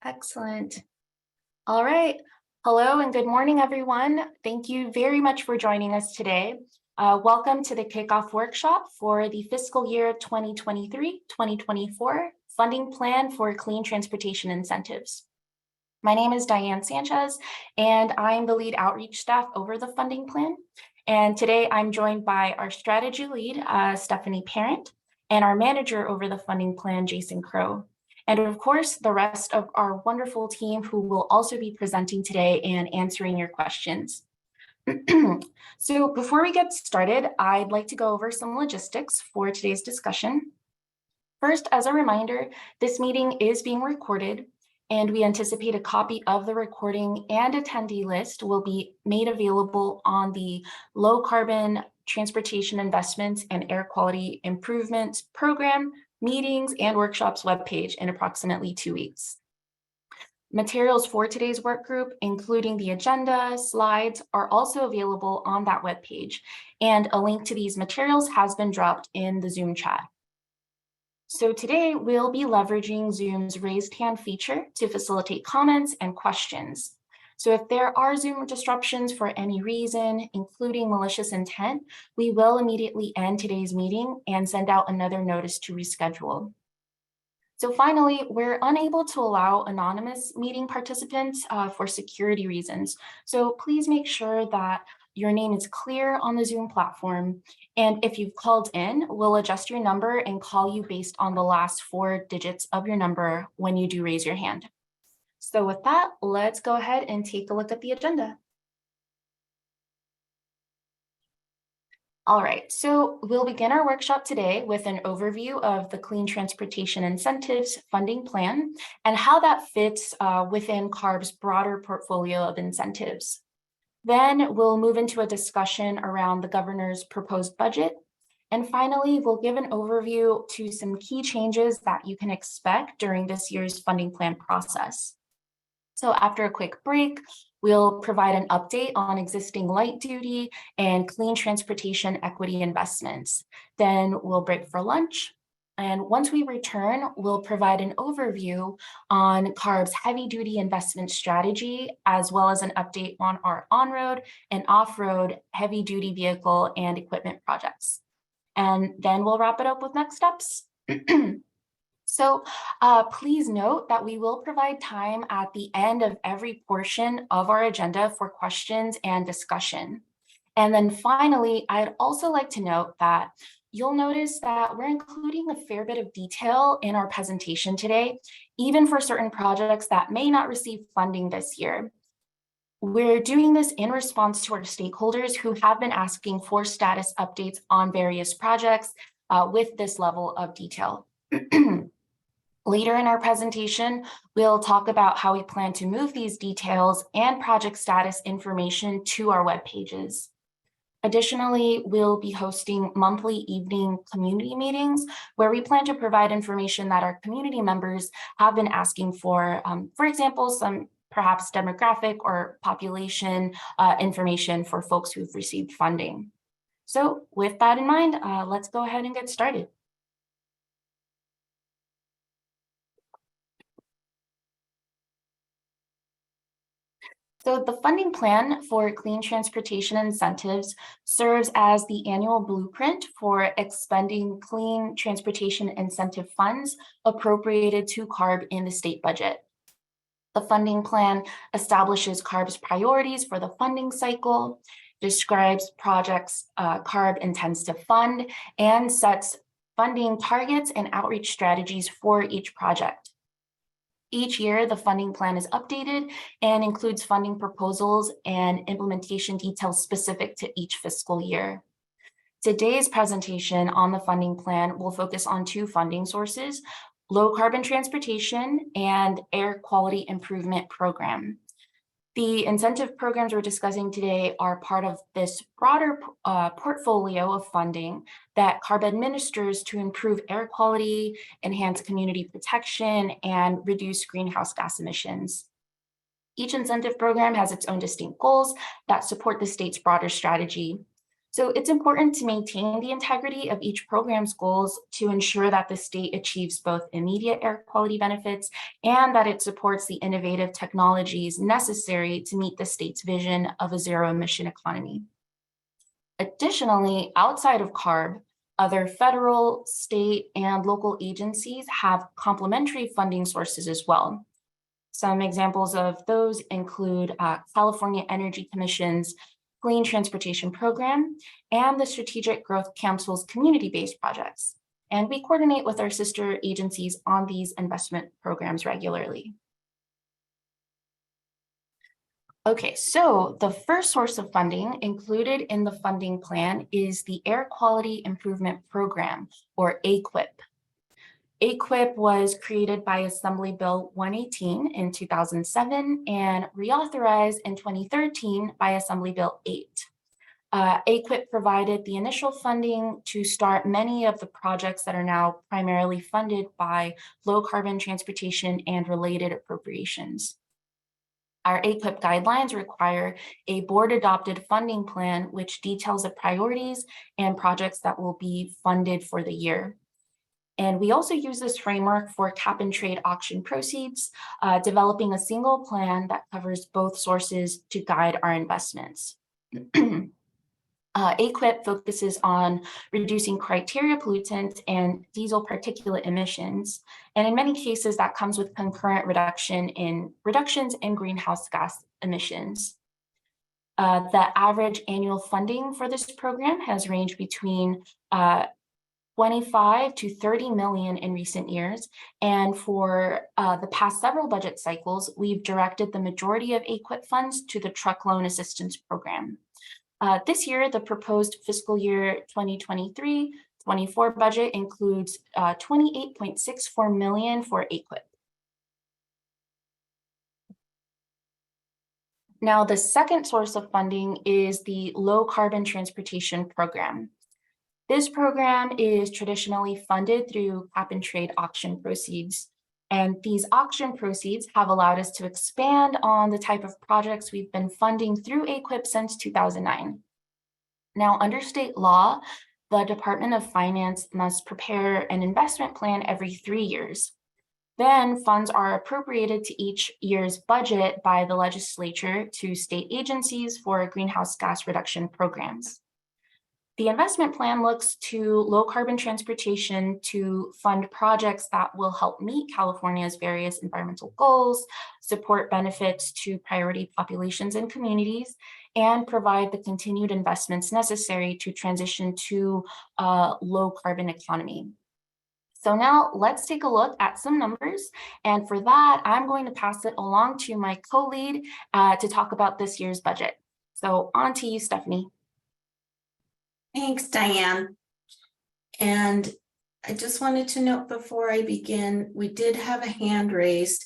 Excellent. All right. Hello and good morning, everyone. Thank you very much for joining us today. Welcome to the Kickoff workshop for the fiscal year 2023-2024 funding plan for clean transportation incentives. My name is Diane Sanchez, and I'm the lead outreach staff over the funding plan. And today I'm joined by our strategy lead, Stephanie Parent, and our manager over the funding plan, Jason Crow. And of course, the rest of our wonderful team who will also be presenting today and answering your questions. So before we get started, I'd like to go over some logistics for today's discussion. First, as a reminder, this meeting is being recorded, and we anticipate a copy of the recording and attendee list will be made available on the Low Carbon Transportation Investments and Air Quality Improvements Program Meetings and Workshops webpage in approximately 2 weeks. Materials for today's work group, including the agenda, slides, are also available on that webpage, and a link to these materials has been dropped in the Zoom chat. So today we'll be leveraging Zoom's raised hand feature to facilitate comments and questions. So if there are Zoom disruptions for any reason, including malicious intent, we will immediately end today's meeting and send out another notice to reschedule. So finally, we're unable to allow anonymous meeting participants for security reasons. So please make sure that your name is clear on the Zoom platform. And if you've called in, we'll adjust your number and call you based on the last 4 digits of your number when you do raise your hand. So with that, let's go ahead and take a look at the agenda. All right, so we'll begin our workshop today with an overview of the Clean Transportation Incentives funding plan and how that fits within CARB's broader portfolio of incentives. Then we'll move into a discussion around the governor's proposed budget. And finally, we'll give an overview to some key changes that you can expect during this year's funding plan process. So after a quick break, we'll provide an update on existing light duty and clean transportation equity investments. Then we'll break for lunch. And once we return, we'll provide an overview on CARB's heavy duty investment strategy, as well as an update on our on-road and off-road heavy duty vehicle and equipment projects. And then we'll wrap it up with next steps. So please note that we will provide time at the end of every portion of our agenda for questions and discussion. And then finally, I'd also like to note that you'll notice that we're including a fair bit of detail in our presentation today, even for certain projects that may not receive funding this year. We're doing this in response to our stakeholders who have been asking for status updates on various projects with this level of detail. Later in our presentation, we'll talk about how we plan to move these details and project status information to our web pages. Additionally, we'll be hosting monthly evening community meetings where we plan to provide information that our community members have been asking for example, some perhaps demographic or population information for folks who've received funding. So with that in mind, let's go ahead and get started. So the funding plan for clean transportation incentives serves as the annual blueprint for expending clean transportation incentive funds appropriated to CARB in the state budget. The funding plan establishes CARB's priorities for the funding cycle, describes projects CARB intends to fund, and sets funding targets and outreach strategies for each project. Each year, the funding plan is updated and includes funding proposals and implementation details specific to each fiscal year. Today's presentation on the funding plan will focus on 2 funding sources: low carbon transportation and air quality improvement program. The incentive programs we're discussing today are part of this broader portfolio of funding that CARB administers to improve air quality, enhance community protection, and reduce greenhouse gas emissions. Each incentive program has its own distinct goals that support the state's broader strategy. So it's important to maintain the integrity of each program's goals to ensure that the state achieves both immediate air quality benefits and that it supports the innovative technologies necessary to meet the state's vision of a zero emission economy. Additionally, outside of CARB, other federal, state, and local agencies have complementary funding sources as well. Some examples of those include California Energy Commission's Clean Transportation Program and the Strategic Growth Council's community-based projects. And we coordinate with our sister agencies on these investment programs regularly. Okay, so the first source of funding included in the funding plan is the Air Quality Improvement Program, or AQIP. AQIP was created by Assembly Bill 118 in 2007 and reauthorized in 2013 by Assembly Bill 8. AQIP provided the initial funding to start many of the projects that are now primarily funded by low carbon transportation and related appropriations. Our AQIP guidelines require a board-adopted funding plan, which details the priorities and projects that will be funded for the year. And we also use this framework for cap and trade auction proceeds, developing a single plan that covers both sources to guide our investments. AQIP focuses on reducing criteria pollutants and diesel particulate emissions. And in many cases, that comes with concurrent reductions in greenhouse gas emissions. The average annual funding for this program has ranged between 25 to 30 million in recent years. And for the past several budget cycles, we've directed the majority of AQIP funds to the Truck Loan Assistance Program. This year, the proposed fiscal year 2023-24 budget includes 28.64 million for AQIP. Now, the second source of funding is the Low Carbon Transportation Program. This program is traditionally funded through cap and trade auction proceeds. And these auction proceeds have allowed us to expand on the type of projects we've been funding through AQIP since 2009. Now, under state law, the Department of Finance must prepare an investment plan every 3 years. Then funds are appropriated to each year's budget by the legislature to state agencies for greenhouse gas reduction programs. The investment plan looks to low carbon transportation to fund projects that will help meet California's various environmental goals, support benefits to priority populations and communities, and provide the continued investments necessary to transition to a low carbon economy. So now let's take a look at some numbers. And for that, I'm going to pass it along to my co-lead to talk about this year's budget. So on to you, Stephanie. Thanks, Diane. And I just wanted to note before I begin, we did have a hand raised.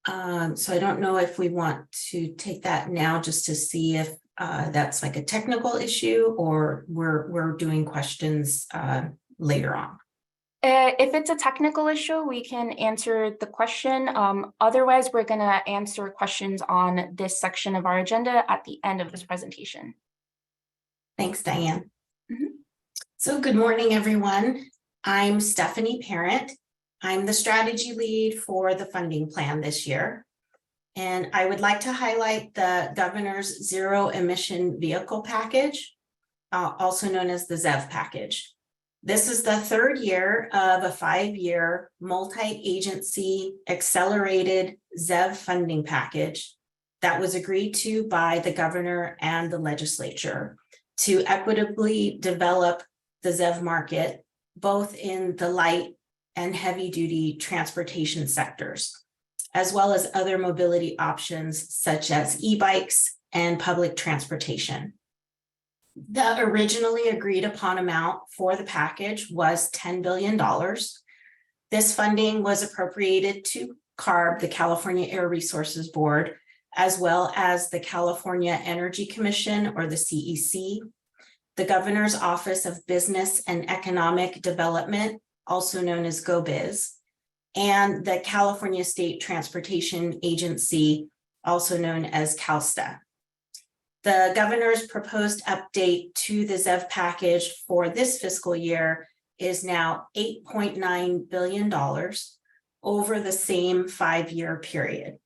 So I don't know if we want to take that now just to see if that's like a technical issue or we're doing questions later on. If it's a technical issue, we can answer the question. Otherwise, we're going to answer questions on this section of our agenda at the end of this presentation. Thanks, Diane. So good morning, everyone. I'm Stephanie Parent. I'm the strategy lead for the funding plan this year. And I would like to highlight the governor's zero emission vehicle package, also known as the ZEV package. This is the third year of a 5-year multi-agency accelerated ZEV funding package that was agreed to by the governor and the legislature to equitably develop the ZEV market, both in the light and heavy duty transportation sectors, as well as other mobility options such as e-bikes and public transportation. The originally agreed upon amount for the package was $10 billion. This funding was appropriated to CARB, the California Air Resources Board, as well as the California Energy Commission, or the CEC, the Governor's Office of Business and Economic Development, also known as GoBiz, and the California State Transportation Agency, also known as CalSTA. The governor's proposed update to the ZEV package for this fiscal year is now $8.9 billion over the same 5-year period.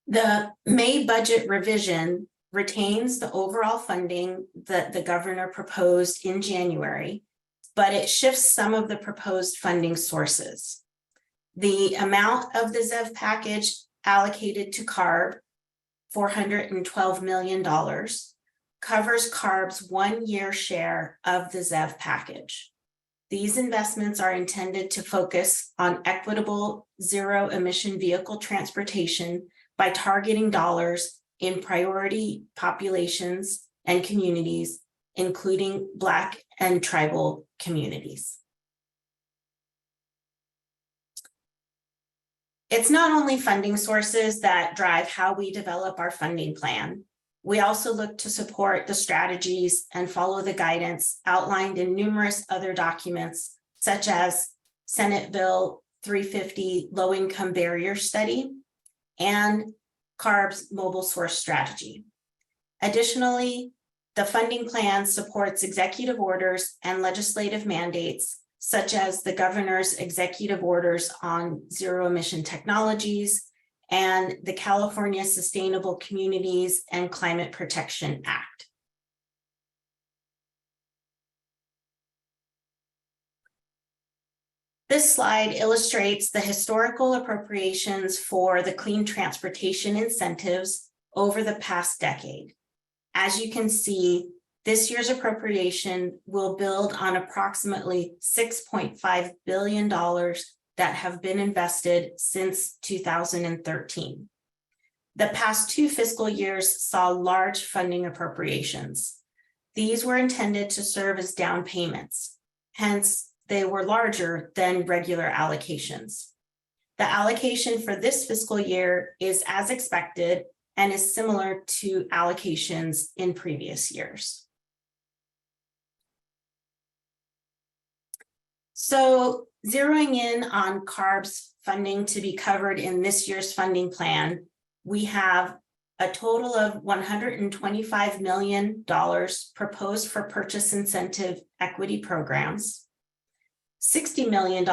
The May budget revision retains the overall funding that the governor proposed in January, but it shifts some of the proposed funding sources. The amount of the ZEV package allocated to CARB, $412 million, covers CARB's 1-year share of the ZEV package. These investments are intended to focus on equitable zero-emission vehicle transportation by targeting dollars in priority populations and communities, including Black and tribal communities. It's not only funding sources that drive how we develop our funding plan. We also look to support the strategies and follow the guidance outlined in numerous other documents, such as Senate Bill 350 Low Income Barrier Study and CARB's Mobile Source Strategy. Additionally, the funding plan supports executive orders and legislative mandates, such as the governor's executive orders on zero emission technologies and the California Sustainable Communities and Climate Protection Act. This slide illustrates the historical appropriations for the clean transportation incentives over the past decade. As you can see, this year's appropriation will build on approximately $6.5 billion that have been invested since 2013. The past 2 fiscal years saw large funding appropriations. These were intended to serve as down payments. Hence, they were larger than regular allocations. The allocation for this fiscal year is as expected and is similar to allocations in previous years. So, zeroing in on CARB's funding to be covered in this year's funding plan, we have a total of $125 million proposed for purchase incentive equity programs, $60 million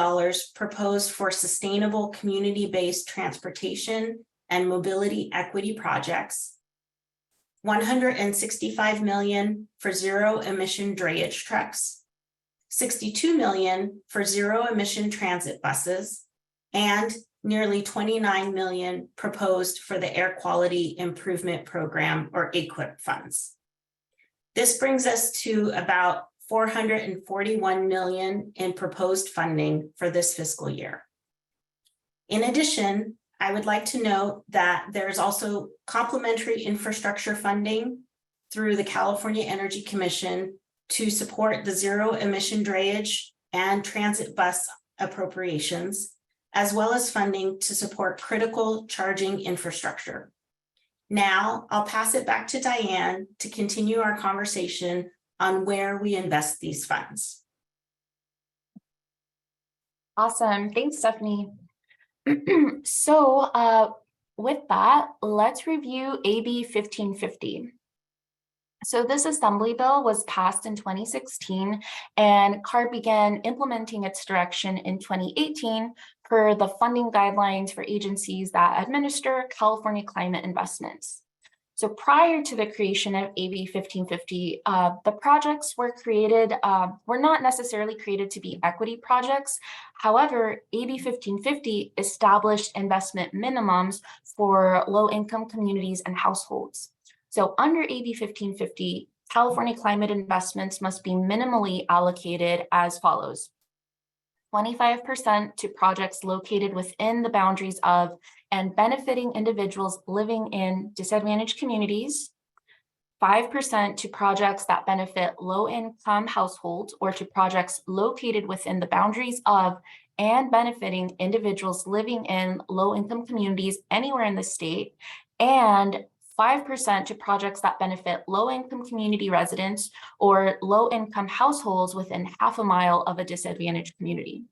proposed for sustainable community-based transportation and mobility equity projects, $165 million for zero-emission drayage trucks, $62 million for zero-emission transit buses, and nearly $29 million proposed for the Air Quality Improvement Program, or AQIP funds. This brings us to about $441 million in proposed funding for this fiscal year. In addition, I would like to note that there's also complementary infrastructure funding through the California Energy Commission to support the zero-emission drayage and transit bus appropriations, as well as funding to support critical charging infrastructure. Now, I'll pass it back to Diane to continue our conversation on where we invest these funds. Awesome. Thanks, Stephanie. So with that, let's review AB 1550. So this assembly bill was passed in 2016, and CARB began implementing its direction in 2018 per the funding guidelines for agencies that administer California climate investments. So prior to the creation of AB 1550, the projects were not necessarily created to be equity projects. However, AB 1550 established investment minimums for low-income communities and households. So under AB 1550, California climate investments must be minimally allocated as follows: 25% to projects located within the boundaries of and benefiting individuals living in disadvantaged communities, 5% to projects that benefit low-income households or to projects located within the boundaries of and benefiting individuals living in low-income communities anywhere in the state, and 5% to projects that benefit low-income community residents or low-income households within half a mile of a disadvantaged community.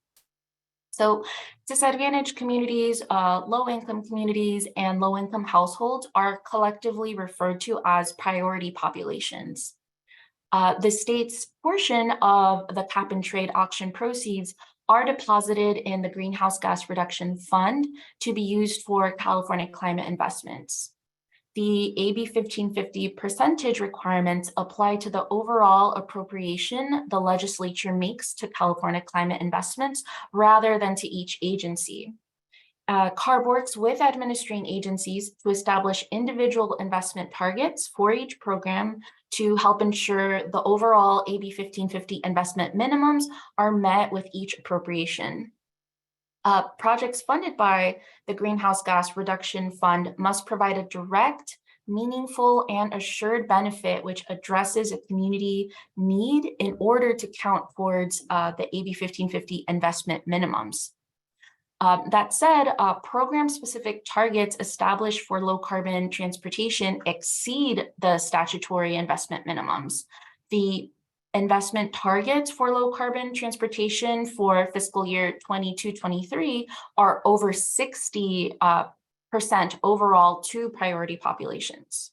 So disadvantaged communities, low-income communities, and low-income households are collectively referred to as priority populations. The state's portion of the cap and trade auction proceeds are deposited in the Greenhouse Gas Reduction Fund to be used for California climate investments. The AB 1550 percentage requirements apply to the overall appropriation the legislature makes to California climate investments rather than to each agency. CARB works with administering agencies to establish individual investment targets for each program to help ensure the overall AB 1550 investment minimums are met with each appropriation. Projects funded by the Greenhouse Gas Reduction Fund must provide a direct, meaningful, and assured benefit which addresses a community need in order to count towards the AB 1550 investment minimums. That said, program-specific targets established for low-carbon transportation exceed the statutory investment minimums. The investment targets for low-carbon transportation for fiscal year 22-23 are over 60% overall to priority populations.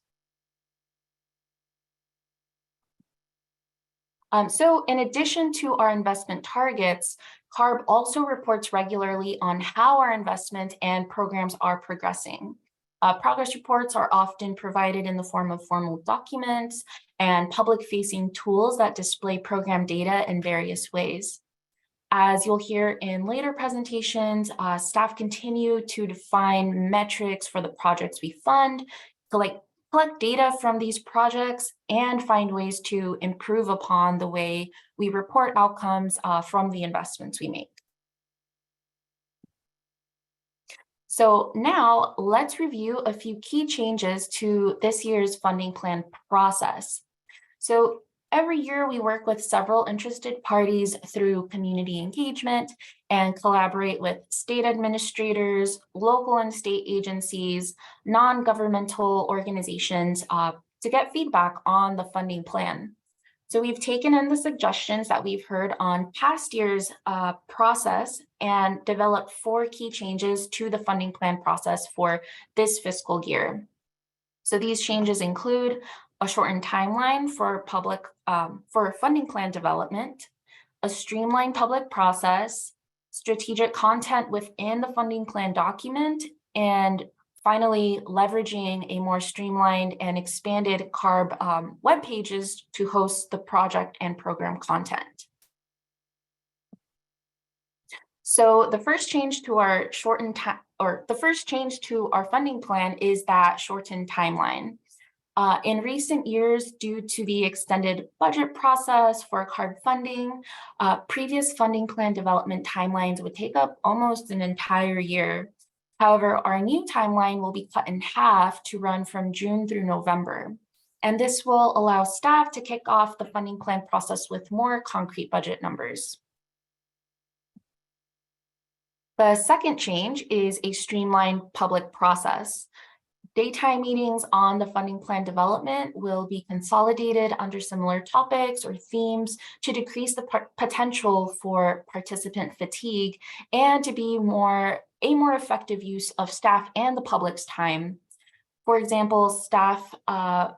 So in addition to our investment targets, CARB also reports regularly on how our investment and programs are progressing. Progress reports are often provided in the form of formal documents and public-facing tools that display program data in various ways. As you'll hear in later presentations, staff continue to define metrics for the projects we fund, collect data from these projects, and find ways to improve upon the way we report outcomes from the investments we make. So now let's review a few key changes to this year's funding plan process. So every year we work with several interested parties through community engagement and collaborate with state administrators, local and state agencies, non-governmental organizations to get feedback on the funding plan. So we've taken in the suggestions that we've heard on past year's process and developed 4 key changes to the funding plan process for this fiscal year. So these changes include a shortened timeline for funding plan development, a streamlined public process, strategic content within the funding plan document, and finally, leveraging a more streamlined and expanded CARB web pages to host the project and program content. So the first change to our funding plan is that shortened timeline. In recent years, due to the extended budget process for CARB funding, previous funding plan development timelines would take up almost an entire year. However, our new timeline will be cut in half to run from June through November. And this will allow staff to kick off the funding plan process with more concrete budget numbers. The second change is a streamlined public process. Daytime meetings on the funding plan development will be consolidated under similar topics or themes to decrease the potential for participant fatigue and to be a more effective use of staff and the public's time. For example, staff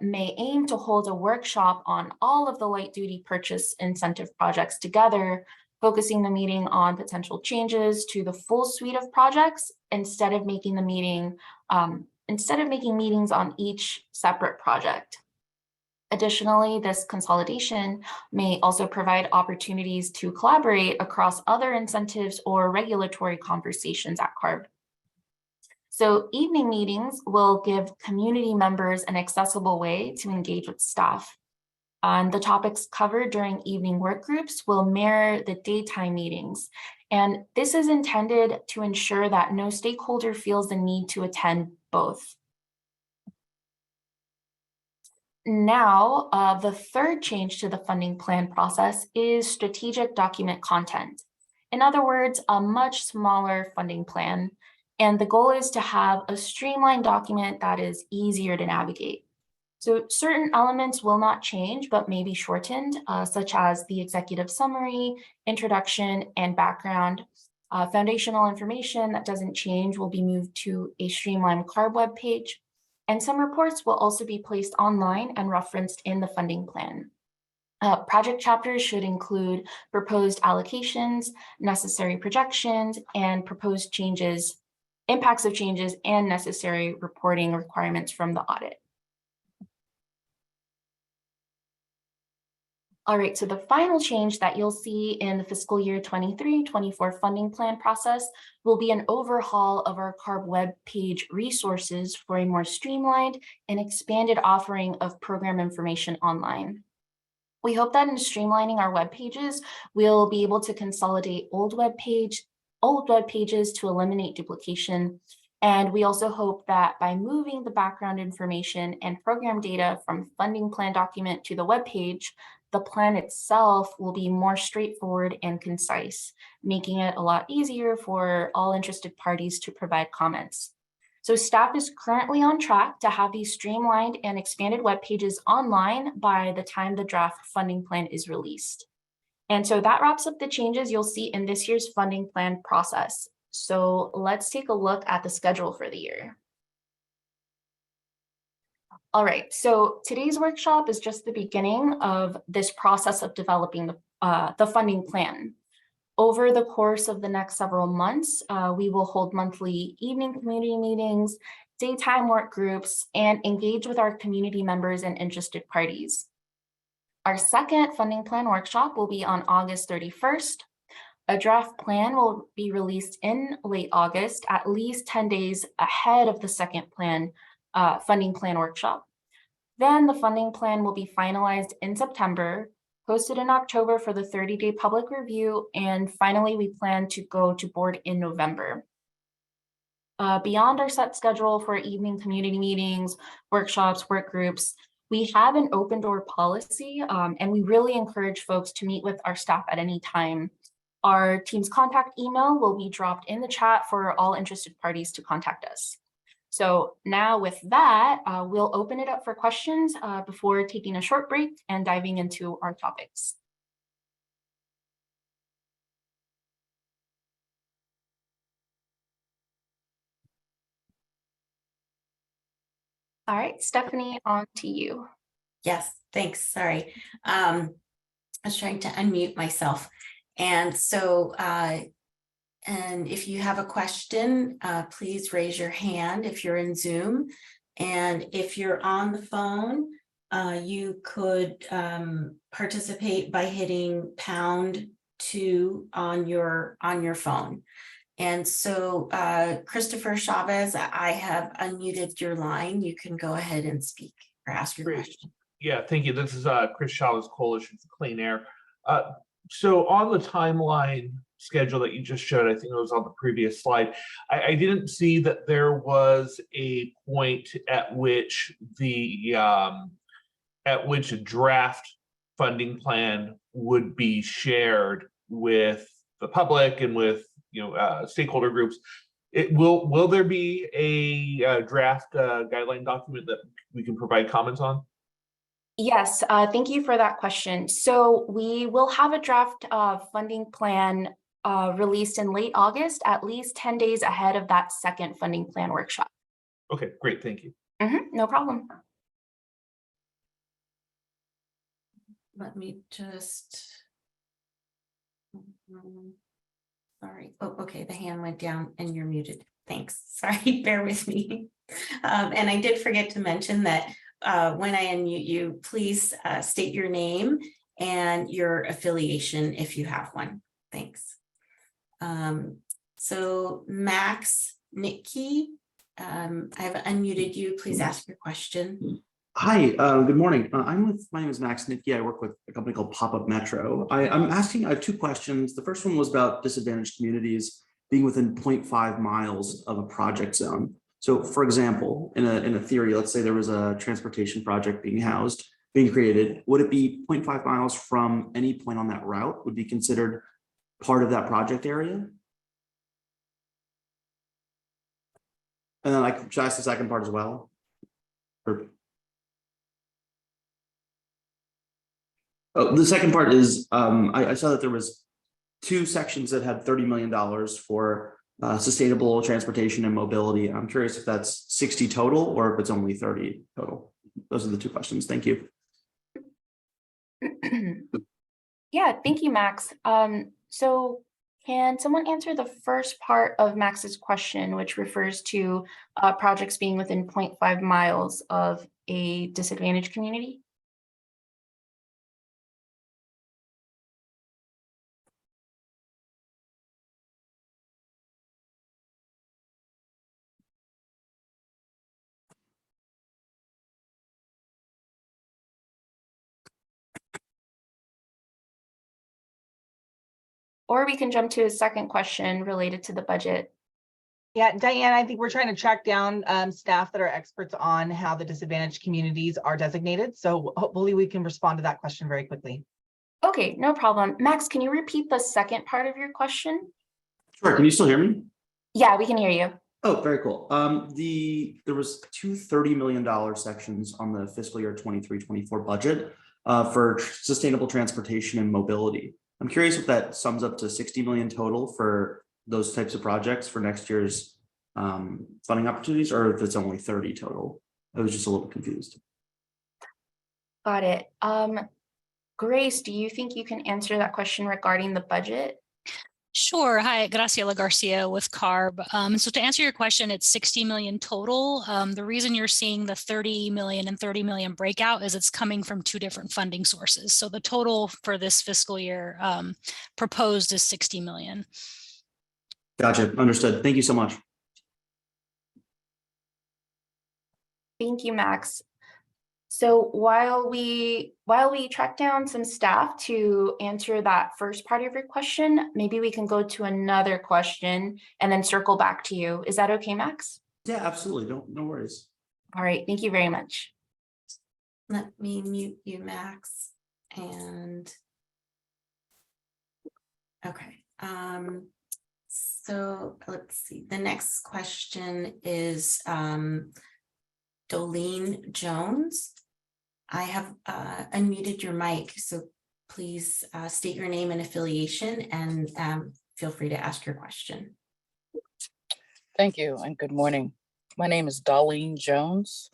may aim to hold a workshop on all of the light-duty purchase incentive projects together, focusing the meeting on potential changes to the full suite of projects instead of making meetings on each separate project. Additionally, this consolidation may also provide opportunities to collaborate across other incentives or regulatory conversations at CARB. So evening meetings will give community members an accessible way to engage with staff. The topics covered during evening work groups will mirror the daytime meetings. And this is intended to ensure that no stakeholder feels the need to attend both. Now, the third change to the funding plan process is strategic document content. In other words, a much smaller funding plan. And the goal is to have a streamlined document that is easier to navigate. So certain elements will not change, but may be shortened, such as the executive summary, introduction, and background. Foundational information that doesn't change will be moved to a streamlined CARB web page, and some reports will also be placed online and referenced in the funding plan. Project chapters should include proposed allocations, necessary projections, and proposed changes, impacts of changes, and necessary reporting requirements from the audit. All right, so the final change that you'll see in the fiscal year 23-24 funding plan process will be an overhaul of our CARB web page resources for a more streamlined and expanded offering of program information online. We hope that in streamlining our web pages, we'll be able to consolidate old web pages to eliminate duplication. And we also hope that by moving the background information and program data from funding plan document to the web page, the plan itself will be more straightforward and concise, making it a lot easier for all interested parties to provide comments. So staff is currently on track to have these streamlined and expanded web pages online by the time the draft funding plan is released. And so that wraps up the changes you'll see in this year's funding plan process. So let's take a look at the schedule for the year. All right, so today's workshop is just the beginning of this process of developing the funding plan. Over the course of the next several months, we will hold monthly evening community meetings, daytime work groups, and engage with our community members and interested parties. Our second funding plan workshop will be on August 31st. A draft plan will be released in late August, at least 10 days ahead of the second funding plan workshop. Then the funding plan will be finalized in September, posted in October for the 30-day public review, and finally, we plan to go to board in November. Beyond our set schedule for evening community meetings, workshops, work groups, we have an open door policy, and we really encourage folks to meet with our staff at any time. Our team's contact email will be dropped in the chat for all interested parties to contact us. So now with that, we'll open it up for questions before taking a short break and diving into our topics. All right, Stephanie, on to you. Yes, thanks. Sorry. I was trying to unmute myself. And so, and if you have a question, please raise your hand if you're in Zoom. And if you're on the phone, you could participate by hitting #2 on your phone. And so, Christopher Chavez, I have unmuted your line. You can go ahead and speak or ask your question. Yeah, thank you. This is Chris Chavez, Coalition for Clean Air. So on the timeline schedule that you just showed, I think it was on the previous slide, I didn't see that there was a point at which a draft funding plan would be shared with the public and with stakeholder groups. Will there be a draft guideline document that we can provide comments on? Yes, thank you for that question. So we will have a draft funding plan released in late August, at least 10 days ahead of that second funding plan workshop. Okay, great, thank you. No problem. Let me just, sorry. Oh, okay, the hand went down and you're muted. Thanks. Sorry, bear with me. And I did forget to mention that when I unmute you, please state your name and your affiliation if you have one. Thanks. So Max Nitke, I've unmuted you. Please ask your question. Hi, good morning. My name is Max Nitke. I work with a company called Pop-Up Metro. I have 2 questions. The first one was about disadvantaged communities being within 0.5 miles of a project zone. So for example, in a theory, let's say there was a transportation project being created, would it be 0.5 miles from any point on that route would be considered part of that project area? And then should I ask the second part as well? The second part is, I saw that there was two sections that had $30 million for sustainable transportation and mobility. I'm curious if that's 60 total or if it's only 30 total. Those are the two questions. Thank you. Yeah, thank you, Max. So can someone answer the first part of Max's question, which refers to projects being within 0.5 miles of a disadvantaged community? Or we can jump to a second question related to the budget. Yeah, Diane, I think we're trying to track down staff that are experts on how the disadvantaged communities are designated. So hopefully we can respond to that question very quickly. Okay, no problem. Max, can you repeat the second part of your question? Sure. Can you still hear me? Yeah, we can hear you. Oh, very cool. There was two $30 million sections on the fiscal year 23-24 budget for sustainable transportation and mobility. I'm curious if that sums up to 60 million total for those types of projects for next year's funding opportunities, or if it's only 30 total. I was just a little confused. Got it. Grace, do you think you can answer that question regarding the budget? Sure. Hi, Graciela Garcia with CARB. So to answer your question, it's 60 million total. The reason you're seeing the 30 million and 30 million breakout is it's coming from two different funding sources. So the total for this fiscal year proposed is 60 million. Gotcha. Understood. Thank you so much. Thank you, Max. So while we track down some staff to answer that first part of your question, maybe we can go to another question and then circle back to you. Is that okay, Max? Yeah, absolutely. No worries. All right. Thank you very much. Let me mute you, Max. And okay. So let's see. The next question is Dolene Jones. I have unmuted your mic, so please state your name and affiliation and feel free to ask your question. Thank you and good morning. My name is Dolene Jones.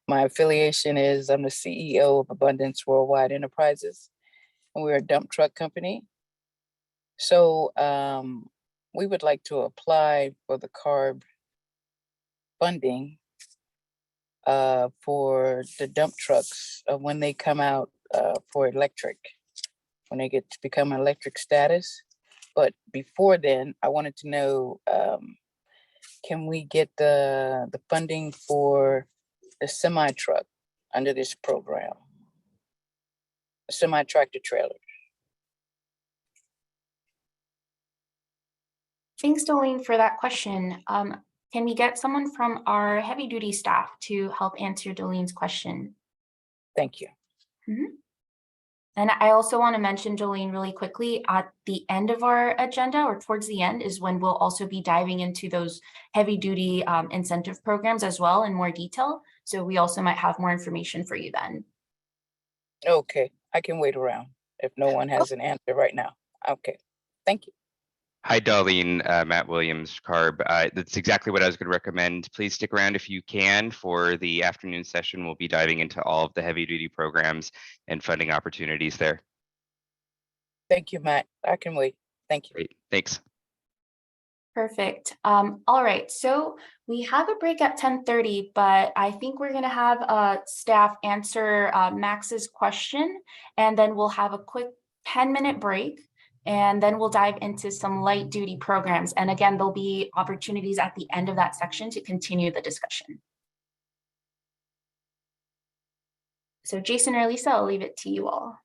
My affiliation is I'm the CEO of Abundance Worldwide Enterprises, and we're a dump truck company. So we would like to apply for the CARB funding for the dump trucks when they come out for electric, when they get to become electric status. But before then, I wanted to know, can we get the funding for the semi truck under this program? Semi tractor trailer. Thanks, Dolene, for that question. Can we get someone from our heavy duty staff to help answer Dolene's question? Thank you. Mm-hmm. And I also want to mention, Dolene, really quickly, at the end of our agenda, or towards the end, is when we'll also be diving into those heavy duty incentive programs as well in more detail. So we also might have more information for you then. Okay, I can wait around if no one has an answer right now. Okay, thank you. Hi, Darlene, Matt Williams, CARB. That's exactly what I was going to recommend. Please stick around if you can for the afternoon session. We'll be diving into all of the heavy duty programs and funding opportunities there. Thank you, Matt. I can wait. Thank you. Great, thanks. Perfect. All right, so we have a break at 10:30, but I think we're going to have staff answer Max's question, and then we'll have a quick 10-minute break. And then we'll dive into some light duty programs. And again, there'll be opportunities at the end of that section to continue the discussion. So Jason or Lisa, I'll leave it to you all.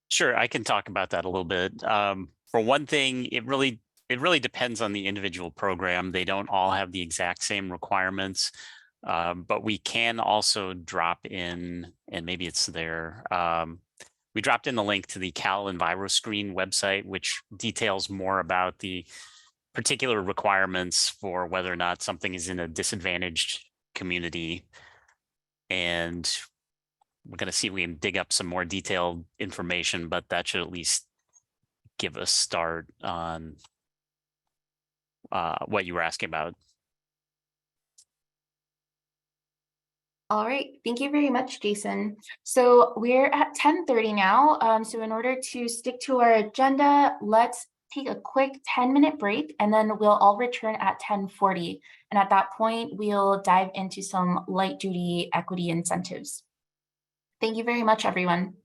Sure, I can talk about that a little bit. For one thing, it really depends on the individual program. They don't all have the exact same requirements. But we can also drop in, and maybe it's there. We dropped in the link to the Cal EnviroScreen website, which details more about the particular requirements for whether or not something is in a disadvantaged community. And we're going to see if we can dig up some more detailed information, but that should at least give a start on what you were asking about. All right, thank you very much, Jason. So we're at 10:30 now. So in order to stick to our agenda, let's take a quick 10-minute break, and then we'll all return at 10:40. And at that point, we'll dive into some light duty equity incentives. Thank you very much, everyone.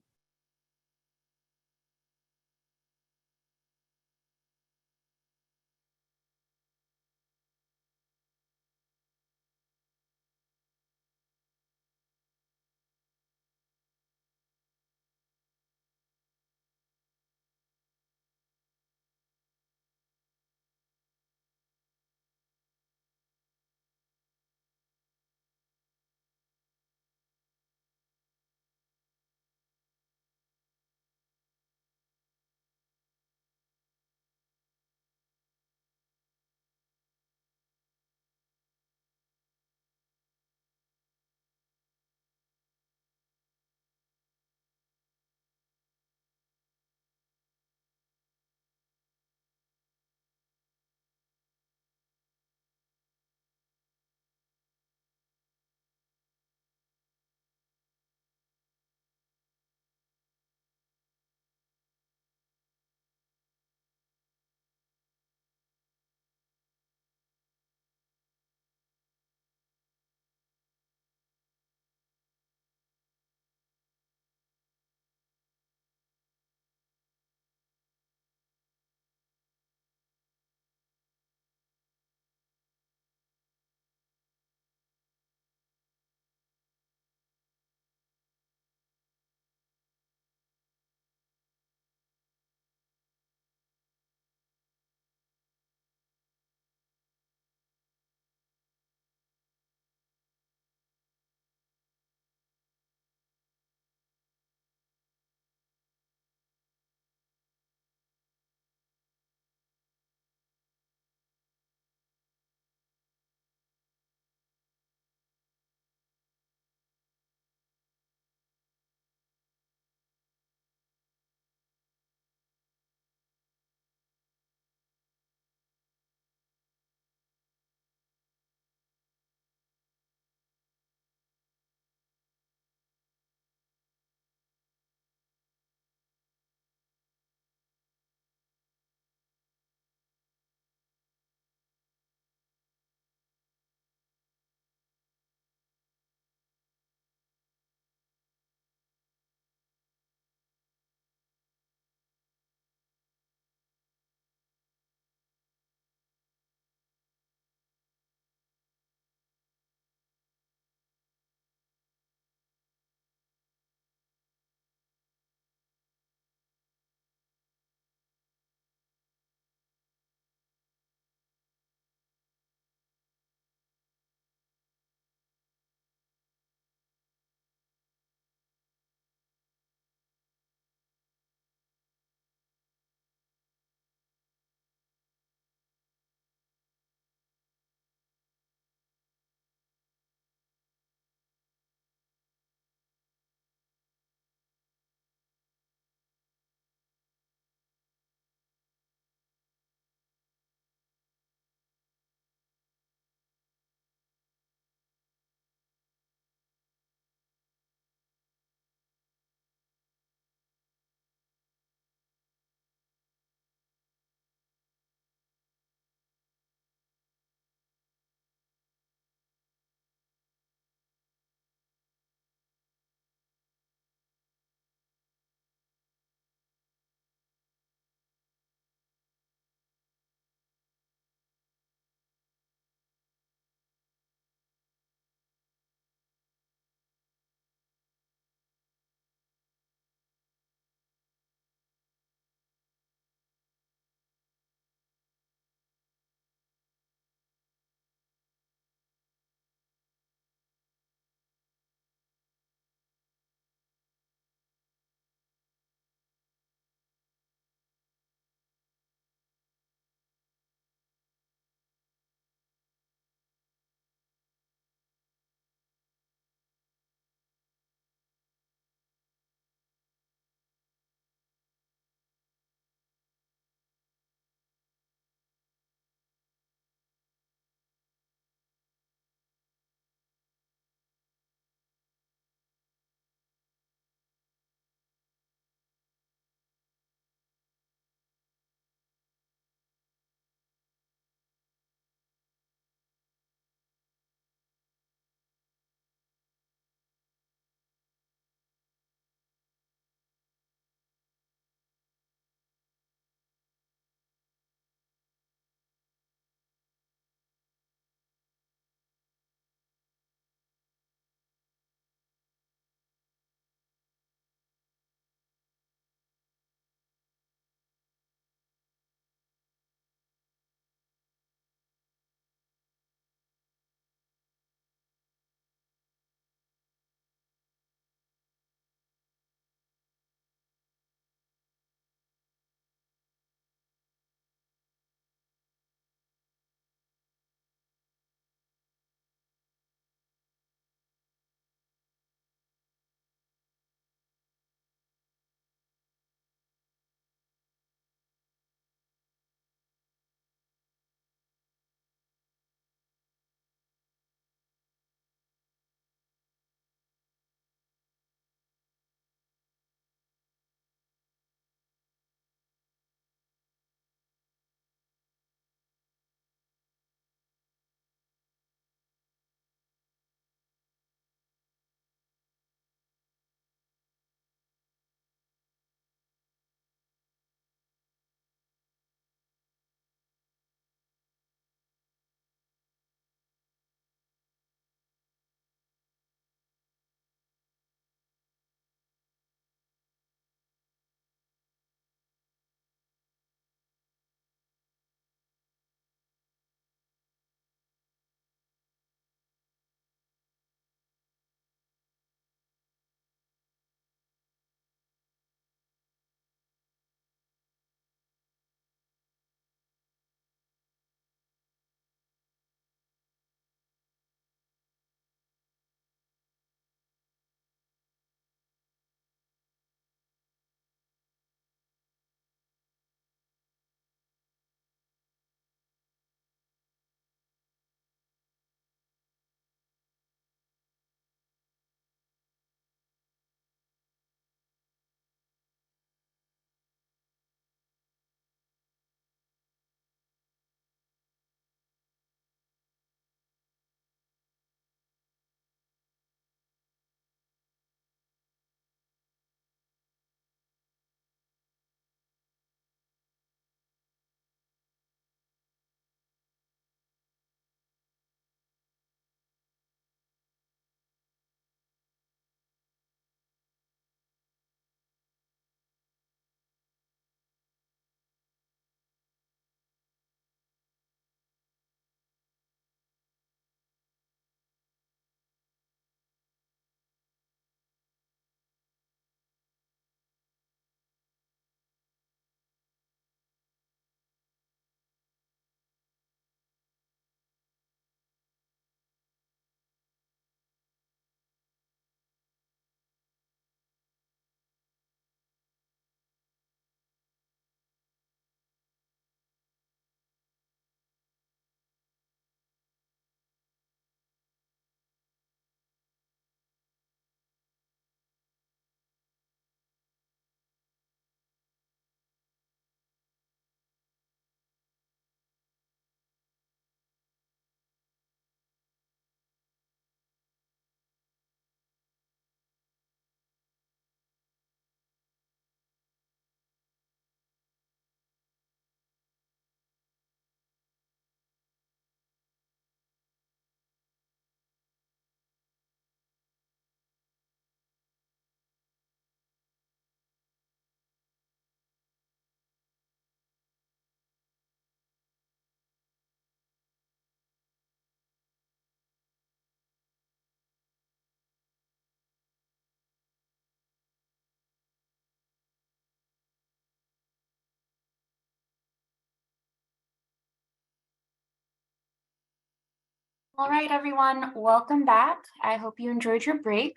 All right, everyone, welcome back. I hope you enjoyed your break.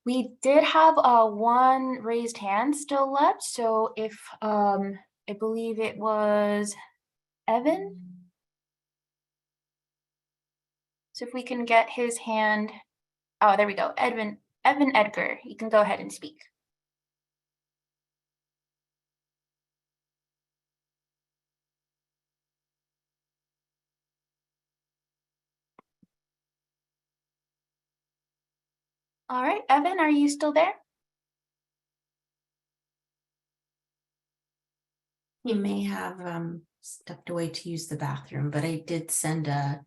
We did have one raised hand still left. So if I believe it was Evan. So if we can get his hand. Oh, there we go. Evan Edgar, you can go ahead and speak. All right, Evan, are you still there? You may have stepped away to use the bathroom, but I did send a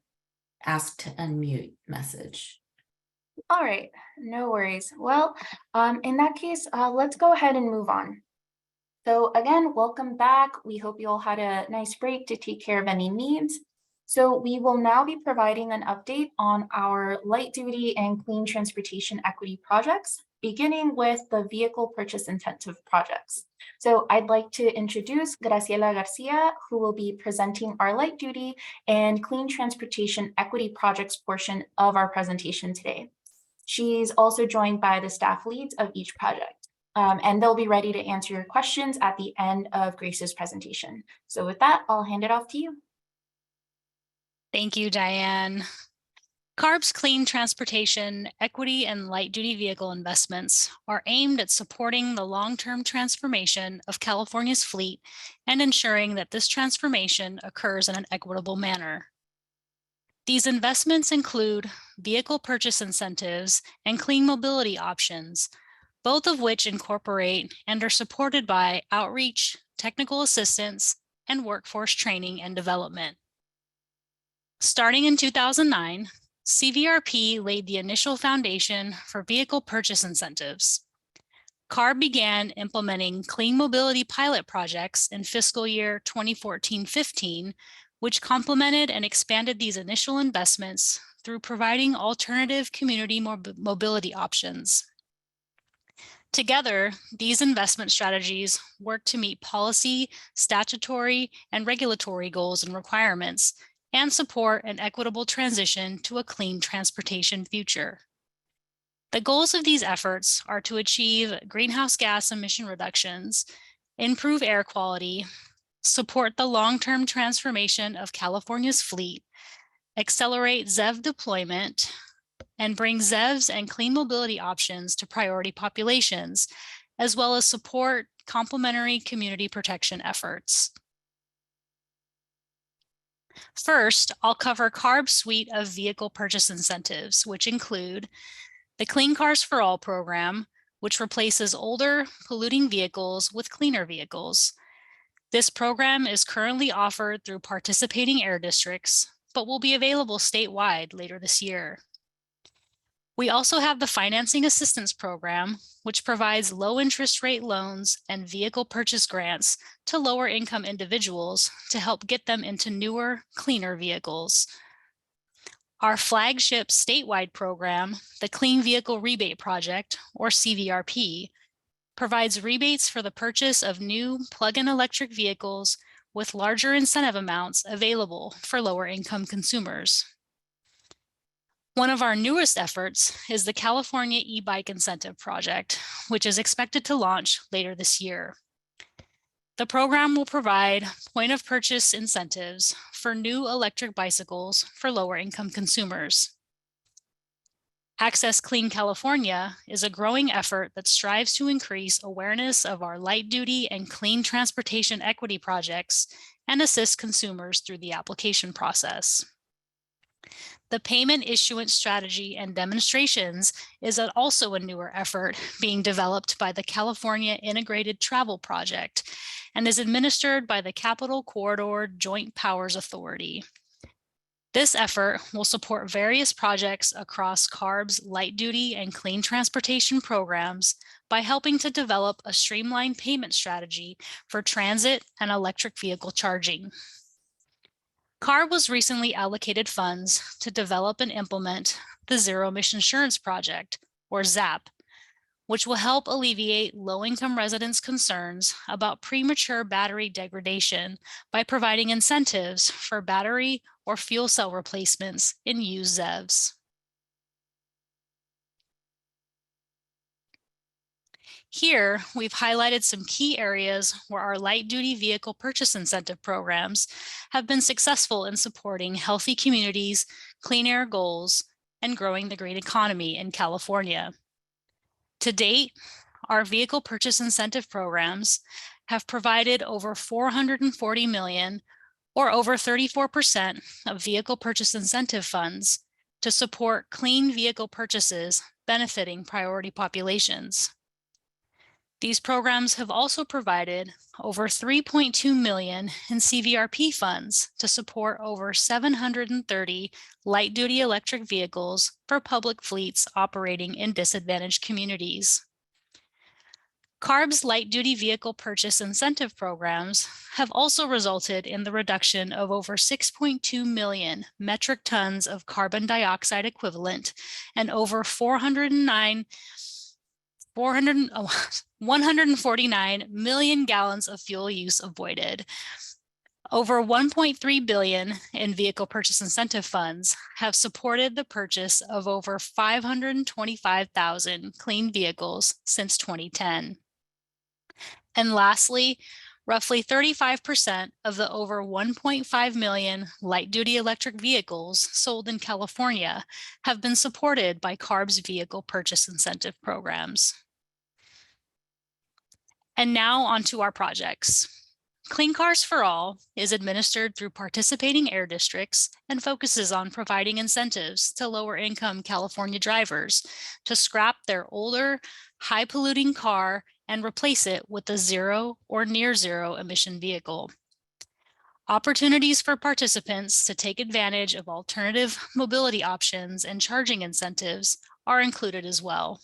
ask to unmute message. All right, no worries. Well, in that case, let's go ahead and move on. So again, welcome back. We hope you all had a nice break to take care of any needs. So we will now be providing an update on our light duty and clean transportation equity projects, beginning with the vehicle purchase incentive projects. So I'd like to introduce Graciela Garcia, who will be presenting our light duty and clean transportation equity projects portion of our presentation today. She's also joined by the staff leads of each project. And they'll be ready to answer your questions at the end of Grace's presentation. So with that, I'll hand it off to you. Thank you, Diane. CARB's clean transportation, equity, and light-duty vehicle investments are aimed at supporting the long-term transformation of California's fleet and ensuring that this transformation occurs in an equitable manner. These investments include vehicle purchase incentives and clean mobility options, both of which incorporate and are supported by outreach, technical assistance, and workforce training and development. Starting in 2009, CVRP laid the initial foundation for vehicle purchase incentives. CARB began implementing clean mobility pilot projects in fiscal year 2014-15, which complemented and expanded these initial investments through providing alternative community mobility options. Together, these investment strategies work to meet policy, statutory, and regulatory goals and requirements, and support an equitable transition to a clean transportation future. The goals of these efforts are to achieve greenhouse gas emission reductions, improve air quality, support the long-term transformation of California's fleet, accelerate ZEV deployment, and bring ZEVs and clean mobility options to priority populations, as well as support complementary community protection efforts. First, I'll cover CARB's suite of vehicle purchase incentives, which include the Clean Cars for All program, which replaces older, polluting vehicles with cleaner vehicles. This program is currently offered through participating air districts, but will be available statewide later this year. We also have the Financing Assistance Program, which provides low interest rate loans and vehicle purchase grants to lower income individuals to help get them into newer, cleaner vehicles. Our flagship statewide program, the Clean Vehicle Rebate Project, or CVRP, provides rebates for the purchase of new plug-in electric vehicles with larger incentive amounts available for lower income consumers. One of our newest efforts is the California E-Bike Incentive Project, which is expected to launch later this year. The program will provide point-of-purchase incentives for new electric bicycles for lower-income consumers. Access Clean California is a growing effort that strives to increase awareness of our light-duty and clean transportation equity projects and assist consumers through the application process. The payment issuance strategy and demonstrations is also a newer effort being developed by the California Integrated Travel Project and is administered by the Capital Corridor Joint Powers Authority. This effort will support various projects across CARB's light-duty and clean transportation programs by helping to develop a streamlined payment strategy for transit and electric vehicle charging. CARB was recently allocated funds to develop and implement the Zero Emission Insurance Project, or ZAP, which will help alleviate low-income residents' concerns about premature battery degradation by providing incentives for battery or fuel cell replacements in used ZEVs. Here, we've highlighted some key areas where our light-duty vehicle purchase incentive programs have been successful in supporting healthy communities, clean air goals, and growing the green economy in California. To date, our vehicle purchase incentive programs have provided over $440 million, or over 34% of vehicle purchase incentive funds, to support clean vehicle purchases benefiting priority populations. These programs have also provided over $3.2 million in CVRP funds to support over 730 light-duty electric vehicles for public fleets operating in disadvantaged communities. CARB's light-duty vehicle purchase incentive programs have also resulted in the reduction of over 6.2 million metric tons of carbon dioxide equivalent and over 149 million gallons of fuel use avoided. Over 1.3 billion in vehicle purchase incentive funds have supported the purchase of over 525,000 clean vehicles since 2010. And lastly, roughly 35% of the over 1.5 million light-duty electric vehicles sold in California have been supported by CARB's vehicle purchase incentive programs. And now onto our projects. Clean Cars for All is administered through participating air districts and focuses on providing incentives to lower-income California drivers to scrap their older, high-polluting car and replace it with a zero or near-zero emission vehicle. Opportunities for participants to take advantage of alternative mobility options and charging incentives are included as well.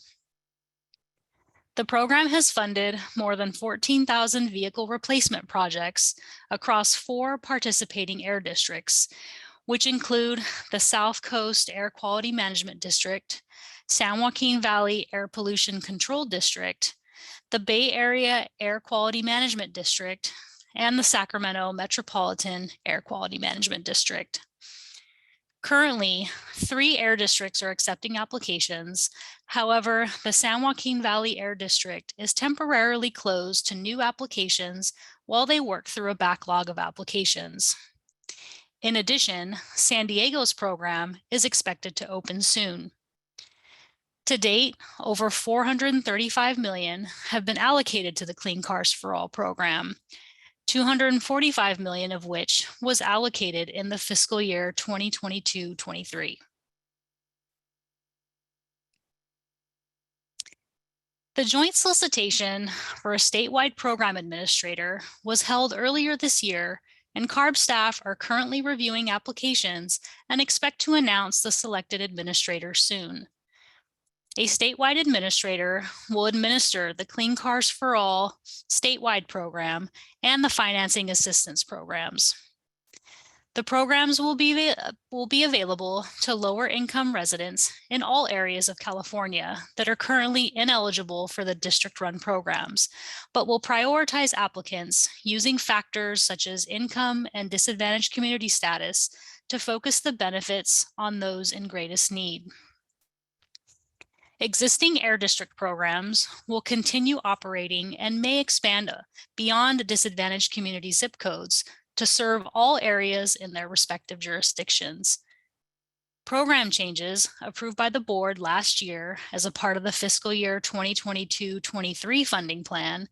The program has funded more than 14,000 vehicle replacement projects across 4 participating air districts, which include the South Coast Air Quality Management District, San Joaquin Valley Air Pollution Control District, the Bay Area Air Quality Management District, and the Sacramento Metropolitan Air Quality Management District. Currently, 3 air districts are accepting applications. However, the San Joaquin Valley Air District is temporarily closed to new applications while they work through a backlog of applications. In addition, San Diego's program is expected to open soon. To date, over $435 million have been allocated to the Clean Cars for All program, $245 million of which was allocated in the fiscal year 2022-23. The joint solicitation for a statewide program administrator was held earlier this year, and CARB staff are currently reviewing applications and expect to announce the selected administrator soon. A statewide administrator will administer the Clean Cars for All statewide program and the financing assistance programs. The programs will be available to lower income residents in all areas of California that are currently ineligible for the district-run programs, but will prioritize applicants using factors such as income and disadvantaged community status to focus the benefits on those in greatest need. Existing air district programs will continue operating and may expand beyond disadvantaged community zip codes to serve all areas in their respective jurisdictions. Program changes approved by the board last year as a part of the fiscal year 2022-23 funding plan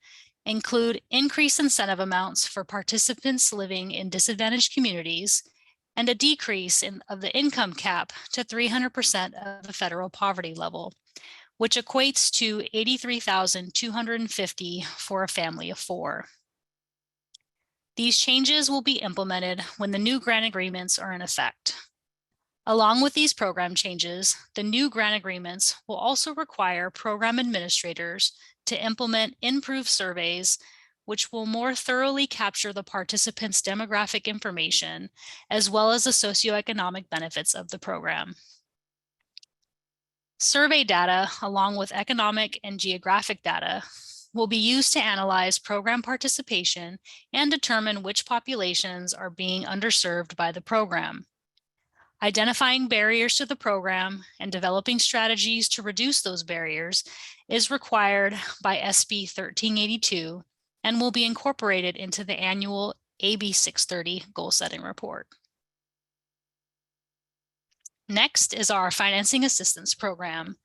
include increased incentive amounts for participants living in disadvantaged communities and a decrease of the income cap to 300% of the federal poverty level, which equates to $83,250 for a family of 4. These changes will be implemented when the new grant agreements are in effect. Along with these program changes, the new grant agreements will also require program administrators to implement improved surveys, which will more thoroughly capture the participants' demographic information, as well as the socioeconomic benefits of the program. Survey data, along with economic and geographic data, will be used to analyze program participation and determine which populations are being underserved by the program. Identifying barriers to the program and developing strategies to reduce those barriers is required by SB 1382 and will be incorporated into the annual AB 630 goal setting report. Next is our financing assistance program.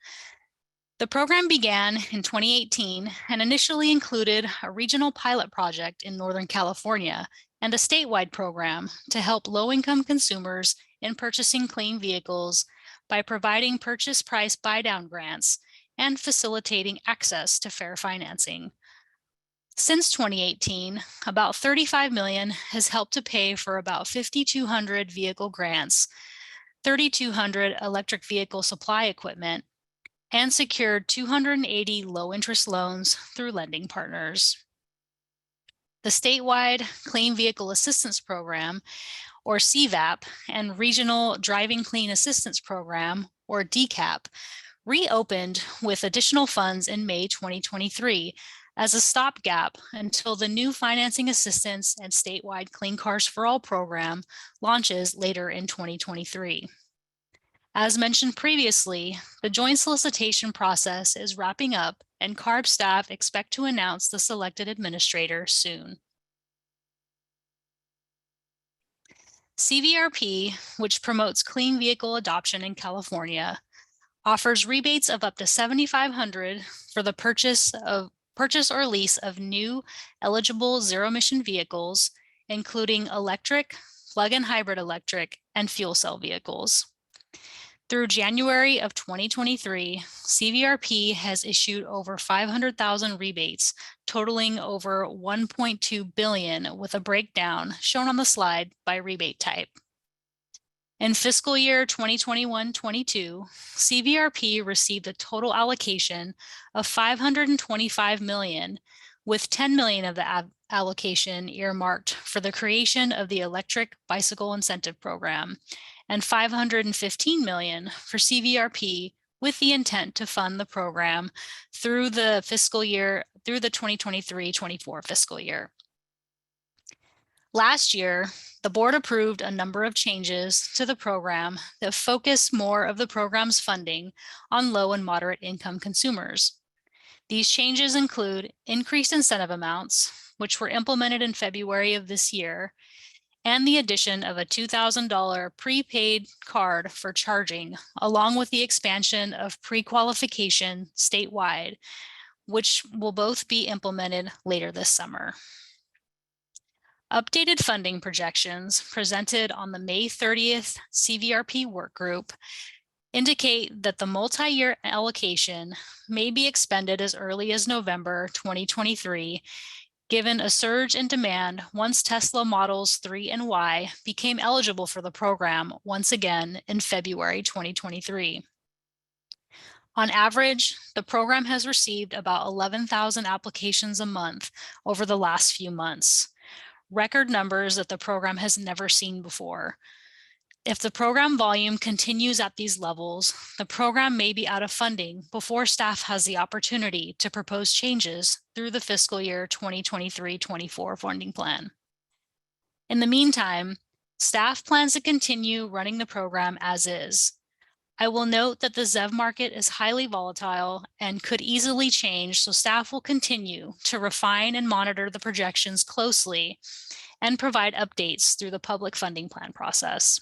The program began in 2018 and initially included a regional pilot project in Northern California and a statewide program to help low-income consumers in purchasing clean vehicles by providing purchase price buy-down grants and facilitating access to fair financing. Since 2018, about $35 million has helped to pay for about 5,200 vehicle grants, 3,200 electric vehicle supply equipment, and secured 280 low-interest loans through lending partners. The statewide Clean Vehicle Assistance Program, or CVAP, and Regional Driving Clean Assistance Program, or DCAP, reopened with additional funds in May 2023 as a stopgap until the new Financing Assistance and statewide Clean Cars for All program launches later in 2023. As mentioned previously, the joint solicitation process is wrapping up and CARB staff expect to announce the selected administrator soon. CVRP, which promotes clean vehicle adoption in California, offers rebates of up to $7,500 for the purchase or lease of new eligible zero-emission vehicles, including electric, plug-in hybrid electric, and fuel cell vehicles. Through January of 2023, CVRP has issued over 500,000 rebates, totaling over $1.2 billion, with a breakdown shown on the slide by rebate type. In fiscal year 2021-22, CVRP received a total allocation of $525 million, with $10 million of the allocation earmarked for the creation of the Electric Bicycle Incentive Program, and $515 million for CVRP, with the intent to fund the program through the 2023-24 fiscal year. Last year, the board approved a number of changes to the program that focus more of the program's funding on low and moderate income consumers. These changes include increased incentive amounts, which were implemented in February of this year, and the addition of a $2,000 prepaid card for charging, along with the expansion of pre-qualification statewide, which will both be implemented later this summer. Updated funding projections presented on the May 30th CVRP work group indicate that the multi-year allocation may be expended as early as November 2023, given a surge in demand once Tesla Models 3 and Y became eligible for the program once again in February 2023. On average, the program has received about 11,000 applications a month over the last few months, record numbers that the program has never seen before. If the program volume continues at these levels, the program may be out of funding before staff has the opportunity to propose changes through the fiscal year 2023-24 funding plan. In the meantime, staff plans to continue running the program as is. I will note that the ZEV market is highly volatile and could easily change, so staff will continue to refine and monitor the projections closely and provide updates through the public funding plan process.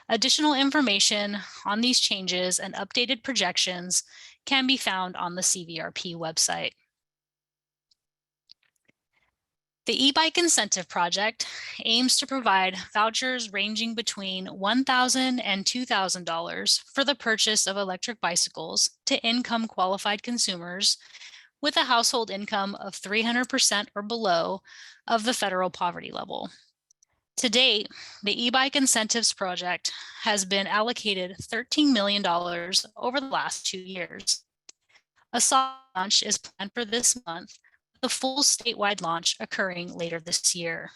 Additional information on these changes and updated projections can be found on the CVRP website. The e-bike incentive project aims to provide vouchers ranging between $1,000 and $2,000 for the purchase of electric bicycles to income qualified consumers with a household income of 300% or below of the federal poverty level. To date, the e-bike incentives project has been allocated $13 million over the last 2 years. A soft launch is planned for this month, with the full statewide launch occurring later this year.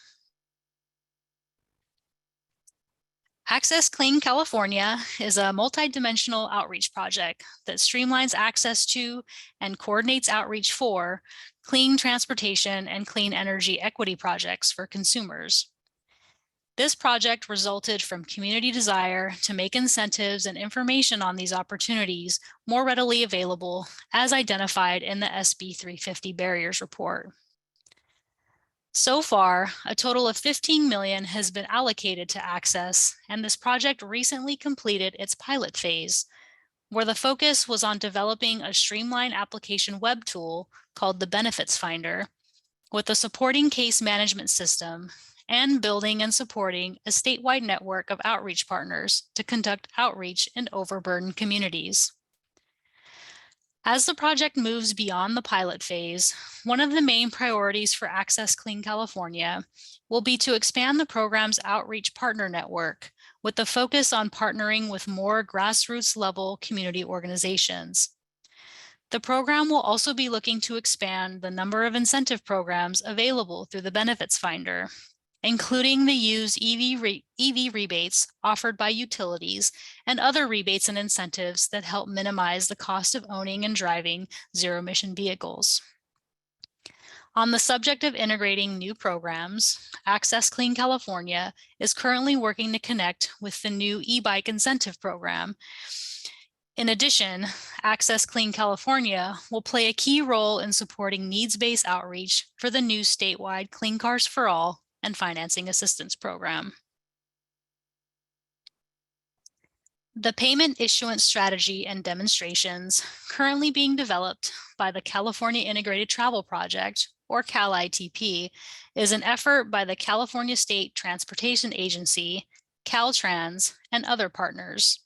Access Clean California is a multidimensional outreach project that streamlines access to and coordinates outreach for clean transportation and clean energy equity projects for consumers. This project resulted from community desire to make incentives and information on these opportunities more readily available, as identified in the SB 350 Barriers Report. So far, a total of 15 million has been allocated to Access, and this project recently completed its pilot phase, where the focus was on developing a streamlined application web tool called the Benefits Finder, with a supporting case management system and building and supporting a statewide network of outreach partners to conduct outreach in overburdened communities. As the project moves beyond the pilot phase, one of the main priorities for Access Clean California will be to expand the program's outreach partner network with the focus on partnering with more grassroots level community organizations. The program will also be looking to expand the number of incentive programs available through the Benefits Finder, including the used EV rebates offered by utilities and other rebates and incentives that help minimize the cost of owning and driving zero-emission vehicles. On the subject of integrating new programs, Access Clean California is currently working to connect with the new e-bike incentive program. In addition, Access Clean California will play a key role in supporting needs-based outreach for the new statewide Clean Cars for All and Financing Assistance Program. The payment issuance strategy and demonstrations currently being developed by the California Integrated Travel Project, or CAL-ITP, is an effort by the California State Transportation Agency, Caltrans, and other partners.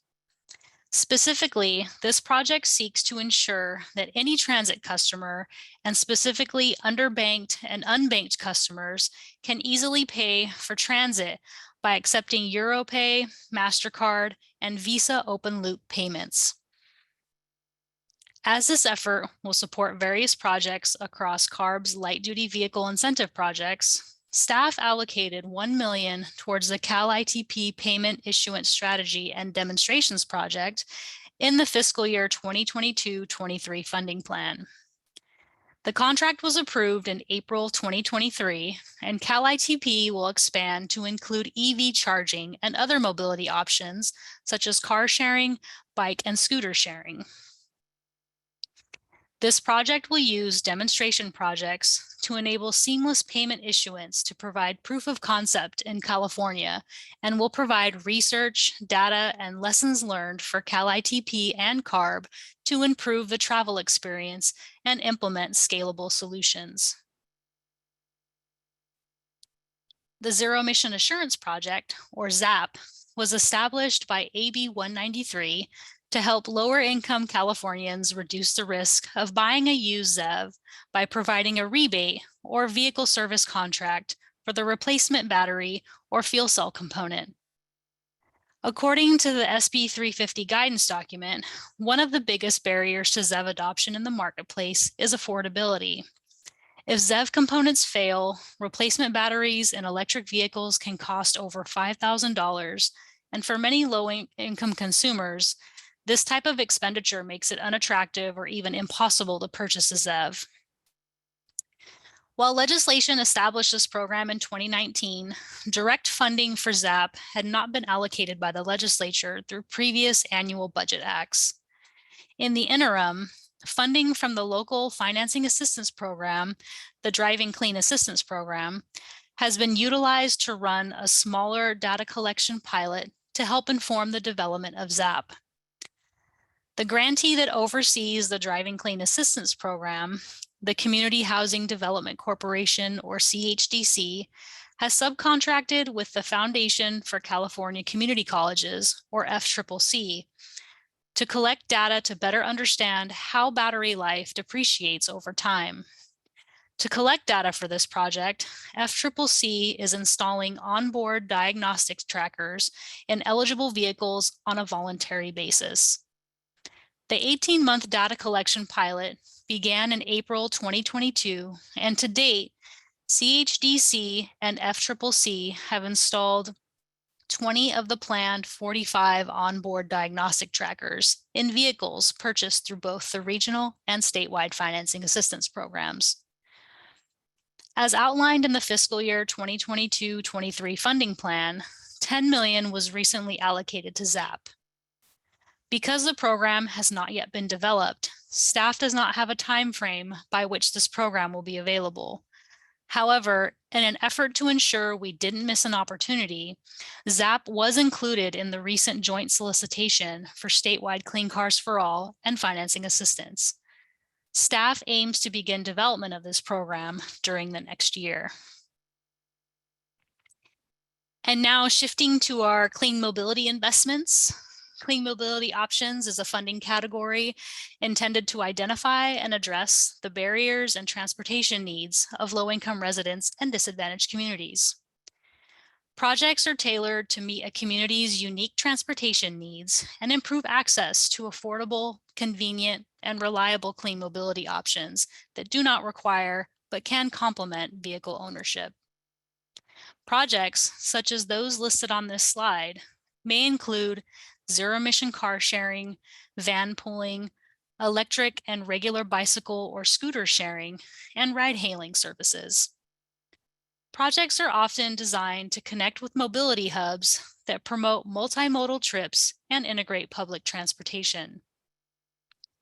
Specifically, this project seeks to ensure that any transit customer, and specifically underbanked and unbanked customers, can easily pay for transit by accepting Europay, MasterCard, and Visa open loop payments. As this effort will support various projects across CARB's light-duty vehicle incentive projects, staff allocated $1 million towards the CAL-ITP Payment Issuance Strategy and Demonstrations Project in the fiscal year 2022-23 funding plan. The contract was approved in April 2023, and CAL-ITP will expand to include EV charging and other mobility options, such as car sharing, bike, and scooter sharing. This project will use demonstration projects to enable seamless payment issuance to provide proof of concept in California, and will provide research, data, and lessons learned for CAL-ITP and CARB to improve the travel experience and implement scalable solutions. The Zero Emission Assurance Project, or ZAP, was established by AB 193 to help lower-income Californians reduce the risk of buying a used ZEV by providing a rebate or vehicle service contract for the replacement battery or fuel cell component. According to the SB 350 guidance document, one of the biggest barriers to ZEV adoption in the marketplace is affordability. If ZEV components fail, replacement batteries in electric vehicles can cost over $5,000, and for many low-income consumers, this type of expenditure makes it unattractive or even impossible to purchase a ZEV. While legislation established this program in 2019, direct funding for ZAP had not been allocated by the legislature through previous annual budget acts. In the interim, funding from the local financing assistance program, the Driving Clean Assistance Program, has been utilized to run a smaller data collection pilot to help inform the development of ZAP. The grantee that oversees the Driving Clean Assistance Program, the Community Housing Development Corporation, or CHDC, has subcontracted with the Foundation for California Community Colleges, or FCCC, to collect data to better understand how battery life depreciates over time. To collect data for this project, FCCC is installing onboard diagnostic trackers in eligible vehicles on a voluntary basis. The 18-month data collection pilot began in April 2022, and to date, CHDC and FCCC have installed 20 of the planned 45 onboard diagnostic trackers in vehicles purchased through both the regional and statewide financing assistance programs. As outlined in the fiscal year 2022-23 funding plan, $10 million was recently allocated to ZAP. Because the program has not yet been developed, staff does not have a time frame by which this program will be available. However, in an effort to ensure we didn't miss an opportunity, ZAP was included in the recent joint solicitation for statewide Clean Cars for All and financing assistance. Staff aims to begin development of this program during the next year. And now shifting to our clean mobility investments. Clean mobility options is a funding category intended to identify and address the barriers and transportation needs of low-income residents and disadvantaged communities. Projects are tailored to meet a community's unique transportation needs and improve access to affordable, convenient, and reliable clean mobility options that do not require but can complement vehicle ownership. Projects, such as those listed on this slide, may include zero-emission car sharing, van pooling, electric and regular bicycle or scooter sharing, and ride-hailing services. Projects are often designed to connect with mobility hubs that promote multimodal trips and integrate public transportation.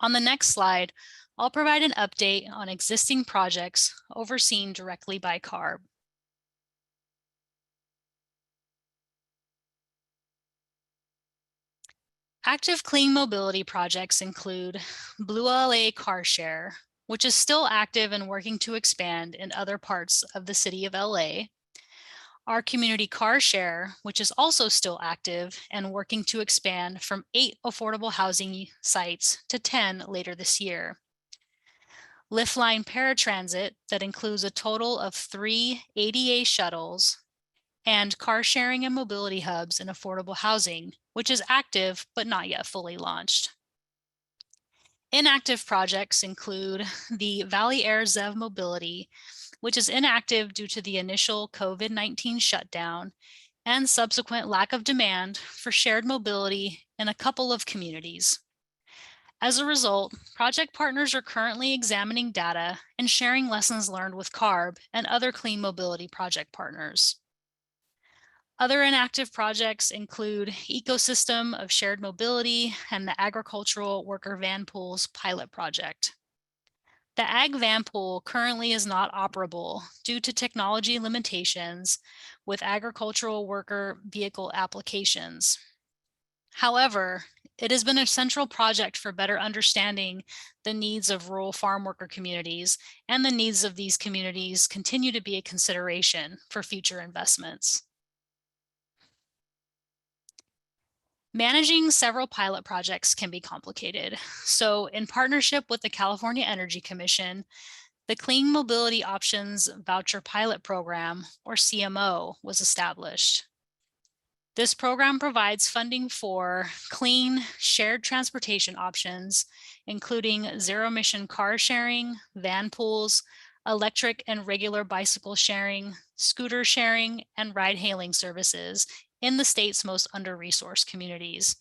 On the next slide, I'll provide an update on existing projects overseen directly by CARB. Active clean mobility projects include Blue LA Car Share, which is still active and working to expand in other parts of the city of LA. Our community car share, which is also still active and working to expand from 8 affordable housing sites to 10 later this year. Liftline Paratransit, that includes a total of 3 ADA shuttles, and car sharing and mobility hubs in affordable housing, which is active but not yet fully launched. Inactive projects include the Valley Air ZEV Mobility, which is inactive due to the initial COVID-19 shutdown and subsequent lack of demand for shared mobility in a couple of communities. As a result, project partners are currently examining data and sharing lessons learned with CARB and other clean mobility project partners. Other inactive projects include Ecosystem of Shared Mobility and the Agricultural Worker Van Pools pilot project. The Ag Van Pool currently is not operable due to technology limitations with agricultural worker vehicle applications. However, it has been a central project for better understanding the needs of rural farm worker communities, and the needs of these communities continue to be a consideration for future investments. Managing several pilot projects can be complicated. So in partnership with the California Energy Commission, the Clean Mobility Options Voucher Pilot Program, or CMO, was established. This program provides funding for clean shared transportation options, including zero-emission car sharing, van pools, electric and regular bicycle sharing, scooter sharing, and ride-hailing services in the state's most under-resourced communities,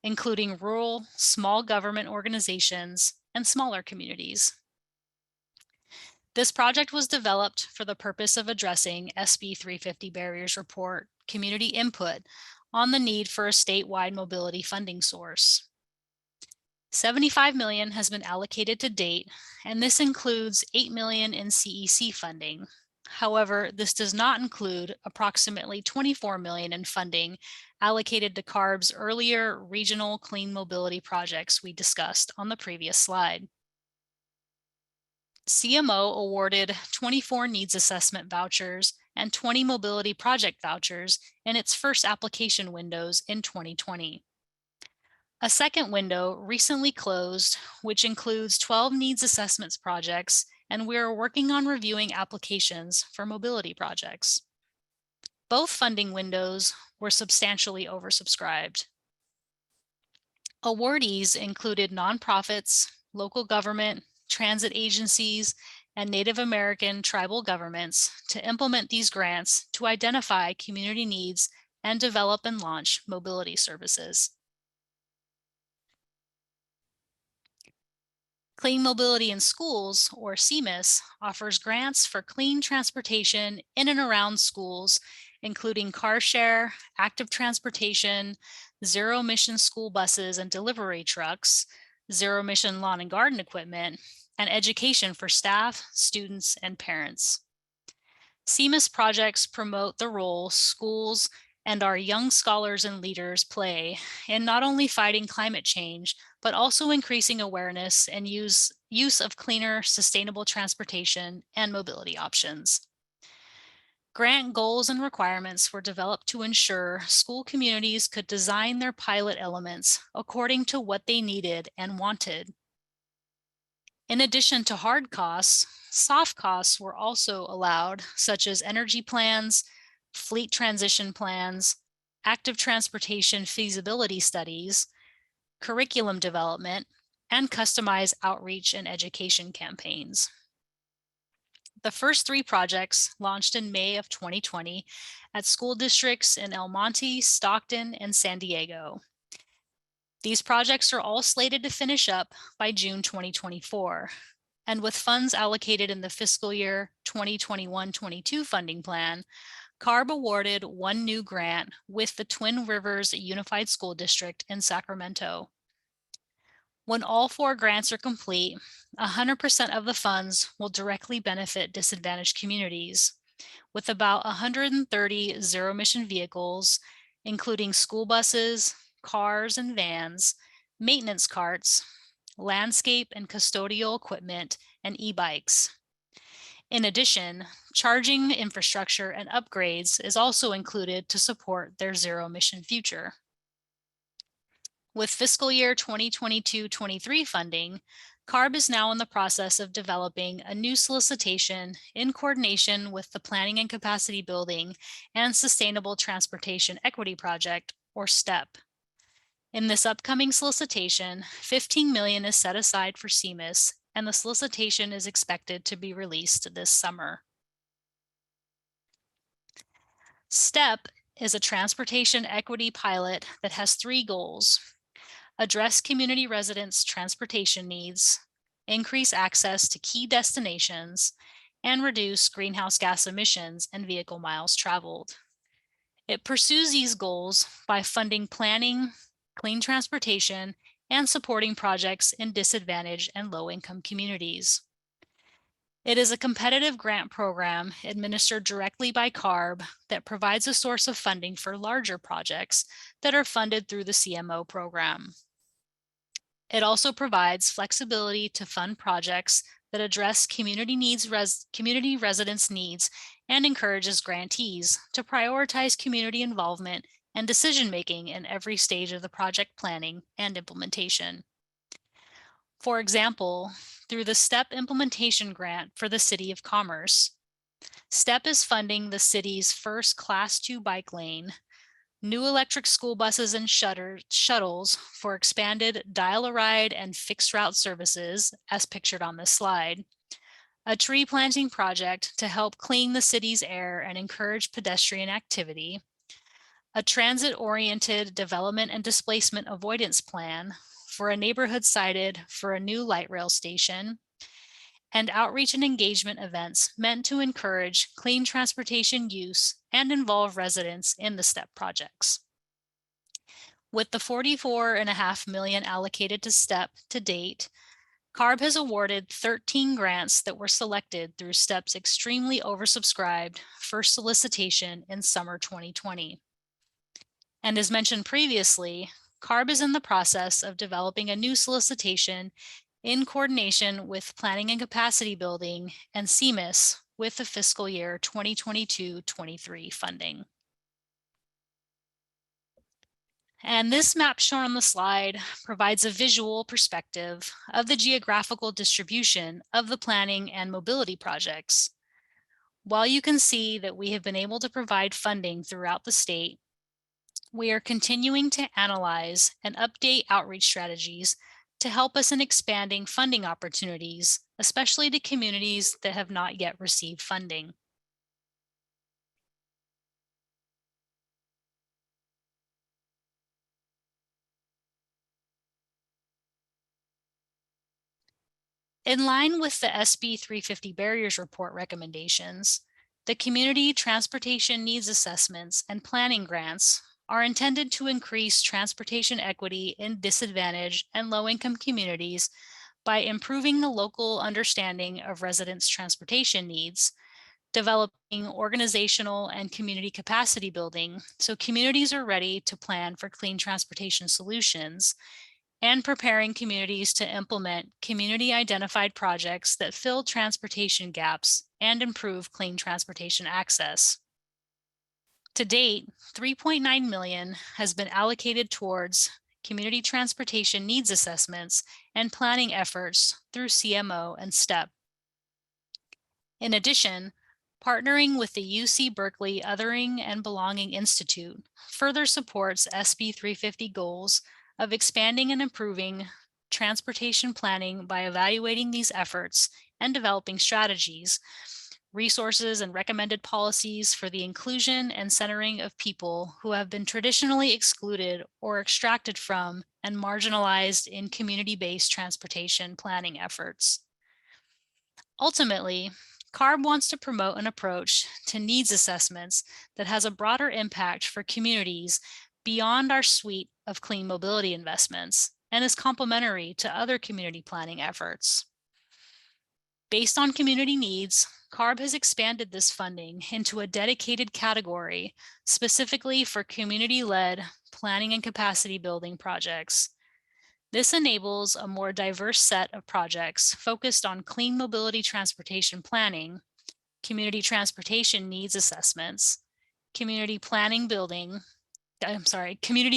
including rural, small government organizations, and smaller communities. This project was developed for the purpose of addressing SB 350 Barriers Report community input on the need for a statewide mobility funding source. $75 million has been allocated to date, and this includes $8 million in CEC funding. However, this does not include approximately $24 million in funding allocated to CARB's earlier regional clean mobility projects we discussed on the previous slide. CMO awarded 24 needs assessment vouchers and 20 mobility project vouchers in its first application windows in 2020. A second window recently closed, which includes 12 needs assessments projects, and we are working on reviewing applications for mobility projects. Both funding windows were substantially oversubscribed. Awardees included nonprofits, local government, transit agencies, and Native American tribal governments to implement these grants to identify community needs and develop and launch mobility services. Clean Mobility in Schools, or CMIS, offers grants for clean transportation in and around schools, including car share, active transportation, zero-emission school buses and delivery trucks, zero-emission lawn and garden equipment, and education for staff, students, and parents. CMIS projects promote the role schools and our young scholars and leaders play in not only fighting climate change, but also increasing awareness and use of cleaner, sustainable transportation and mobility options. Grant goals and requirements were developed to ensure school communities could design their pilot elements according to what they needed and wanted. In addition to hard costs, soft costs were also allowed, such as energy plans, fleet transition plans, active transportation feasibility studies, curriculum development, and customized outreach and education campaigns. The first 3 projects launched in May of 2020 at school districts in El Monte, Stockton, and San Diego. These projects are all slated to finish up by June 2024. And with funds allocated in the fiscal year 2021-22 funding plan, CARB awarded 1 new grant with the Twin Rivers Unified School District in Sacramento. When all 4 grants are complete, 100% of the funds will directly benefit disadvantaged communities, with about 130 zero-emission vehicles, including school buses, cars and vans, maintenance carts, landscape and custodial equipment, and e-bikes. In addition, charging infrastructure and upgrades is also included to support their zero-emission future. With fiscal year 2022-23 funding, CARB is now in the process of developing a new solicitation in coordination with the Planning and Capacity Building and Sustainable Transportation Equity Project, or STEP. In this upcoming solicitation, $15 million is set aside for CMIS, and the solicitation is expected to be released this summer. STEP is a transportation equity pilot that has 3 goals: address community residents' transportation needs, increase access to key destinations, and reduce greenhouse gas emissions and vehicle miles traveled. It pursues these goals by funding planning, clean transportation, and supporting projects in disadvantaged and low-income communities. It is a competitive grant program administered directly by CARB that provides a source of funding for larger projects that are funded through the CMO program. It also provides flexibility to fund projects that address community residents' needs and encourages grantees to prioritize community involvement and decision-making in every stage of the project planning and implementation. For example, through the STEP implementation grant for the City of Commerce, STEP is funding the city's first Class 2 bike lane, new electric school buses and shuttles for expanded dial-a-ride and fixed route services, as pictured on this slide, a tree planting project to help clean the city's air and encourage pedestrian activity, a transit-oriented development and displacement avoidance plan for a neighborhood sited for a new light rail station, and outreach and engagement events meant to encourage clean transportation use and involve residents in the STEP projects. With the $44.5 million allocated to STEP to date, CARB has awarded 13 grants that were selected through STEP's extremely oversubscribed first solicitation in summer 2020. And as mentioned previously, CARB is in the process of developing a new solicitation in coordination with Planning and Capacity Building and CMIS with the fiscal year 2022-23 funding. And this map shown on the slide provides a visual perspective of the geographical distribution of the planning and mobility projects. While you can see that we have been able to provide funding throughout the state, we are continuing to analyze and update outreach strategies to help us in expanding funding opportunities, especially to communities that have not yet received funding. In line with the SB 350 Barriers Report recommendations, the Community Transportation Needs Assessments and Planning Grants are intended to increase transportation equity in disadvantaged and low-income communities by improving the local understanding of residents' transportation needs, developing organizational and community capacity building so communities are ready to plan for clean transportation solutions, and preparing communities to implement community-identified projects that fill transportation gaps and improve clean transportation access. To date, $3.9 million has been allocated towards community transportation needs assessments and planning efforts through CMO and STEP. In addition, partnering with the UC Berkeley Othering and Belonging Institute further supports SB 350 goals of expanding and improving transportation planning by evaluating these efforts and developing strategies, resources, and recommended policies for the inclusion and centering of people who have been traditionally excluded or extracted from and marginalized in community-based transportation planning efforts. Ultimately, CARB wants to promote an approach to needs assessments that has a broader impact for communities beyond our suite of clean mobility investments and is complementary to other community planning efforts. Based on community needs, CARB has expanded this funding into a dedicated category specifically for community-led planning and capacity building projects. This enables a more diverse set of projects focused on clean mobility transportation planning, community transportation needs assessments, community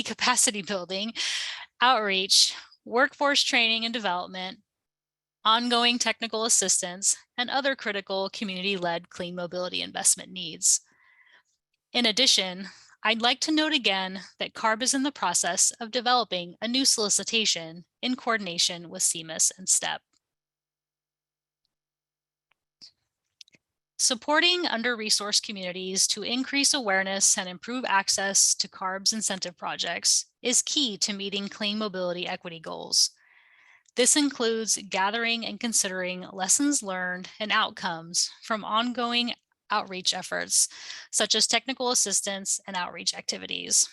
capacity building, outreach, workforce training and development, ongoing technical assistance, and other critical community-led clean mobility investment needs. In addition, I'd like to note again that CARB is in the process of developing a new solicitation in coordination with CMIS and STEP. Supporting under-resourced communities to increase awareness and improve access to CARB's incentive projects is key to meeting clean mobility equity goals. This includes gathering and considering lessons learned and outcomes from ongoing outreach efforts, such as technical assistance and outreach activities.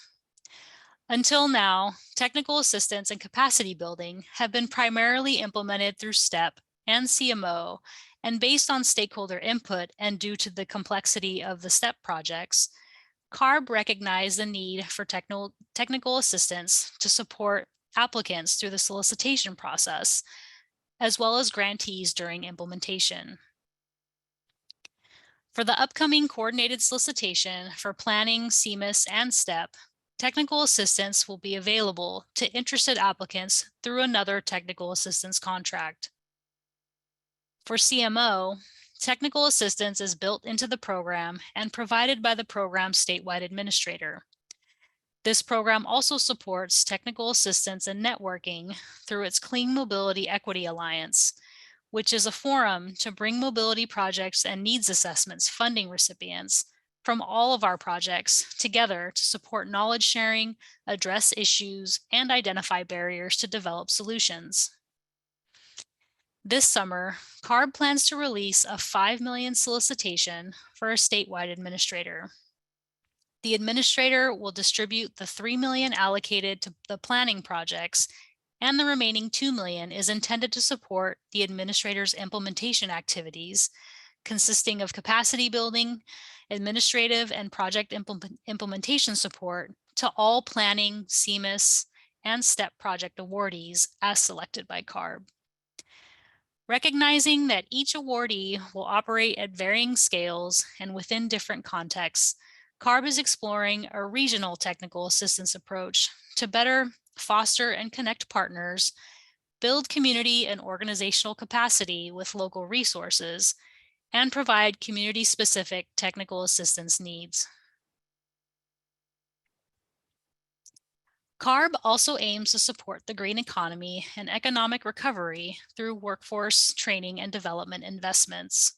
Until now, technical assistance and capacity building have been primarily implemented through STEP and CMO, and based on stakeholder input and due to the complexity of the STEP projects, CARB recognized the need for technical assistance to support applicants through the solicitation process, as well as grantees during implementation. For the upcoming coordinated solicitation for planning, CMIS, and STEP, technical assistance will be available to interested applicants through another technical assistance contract. For CMO, technical assistance is built into the program and provided by the program's statewide administrator. This program also supports technical assistance and networking through its Clean Mobility Equity Alliance, which is a forum to bring mobility projects and needs assessments funding recipients from all of our projects together to support knowledge sharing, address issues, and identify barriers to develop solutions. This summer, CARB plans to release a $5 million solicitation for a statewide administrator. The administrator will distribute the $3 million allocated to the planning projects, and the remaining $2 million is intended to support the administrator's implementation activities, consisting of capacity building, administrative and project implementation support to all planning, CMIS, and STEP project awardees as selected by CARB. Recognizing that each awardee will operate at varying scales and within different contexts, CARB is exploring a regional technical assistance approach to better foster and connect partners, build community and organizational capacity with local resources, and provide community-specific technical assistance needs. CARB also aims to support the green economy and economic recovery through workforce training and development investments.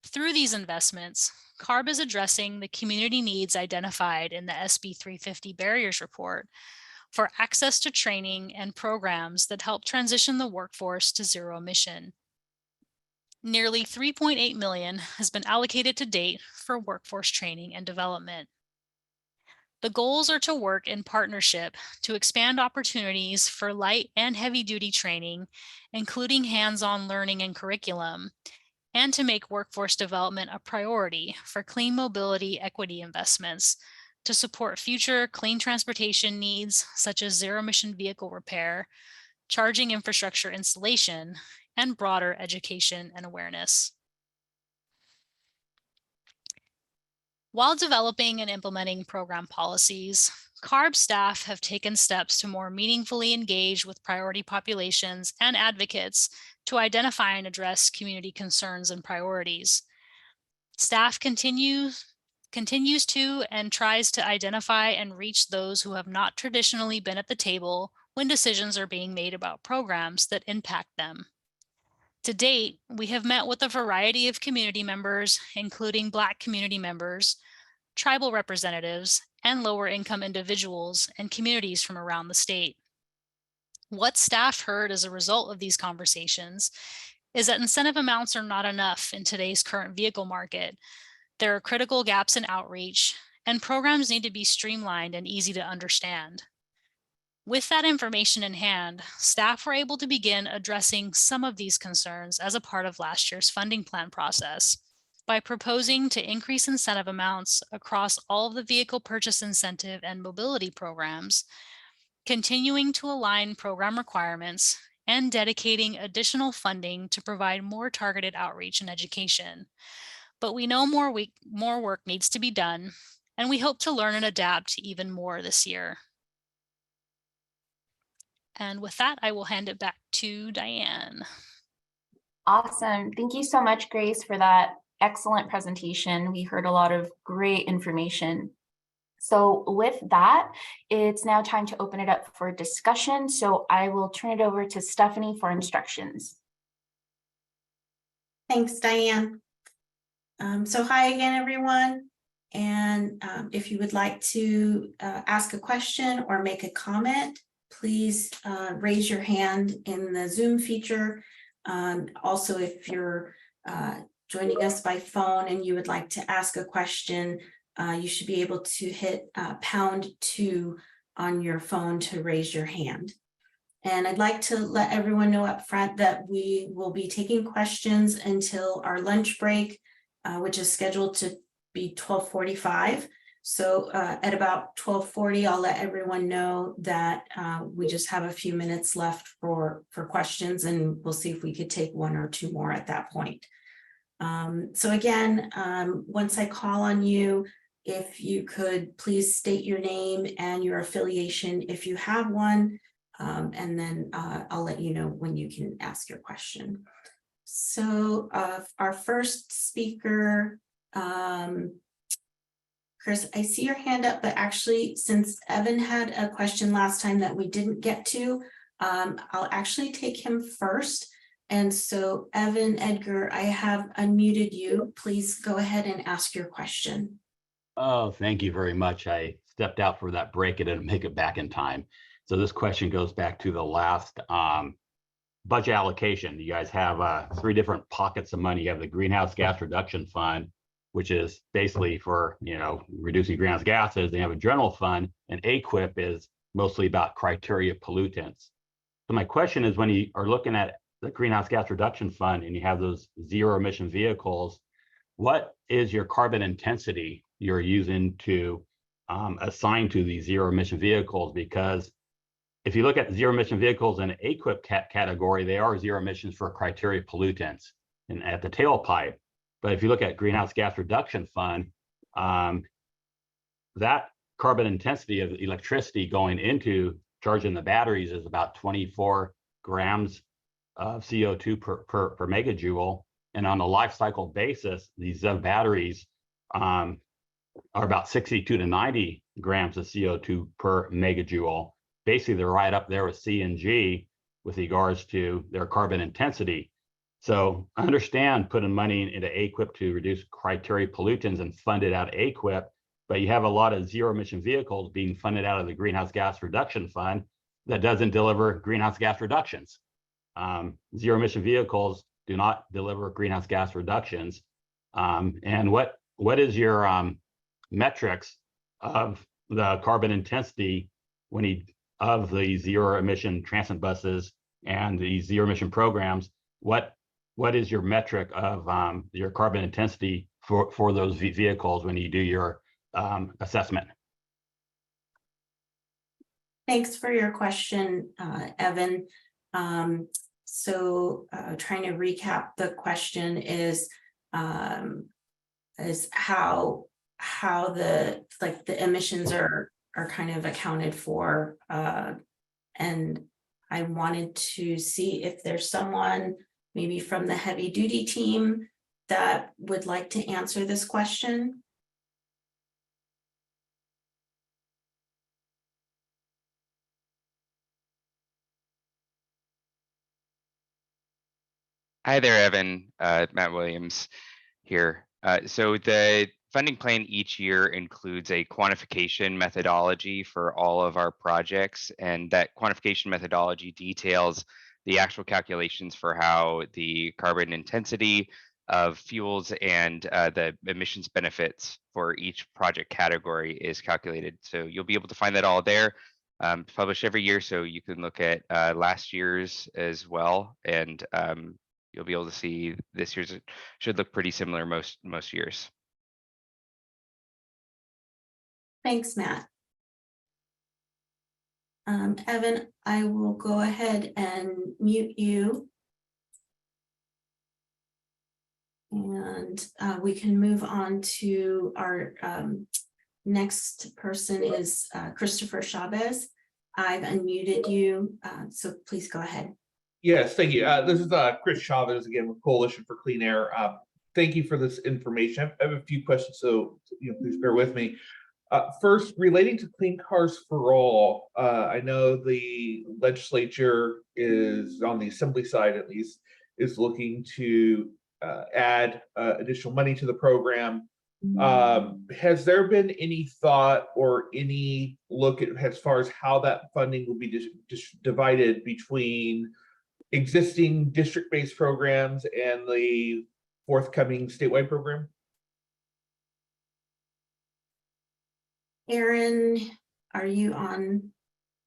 Through these investments, CARB is addressing the community needs identified in the SB 350 Barriers Report, for access to training and programs that help transition the workforce to zero emission. Nearly 3.8 million has been allocated to date for workforce training and development. The goals are to work in partnership to expand opportunities for light and heavy duty training, including hands-on learning and curriculum, and to make workforce development a priority for clean mobility equity investments to support future clean transportation needs such as zero-emission vehicle repair, charging infrastructure installation, and broader education and awareness. While developing and implementing program policies, CARB staff have taken steps to more meaningfully engage with priority populations and advocates to identify and address community concerns and priorities. Staff continues to and tries to identify and reach those who have not traditionally been at the table when decisions are being made about programs that impact them. To date, we have met with a variety of community members, including Black community members, tribal representatives, and lower income individuals and communities from around the state. What staff heard as a result of these conversations is that incentive amounts are not enough in today's current vehicle market. There are critical gaps in outreach, and programs need to be streamlined and easy to understand. With that information in hand, staff were able to begin addressing some of these concerns as a part of last year's funding plan process by proposing to increase incentive amounts across all of the vehicle purchase incentive and mobility programs, continuing to align program requirements, and dedicating additional funding to provide more targeted outreach and education. But we know more work needs to be done, and we hope to learn and adapt even more this year. And with that, I will hand it back to Diane. Awesome. Thank you so much, Grace, for that excellent presentation. We heard a lot of great information. So with that, it's now time to open it up for discussion. So I will turn it over to Stephanie for instructions. Thanks, Diane. So hi again, everyone. And if you would like to ask a question or make a comment, please raise your hand in the Zoom feature. Also, if you're joining us by phone and you would like to ask a question, you should be able to hit #2 on your phone to raise your hand. And I'd like to let everyone know up front that we will be taking questions until our lunch break, which is scheduled to be 12:45. So at about 12:40, I'll let everyone know that we just have a few minutes left for questions, and we'll see if we could take 1 or 2 more at that point. So again, once I call on you, if you could please state your name and your affiliation if you have one, and then I'll let you know when you can ask your question. So our first speaker, Chris, I see your hand up, but actually, since Evan had a question last time that we didn't get to, I'll actually take him first. And so Evan, Edgar, I have unmuted you. Please go ahead and ask your question. Oh, thank you very much. I stepped out for that break and didn't make it back in time. So this question goes back to the last budget allocation. You guys have 3 different pockets of money. You have the greenhouse gas reduction fund, which is basically for, reducing greenhouse gases. They have a general fund, and AQIP is mostly about criteria pollutants. So my question is, when you are looking at the greenhouse gas reduction fund and you have those zero emission vehicles, what is your carbon intensity you're using to assign to these zero emission vehicles? Because if you look at zero emission vehicles in AQIP category, they are zero emissions for criteria pollutants and at the tailpipe. But if you look at greenhouse gas reduction fund, that carbon intensity of electricity going into charging the batteries is about 24 grams of CO2 per megajoule. And on a life cycle basis, these batteries are about 62 to 90 grams of CO2 per megajoule. Basically, they're right up there with CNG with regards to their carbon intensity. So I understand putting money into AQIP to reduce criteria pollutants and fund it out of AQIP, but you have a lot of zero emission vehicles being funded out of the greenhouse gas reduction fund that doesn't deliver greenhouse gas reductions. Zero emission vehicles do not deliver greenhouse gas reductions. And what is your metrics of the carbon intensity of the zero emission transit buses and the zero emission programs? What is your metric of your carbon intensity for those vehicles when you do your assessment? Thanks for your question, Evan. So trying to recap the question is how the emissions are kind of accounted for, and I wanted to see if there's someone maybe from the heavy duty team that would like to answer this question. Hi there, Evan. Matt Williams here. So the funding plan each year includes a quantification methodology for all of our projects, and that quantification methodology details the actual calculations for how the carbon intensity of fuels and the emissions benefits for each project category is calculated. So you'll be able to find that all there. Published every year, so you can look at last year's as well, and you'll be able to see this year's should look pretty similar most years. Thanks, Matt. Evan, I will go ahead and mute you. And we can move on to our next person is Christopher Chavez. I've unmuted you, so please go ahead. Yes, thank you. This is Chris Chavez again with Coalition for Clean Air. Thank you for this information. I have a few questions, so please bear with me. First, relating to Clean Cars for All, I know the legislature is, on the assembly side at least, is looking to add additional money to the program. Has there been any thought or any look at as far as how that funding will be divided between existing district-based programs and the forthcoming statewide program? Aaron, are you on?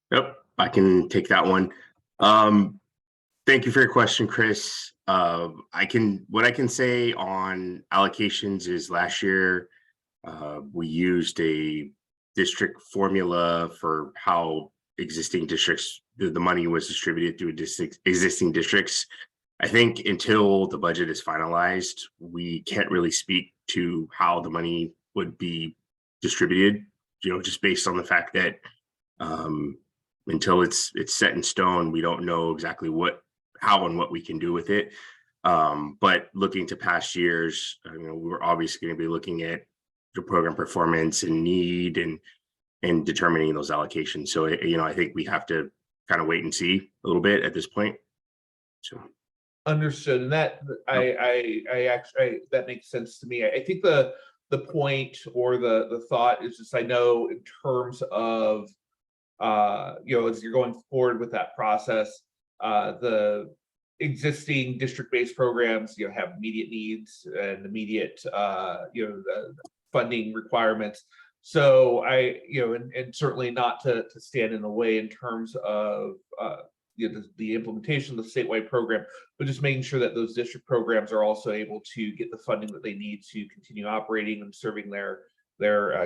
Yep, I can take that one. Thank you for your question, Chris. What I can say on allocations is last year we used a district formula for how existing districts, the money was distributed through existing districts. I think until the budget is finalized, we can't really speak to how the money would be distributed, just based on the fact that until it's set in stone, we don't know exactly how and what we can do with it. But looking to past years, we're obviously going to be looking at the program performance and need and determining those allocations. So, I think we have to kind of wait and see a little bit at this point. So. Understood. And that I actually that makes sense to me. I think the point or the thought is just, I know in terms of as you're going forward with that process, the existing district-based programs have immediate needs and immediate the funding requirements. So and certainly not to stand in the way in terms of the implementation of the statewide program, but just making sure that those district programs are also able to get the funding that they need to continue operating and serving their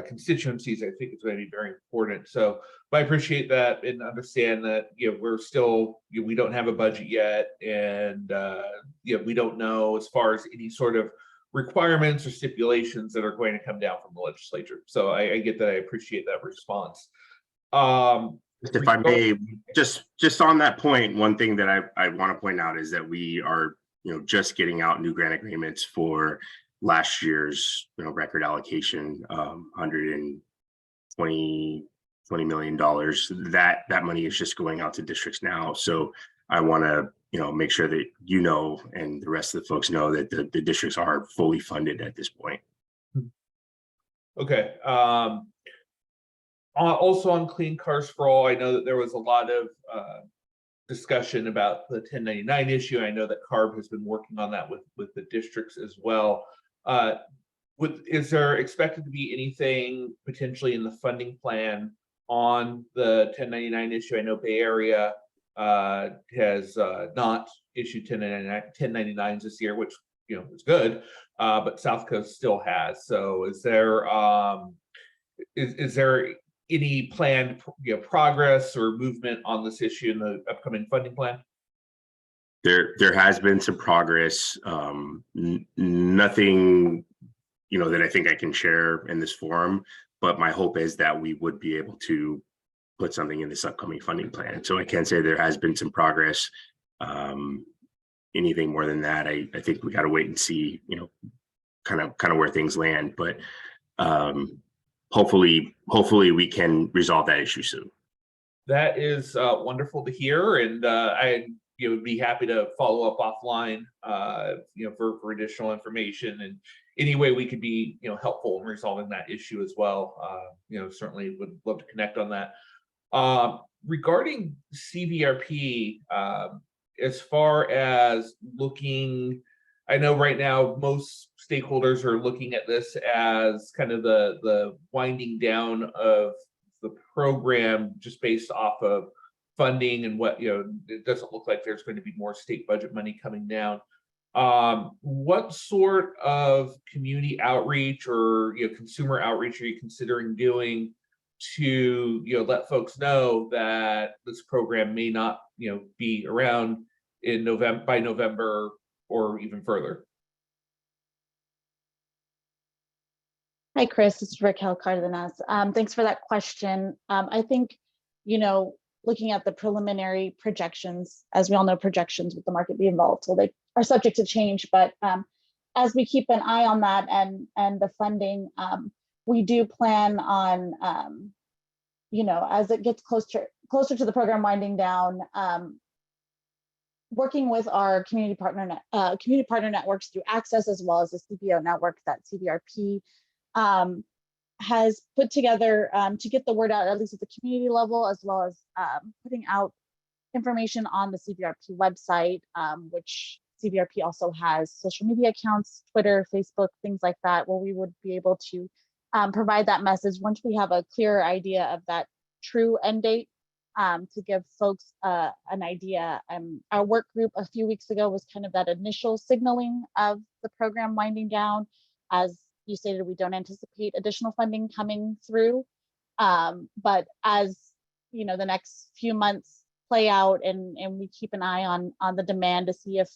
constituencies. I think it's going to be very important. So, but I appreciate that and understand that we're still we don't have a budget yet, and we don't know as far as any sort of requirements or stipulations that are going to come down from the legislature. So I get that. I appreciate that response. If I may, just on that point, one thing that I want to point out is that we are, just getting out new grant agreements for last year's, record allocation, $120 million. That money is just going out to districts now. So I want to, make sure that and the rest of the folks know that the districts are fully funded at this point. Okay. Also on Clean Cars for All, I know that there was a lot of discussion about the 1099 issue. I know that CARB has been working on that with the districts as well. Is there expected to be anything potentially in the funding plan on the 1099 issue? I know Bay Area has not issued 1099s this year, which is good, but South Coast still has. So is there any planned progress or movement on this issue in the upcoming funding plan? There has been some progress. Nothing that I think I can share in this forum, but my hope is that we would be able to put something in this upcoming funding plan. So I can say there has been some progress. Anything more than that, I think we got to wait and see, kind of where things land. But hopefully we can resolve that issue soon. That is wonderful to hear, and I would be happy to follow up offline, for additional information, and any way we could be helpful in resolving that issue as well. Certainly would love to connect on that. Regarding CVRP, as far as looking, I know right now most stakeholders are looking at this as kind of the winding down of the program just based off of funding and what, it doesn't look like there's going to be more state budget money coming down. What sort of community outreach or consumer outreach are you considering doing to let folks know that this program may not be around in by November or even further? Hi, Chris. It's Raquel Cardenas. Thanks for that question. I think, looking at the preliminary projections, as we all know, projections with the market being volatile, they are subject to change. But as we keep an eye on that and the funding, we do plan on, as it gets closer to the program winding down, working with our community partner networks through Access, as well as the CBO network that CVRP has put together to get the word out, at least at the community level, as well as putting out information on the CVRP website, which CVRP also has social media accounts, Twitter, Facebook, things like that, where we would be able to provide that message once we have a clearer idea of that true end date, to give folks an idea. Our work group a few weeks ago was kind of that initial signaling of the program winding down. As you stated, we don't anticipate additional funding coming through, but as the next few months play out and we keep an eye on the demand to see if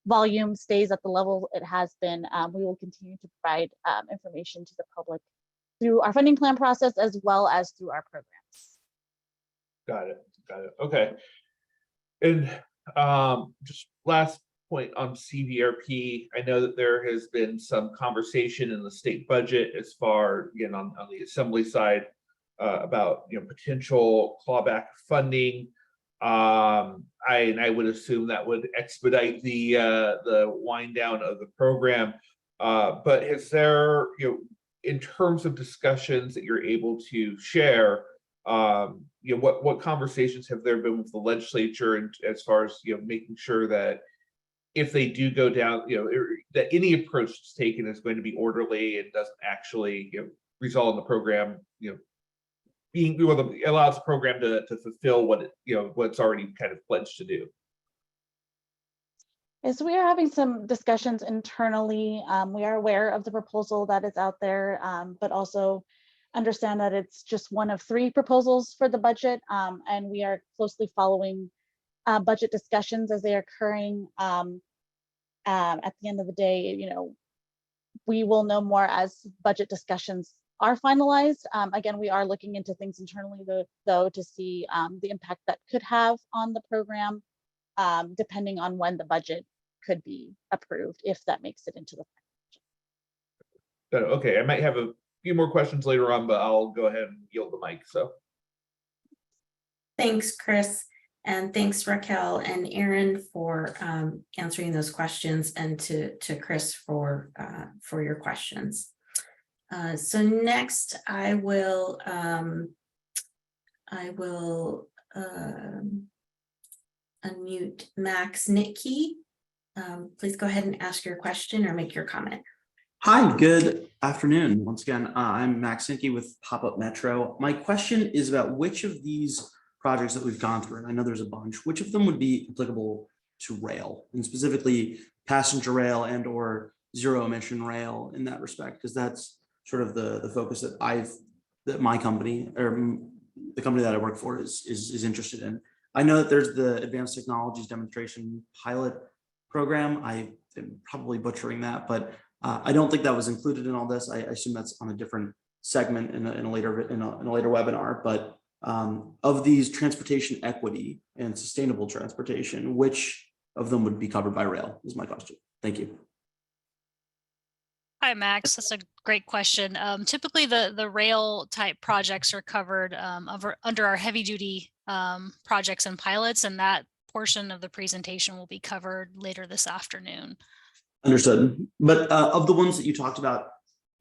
volume stays at the level it has been, we will continue to provide information to the public through our funding plan process as well as through our programs. Got it. Okay. And just last point on CVRP, I know that there has been some conversation in the state budget as far, again, on the assembly side, about potential clawback funding. I would assume that would expedite the wind down of the program. But is there, in terms of discussions that you're able to share, what conversations have there been with the legislature, and as far as making sure that if they do go down, that any approach that's taken is going to be orderly and doesn't actually result in the program allows the program to fulfill what what's already kind of pledged to do? Yes, we are having some discussions internally. We are aware of the proposal that is out there, but also understand that it's just one of 3 proposals for the budget, and we are closely following budget discussions as they are occurring. At the end of the day, we will know more as budget discussions are finalized. Again, we are looking into things internally though to see the impact that could have on the program, depending on when the budget could be approved, if that makes it into the budget. Okay, I might have a few more questions later on, but I'll go ahead and yield the mic. So Thanks, Chris. And thanks, Raquel and Aaron, for answering those questions, and to Chris for your questions. So next I will unmute Max Nitke. Please go ahead and ask your question or make your comment. Hi, good afternoon. Once again, I'm Max Sinke with Pop-Up Metro. My question is about which of these projects that we've gone through, and I know there's a bunch, which of them would be applicable to rail, and specifically passenger rail and or zero emission rail in that respect, because that's sort of the focus that my company or the company that I work for is interested in. I know that there's the Advanced Technologies Demonstration Pilot Program. I am probably butchering that, but I don't think that was included in all this. I assume that's on a different segment in a later webinar. But of these transportation equity and sustainable transportation, which of them would be covered by rail is my question. Thank you. Hi, Max. That's a great question. Typically, the rail type projects are covered under our heavy duty projects and pilots, and that portion of the presentation will be covered later this afternoon. Understood. But of the ones that you talked about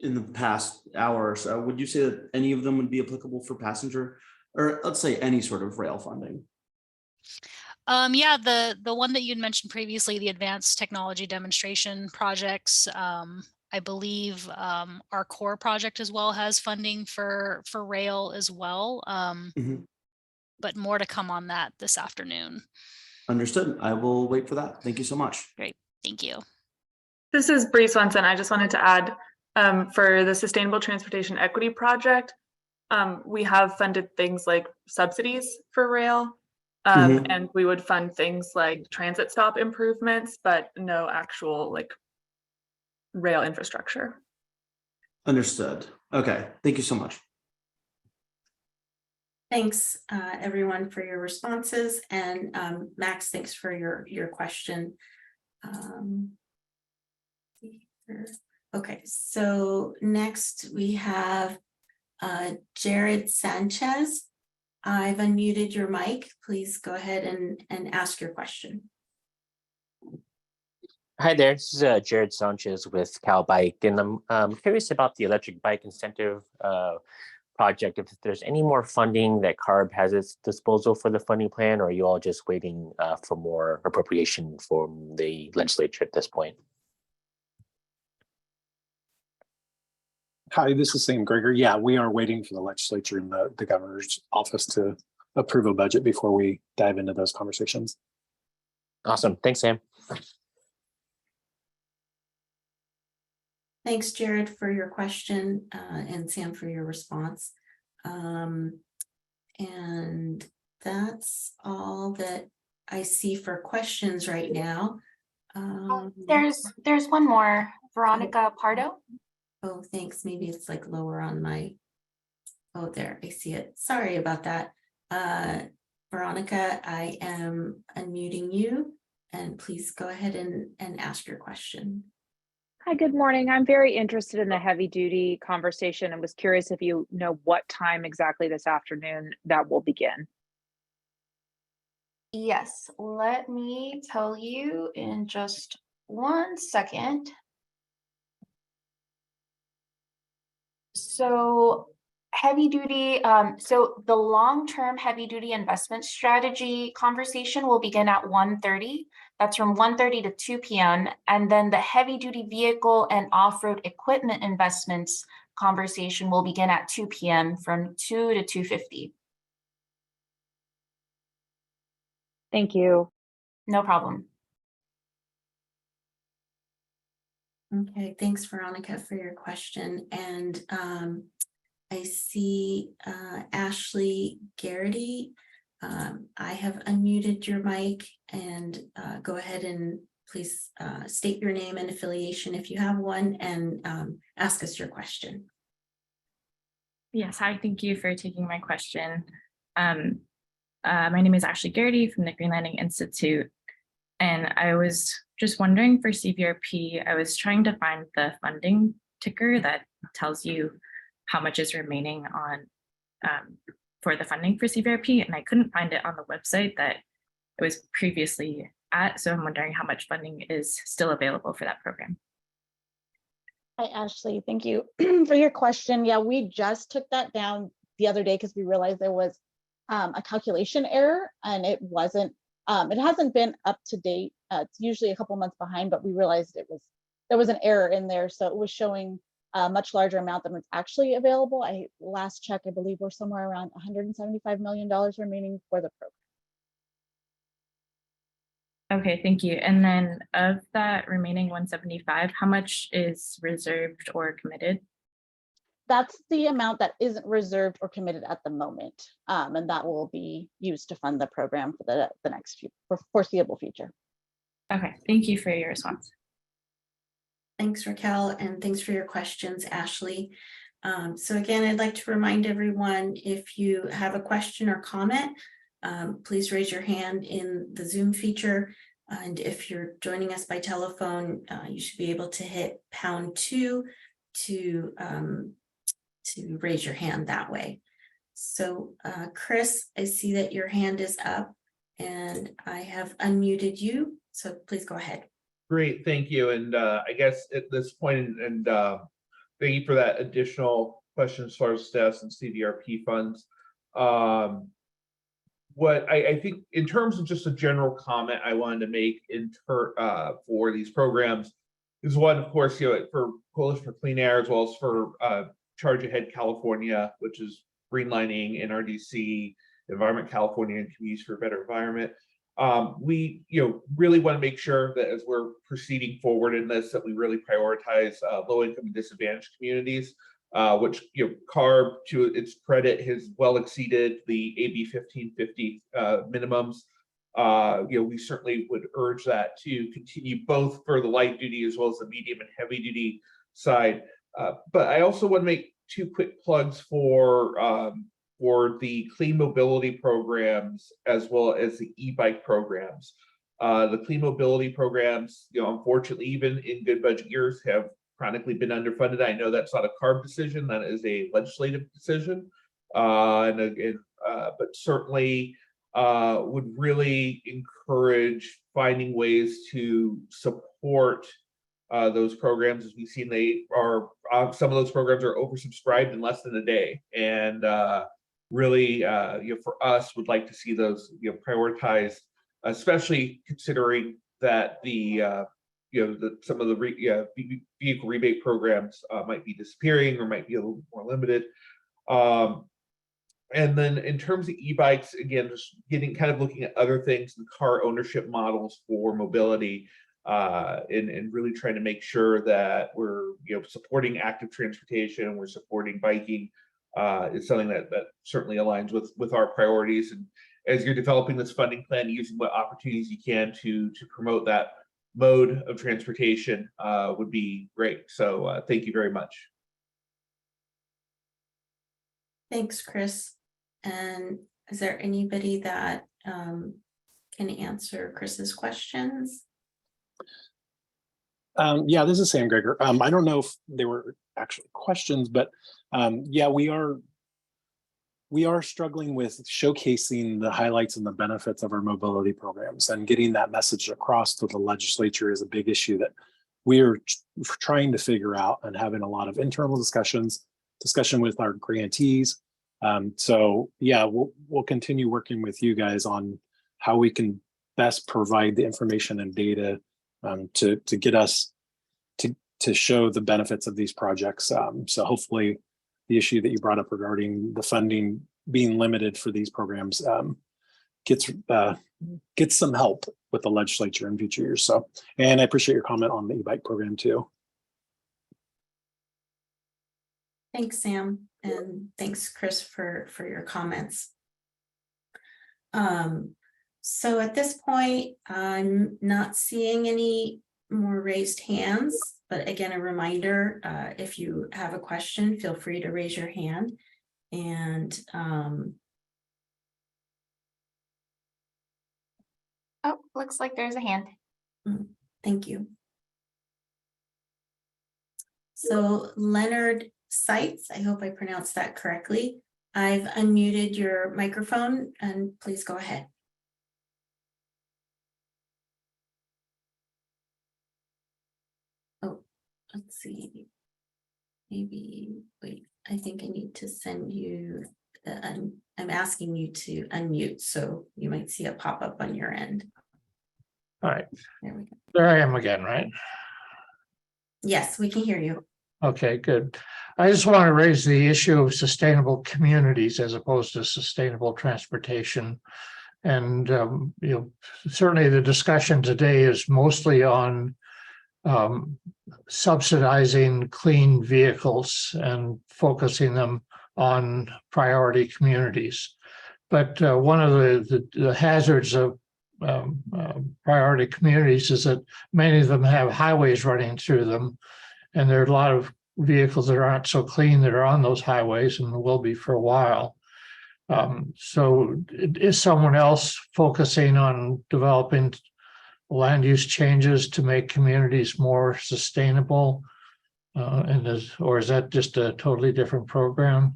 in the past hour or so, would you say that any of them would be applicable for passenger, or let's say any sort of rail funding? Yeah, the one that you'd mentioned previously, the Advanced Technology Demonstration projects, I believe our core project as well has funding for rail as well. But more to come on that this afternoon. Understood. I will wait for that. Thank you so much. Great. Thank you. This is Bree Swenson. I just wanted to add for the Sustainable Transportation Equity Project, we have funded things like subsidies for rail, and we would fund things like transit stop improvements, but no actual like rail infrastructure. Understood. Okay. Thank you so much. Thanks, everyone, for your responses. And Max, thanks for your question. Okay, so next we have Jared Sanchez. I've unmuted your mic. Please go ahead and ask your question. Hi there, this is Jared Sanchez with Cal Bike, and I'm curious about the electric bike incentive project. If there's any more funding that CARB has at its disposal for the funding plan, or are you all just waiting for more appropriation from the legislature at this point? Hi, this is Sam Greger. Yeah, we are waiting for the legislature and the governor's office to approve a budget before we dive into those conversations. Awesome. Thanks, Sam. Thanks, Jared, for your question, and Sam for your response. And that's all that I see for questions right now. There's one more, Veronica Pardo. Oh, thanks. Maybe it's like lower on my, oh, there, I see it. Sorry about that. Veronica, I am unmuting you, and please go ahead and ask your question. Hi, good morning. I'm very interested in the heavy duty conversation and was curious if you know what time exactly this afternoon that will begin. Yes, let me tell you in just 1 second. So heavy duty, so the long-term heavy duty investment strategy conversation will begin at 1:30. That's from 1:30 to 2 p.m. And then the heavy duty vehicle and off-road equipment investments conversation will begin at 2 p.m. from 2 to 2:50. Thank you. No problem. Okay, thanks, Veronica, for your question. And I see Ashley Garrity. I have unmuted your mic, and go ahead and please state your name and affiliation if you have one, and ask us your question. Yes, hi, thank you for taking my question. My name is Ashley Garrity from the Green Landing Institute, and I was just wondering for CVRP, I was trying to find the funding ticker that tells you how much is remaining on for the funding for CVRP, and I couldn't find it on the website that it was previously at. So I'm wondering how much funding is still available for that program. Hi, Ashley. Thank you for your question. Yeah, we just took that down the other day because we realized there was a calculation error and it hasn't been up to date. It's usually a couple months behind, but we realized there was an error in there. So it was showing a much larger amount than was actually available. Last check, I believe we're somewhere around $175 million remaining for the program. Okay, thank you. And then of that remaining 175, how much is reserved or committed? That's the amount that isn't reserved or committed at the moment. And that will be used to fund the program for the next foreseeable future. Okay, thank you for your response. Thanks, Raquel, and thanks for your questions, Ashley. So again, I'd like to remind everyone, if you have a question or comment, please raise your hand in the Zoom feature. And if you're joining us by telephone, you should be able to hit #2 to raise your hand that way. So Chris, I see that your hand is up and I have unmuted you. So please go ahead. Great, thank you. And I guess at this point, and thank you for that additional question as far as STES and CDRP funds. What I think in terms of just a general comment I wanted to make for these programs is one, of course, for Coalition for Clean Air, as well as for Charge Ahead California, which is greenlining NRDC, Environment California, and Communities for a Better Environment. We really want to make sure that as we're proceeding forward in this, that we really prioritize low-income and disadvantaged communities, which CARB, to its credit, has well exceeded the AB 1550 minimums. We certainly would urge that to continue both for the light duty as well as the medium and heavy duty side. But I also want to make two quick plugs for the clean mobility programs as well as the e-bike programs. The clean mobility programs, unfortunately, even in good budget years, have chronically been underfunded. I know that's not a CARB decision, that is a legislative decision, but certainly would really encourage finding ways to support those programs. As we've seen, some of those programs are oversubscribed in less than a day, and really, for us, would like to see those prioritized, especially considering that some of the vehicle rebate programs might be disappearing or might be a little more limited. And then in terms of e-bikes, again, just looking at other things and car ownership models for mobility, and really trying to make sure that we're supporting active transportation, we're supporting biking, is something that certainly aligns with our priorities. And as you're developing this funding plan, using what opportunities you can to promote that mode of transportation would be great. So thank you very much. Thanks, Chris. And is there anybody that can answer Chris's questions? Yeah, this is Sam Greger. I don't know if they were actually questions, but yeah, we are struggling with showcasing the highlights and the benefits of our mobility programs, and getting that message across to the legislature is a big issue that we are trying to figure out, and having a lot of internal discussion with our grantees. So yeah, we'll continue working with you guys on how we can best provide the information and data to get us to show the benefits of these projects. So hopefully the issue that you brought up regarding the funding being limited for these programs gets some help with the legislature in future years. So, and I appreciate your comment on the e-bike program too. Thanks, Sam, and thanks, Chris, for your comments. So at this point, I'm not seeing any more raised hands, but again, a reminder, if you have a question, feel free to raise your hand. And oh, looks like there's a hand. Thank you. So Leonard Seitz, I hope I pronounced that correctly. I've unmuted your microphone and please go ahead. Oh, let's see. maybe, wait, I think I need to send you, I'm asking you to unmute, so you might see a pop-up on your end. All right, There we go. there I am again, right? Yes, we can hear you. Okay, good. I just want to raise the issue of sustainable communities as opposed to sustainable transportation. And, certainly the discussion today is mostly on subsidizing clean vehicles and focusing them on priority communities. But one of the hazards of priority communities is that many of them have highways running through them. And there are a lot of vehicles that aren't so clean that are on those highways and will be for a while. So is someone else focusing on developing land use changes to make communities more sustainable? Or is that just a totally different program?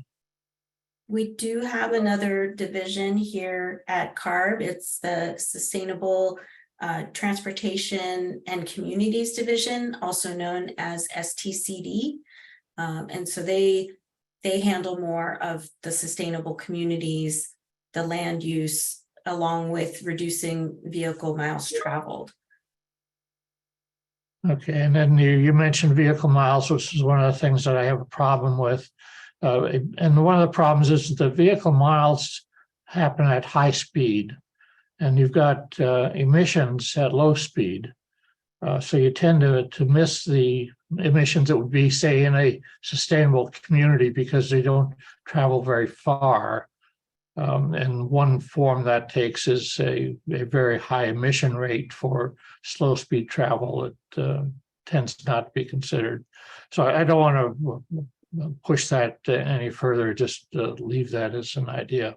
We do have another division here at CARB. It's the Sustainable Transportation and Communities Division, also known as STCD. And so they handle more of the sustainable communities, the land use, along with reducing vehicle miles traveled. Okay, and then you mentioned vehicle miles, which is one of the things that I have a problem with. And one of the problems is that vehicle miles happen at high speed, and you've got emissions at low speed. So you tend to miss the emissions that would be, say, in a sustainable community because they don't travel very far. And one form that takes is a very high emission rate for slow speed travel. It tends not to be considered. So I don't want to push that any further, just leave that as an idea.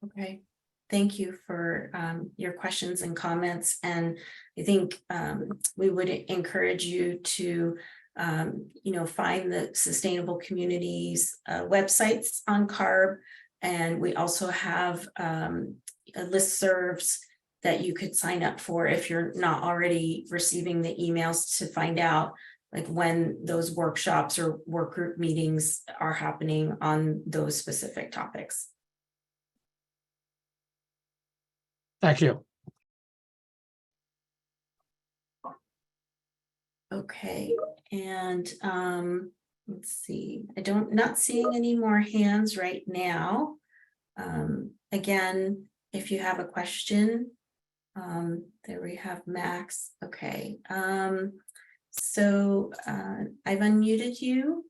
Okay, thank you for your questions and comments. And I think we would encourage you to find the Sustainable Communities websites on CARB. And we also have listservs that you could sign up for if you're not already receiving the emails to find out like when those workshops or work group meetings are happening on those specific topics. Thank you. Okay, and let's see, not seeing any more hands right now. Again, if you have a question, there we have Max. Okay, so I've unmuted you.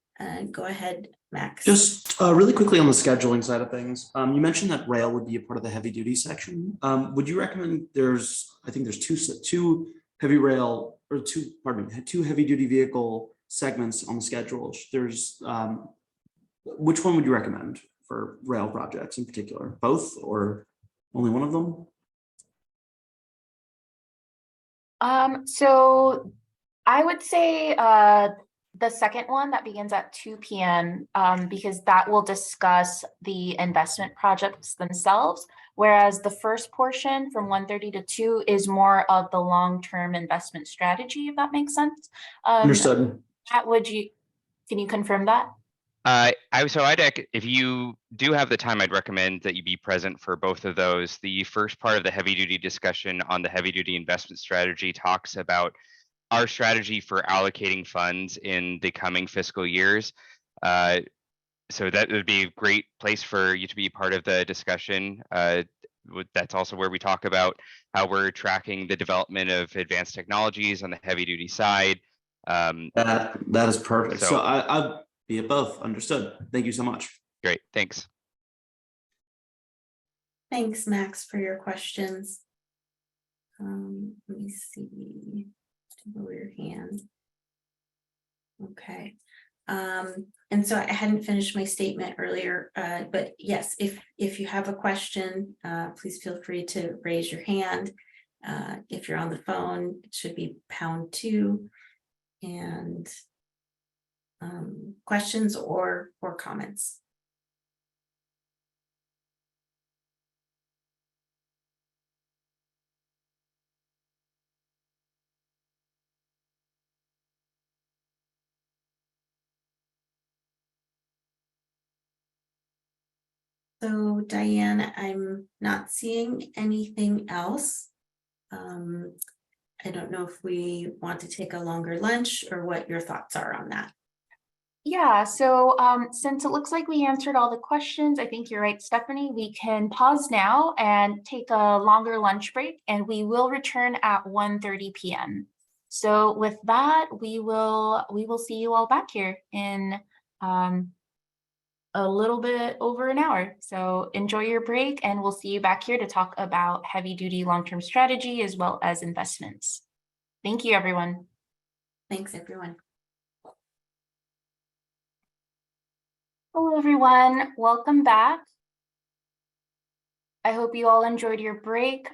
Go ahead, Max. Just really quickly on the scheduling side of things, you mentioned that rail would be a part of the heavy duty section. Would you recommend I think there's two heavy rail or two heavy duty vehicle segments on the schedule. There's which one would you recommend for rail projects in particular? Both or only one of them? So I would say the second one that begins at 2 p.m. Because that will discuss the investment projects themselves, whereas the first portion from 1:30 to 2 is more of the long-term investment strategy, if that makes sense. Understood. Can you confirm that? If you do have the time, I'd recommend that you be present for both of those. The first part of the heavy duty discussion on the heavy duty investment strategy talks about our strategy for allocating funds in the coming fiscal years. So that would be a great place for you to be part of the discussion. That's also where we talk about how we're tracking the development of advanced technologies on the heavy duty side. That is perfect. So I'll be at both. Understood. Thank you so much. Great. Thanks. Thanks, Max, for your questions. Let me see. Lower your hand. Okay. And so I hadn't finished my statement earlier, but yes, if you have a question, please feel free to raise your hand. If you're on the phone, it should be #2. And questions or comments. So Diane, I'm not seeing anything else. I don't know if we want to take a longer lunch or what your thoughts are on that. Yeah, so since it looks like we answered all the questions, I think you're right, Stephanie. We can pause now and take a longer lunch break, and we will return at 1:30 p.m. So with that, we will see you all back here in a little bit over an hour. So enjoy your break, and we'll see you back here to talk about heavy duty long-term strategy as well as investments. Thank you, everyone. Thanks, everyone. Hello, everyone. Welcome back. I hope you all enjoyed your break.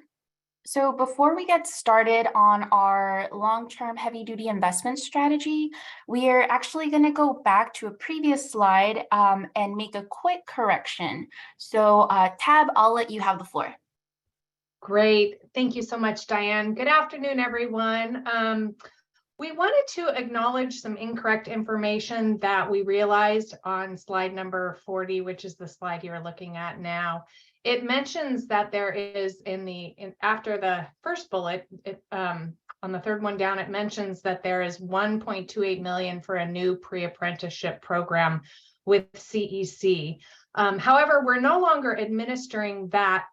So before we get started on our long-term heavy-duty investment strategy, we are actually going to go back to a previous slide and make a quick correction. So Tab, I'll let you have the floor. Great. Thank you so much, Diane. Good afternoon, everyone. We wanted to acknowledge some incorrect information that we realized on slide number 40, which is the slide you're looking at now. It mentions that there is after the first bullet, on the third one down, it mentions that there is 1.28 million for a new pre-apprenticeship program with CEC. However, we're no longer administering that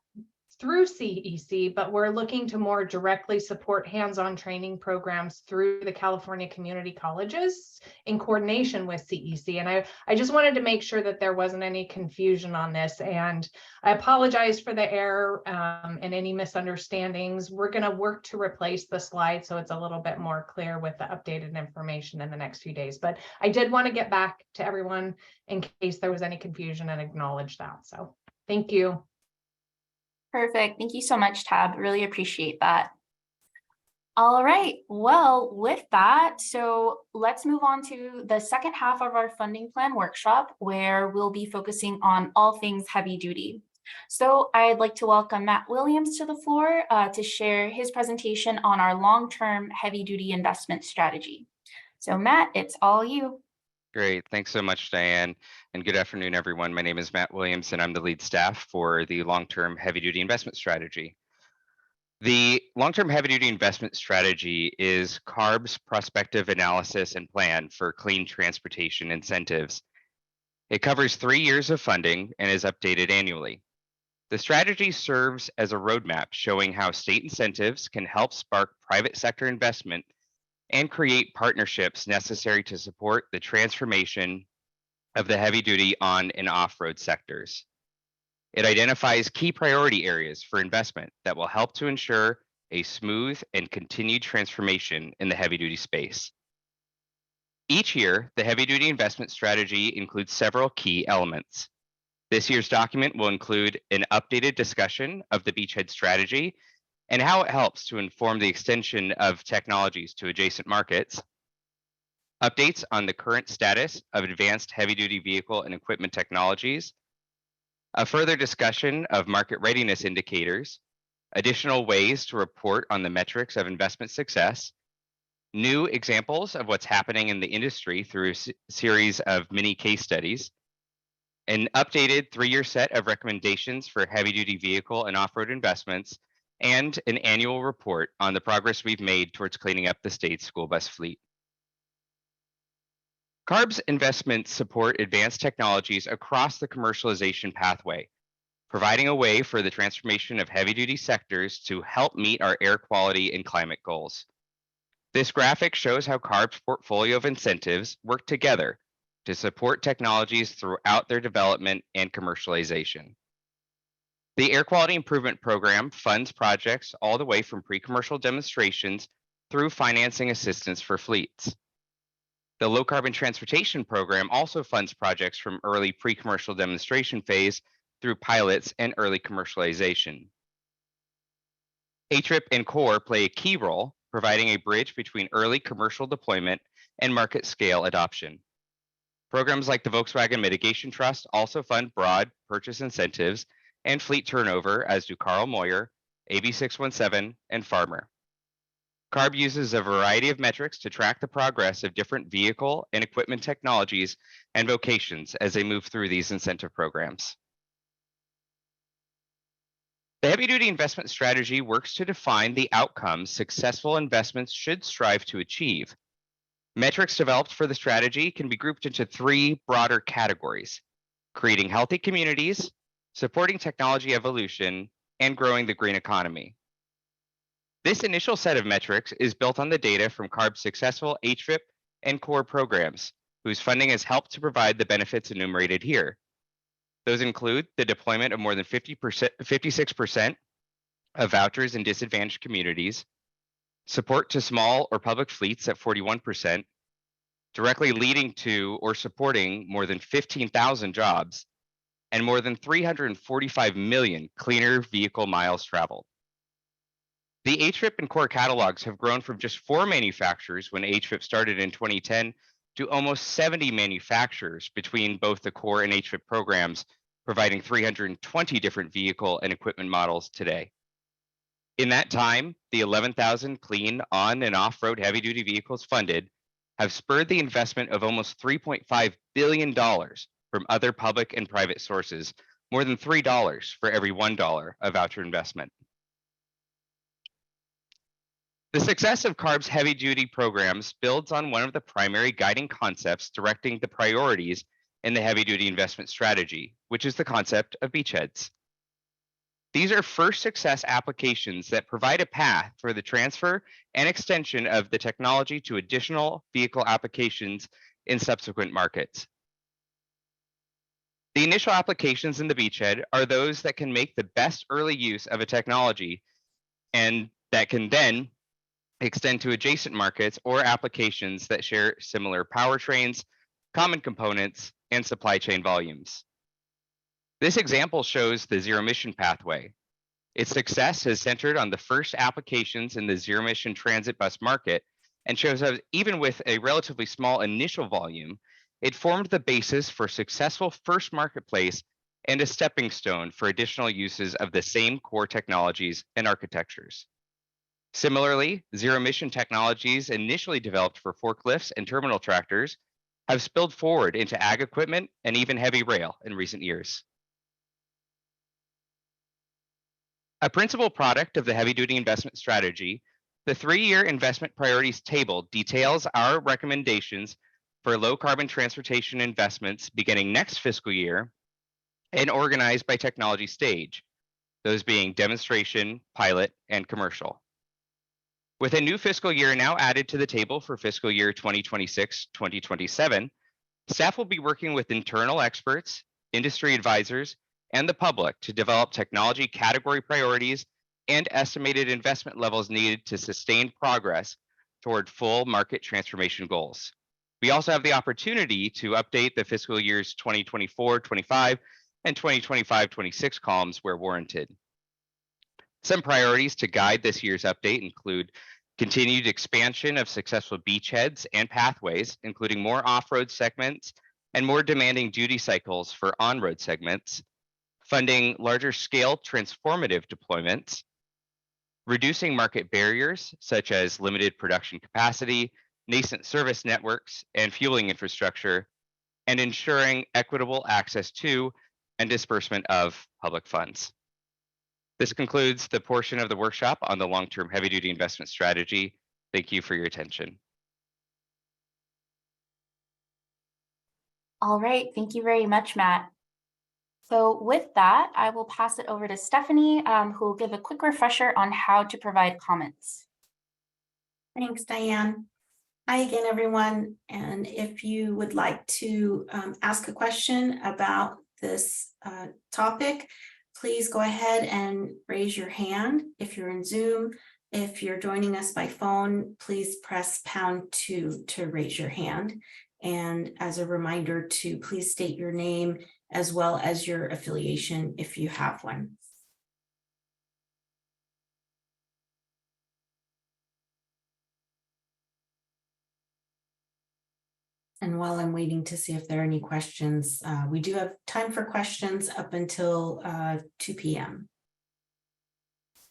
through CEC, but we're looking to more directly support hands-on training programs through the California community colleges in coordination with CEC. And I just wanted to make sure that there wasn't any confusion on this. And I apologize for the error and any misunderstandings. We're going to work to replace the slide so it's a little bit more clear with the updated information in the next few days. But I did want to get back to everyone in case there was any confusion and acknowledge that. So thank you. Perfect. Thank you so much, Tab. Really appreciate that. All right. Well, with that, so let's move on to the second half of our funding plan workshop, where we'll be focusing on all things heavy duty. So I'd like to welcome Matt Williams to the floor to share his presentation on our long-term heavy duty investment strategy. So Matt, it's all you. Great. Thanks so much, Diane. And good afternoon, everyone. My name is Matt Williams, and I'm the lead staff for the long-term heavy-duty investment strategy. The long-term heavy-duty investment strategy is CARB's prospective analysis and plan for clean transportation incentives. It covers 3 years of funding and is updated annually. The strategy serves as a roadmap showing how state incentives can help spark private sector investment and create partnerships necessary to support the transformation of the heavy-duty on and off-road sectors. It identifies key priority areas for investment that will help to ensure a smooth and continued transformation in the heavy-duty space. Each year, the heavy-duty investment strategy includes several key elements. This year's document will include an updated discussion of the beachhead strategy and how it helps to inform the extension of technologies to adjacent markets, updates on the current status of advanced heavy-duty vehicle and equipment technologies, a further discussion of market readiness indicators, additional ways to report on the metrics of investment success, new examples of what's happening in the industry through a series of mini case studies, an updated 3-year set of recommendations for heavy-duty vehicle and off-road investments, and an annual report on the progress we've made towards cleaning up the state's school bus fleet. CARB's investments support advanced technologies across the commercialization pathway, providing a way for the transformation of heavy-duty sectors to help meet our air quality and climate goals. This graphic shows how CARB's portfolio of incentives work together to support technologies throughout their development and commercialization. The Air Quality Improvement Program funds projects all the way from pre-commercial demonstrations through financing assistance for fleets. The Low Carbon Transportation Program also funds projects from early pre-commercial demonstration phase through pilots and early commercialization. ATRIP and CORE play a key role, providing a bridge between early commercial deployment and market scale adoption. Programs like the Volkswagen Mitigation Trust also fund broad purchase incentives and fleet turnover, as do Carl Moyer, AB 617, and Farmer. CARB uses a variety of metrics to track the progress of different vehicle and equipment technologies and vocations as they move through these incentive programs. The heavy-duty investment strategy works to define the outcomes successful investments should strive to achieve. Metrics developed for the strategy can be grouped into three broader categories: creating healthy communities, supporting technology evolution, and growing the green economy. This initial set of metrics is built on the data from CARB's successful HVIP and core programs, whose funding has helped to provide the benefits enumerated here. Those include the deployment of more than 56% of vouchers in disadvantaged communities, support to small or public fleets at 41%, directly leading to or supporting more than 15,000 jobs, and more than 345 million cleaner vehicle miles traveled. The HVIP and core catalogs have grown from just 4 manufacturers when HVIP started in 2010 to almost 70 manufacturers between both the core and HVIP programs, providing 320 different vehicle and equipment models today. In that time, the 11,000 clean on and off-road heavy-duty vehicles funded have spurred the investment of almost $3.5 billion from other public and private sources, more than $3 for every $1 of voucher investment. The success of CARB's heavy-duty programs builds on one of the primary guiding concepts directing the priorities in the heavy-duty investment strategy, which is the concept of beachheads. These are first success applications that provide a path for the transfer and extension of the technology to additional vehicle applications in subsequent markets. The initial applications in the beachhead are those that can make the best early use of a technology and that can then extend to adjacent markets or applications that share similar powertrains, common components, and supply chain volumes. This example shows the zero-emission pathway. Its success has centered on the first applications in the zero-emission transit bus market and shows that even with a relatively small initial volume, it formed the basis for successful first marketplace and a stepping stone for additional uses of the same core technologies and architectures. Similarly, zero-emission technologies initially developed for forklifts and terminal tractors have spilled forward into ag equipment and even heavy rail in recent years. A principal product of the heavy-duty investment strategy, the 3-year investment priorities table details our recommendations for low-carbon transportation investments beginning next fiscal year and organized by technology stage, those being demonstration, pilot, and commercial. With a new fiscal year now added to the table for fiscal year 2026-2027, staff will be working with internal experts, industry advisors, and the public to develop technology category priorities and estimated investment levels needed to sustain progress toward full market transformation goals. We also have the opportunity to update the fiscal years 2024-25 and 2025-26 columns where warranted. Some priorities to guide this year's update include continued expansion of successful beachheads and pathways, including more off-road segments and more demanding duty cycles for on-road segments, funding larger scale transformative deployments, reducing market barriers such as limited production capacity, nascent service networks, and fueling infrastructure, and ensuring equitable access to and disbursement of public funds. This concludes the portion of the workshop on the long-term heavy-duty investment strategy. Thank you for your attention. All right, thank you very much, Matt. So with that, I will pass it over to Stephanie, who will give a quick refresher on how to provide comments. Thanks, Diane. Hi again, everyone. And if you would like to ask a question about this topic, please go ahead and raise your hand if you're in Zoom. If you're joining us by phone, please press #2 to raise your hand. And as a reminder to please state your name as well as your affiliation if you have one. And while I'm waiting to see if there are any questions, we do have time for questions up until 2 p.m.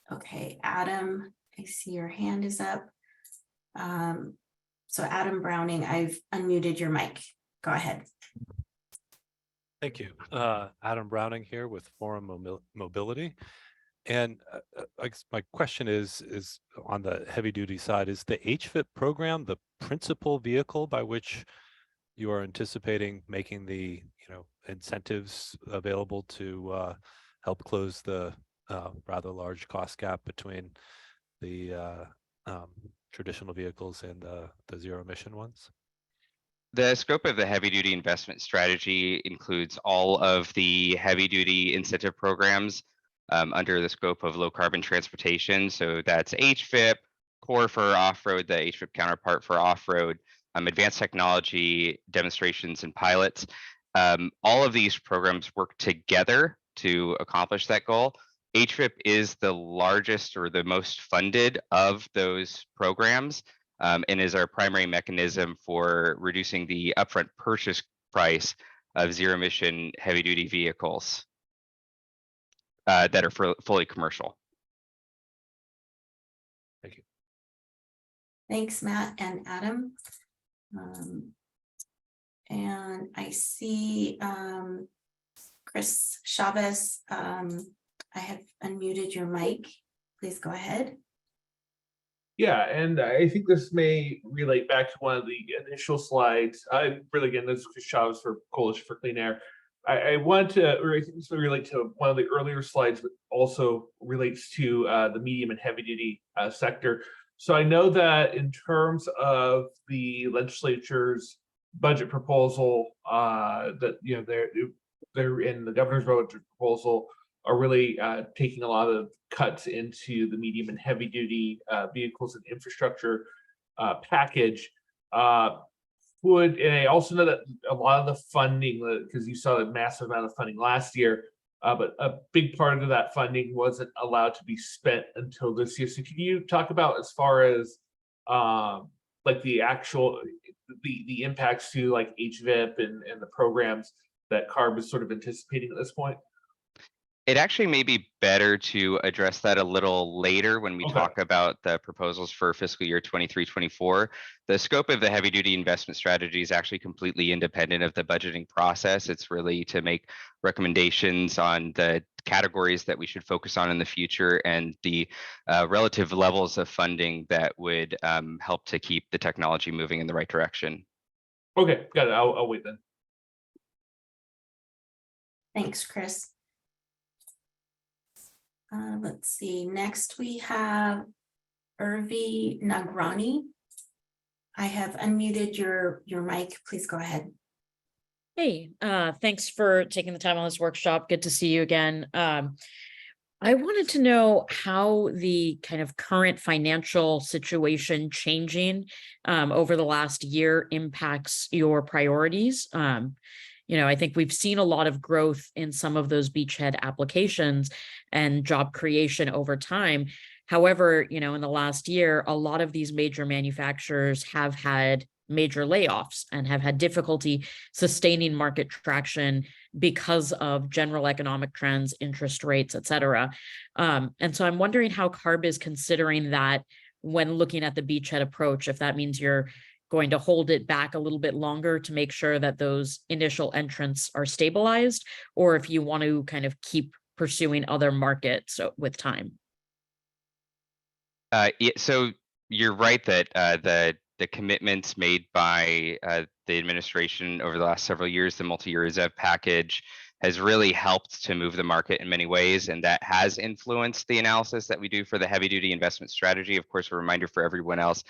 Okay, Adam, I see your hand is up. So Adam Browning, I've unmuted your mic. Go ahead. Thank you. Adam Browning here with Forum Mobility. And I guess my question is on the heavy duty side, is the HVIP program the principal vehicle by which you are anticipating making the incentives available to help close the rather large cost gap between the traditional vehicles and the zero emission ones? The scope of the heavy duty investment strategy includes all of the heavy duty incentive programs under the scope of low carbon transportation. So that's HVIP, core for off-road, the HVIP counterpart for off-road, advanced technology demonstrations and pilots. All of these programs work together to accomplish that goal. HVIP is the largest or the most funded of those programs. And is our primary mechanism for reducing the upfront purchase price of zero emission heavy duty vehicles that are fully commercial. Thank you. Thanks, Matt and Adam. And I see Chris Chavez. I have unmuted your mic. Please go ahead. Yeah, and I think this may relate back to one of the initial slides. Really, again, this is Chris Chavez for Coalition for Clean Air. I want to, or I think this may relate to one of the earlier slides, but also relates to the medium and heavy duty sector. So I know that in terms of the legislature's budget proposal, that they're in the governor's budget proposal, are really taking a lot of cuts into the medium and heavy duty vehicles and infrastructure package. And I also know that a lot of the funding, because you saw a massive amount of funding last year, but a big part of that funding wasn't allowed to be spent until this year. So can you talk about, as far as like the actual the impacts to like HVIP and the programs that CARB is sort of anticipating at this point? It actually may be better to address that a little later when we talk about the proposals for fiscal year 23-24. The scope of the heavy duty investment strategy is actually completely independent of the budgeting process. It's really to make recommendations on the categories that we should focus on in the future and the relative levels of funding that would help to keep the technology moving in the right direction. Okay, got it. I'll wait then. Thanks, Chris. Let's see, next we have Urvi Nagrani. I have unmuted your mic. Please go ahead. Hey, thanks for taking the time on this workshop. Good to see you again. I wanted to know how the kind of current financial situation changing over the last year impacts your priorities. I think we've seen a lot of growth in some of those beachhead applications and job creation over time. However, in the last year, a lot of these major manufacturers have had major layoffs and have had difficulty sustaining market traction because of general economic trends, interest rates, et cetera. And so I'm wondering how CARB is considering that when looking at the beachhead approach, if that means you're going to hold it back a little bit longer to make sure that those initial entrants are stabilized, or if you want to kind of keep pursuing other markets with time. So you're right that the commitments made by the administration over the last several years, the multi-year reserve package, has really helped to move the market in many ways, and that has influenced the analysis that we do for the heavy duty investment strategy. Of course, a reminder for everyone else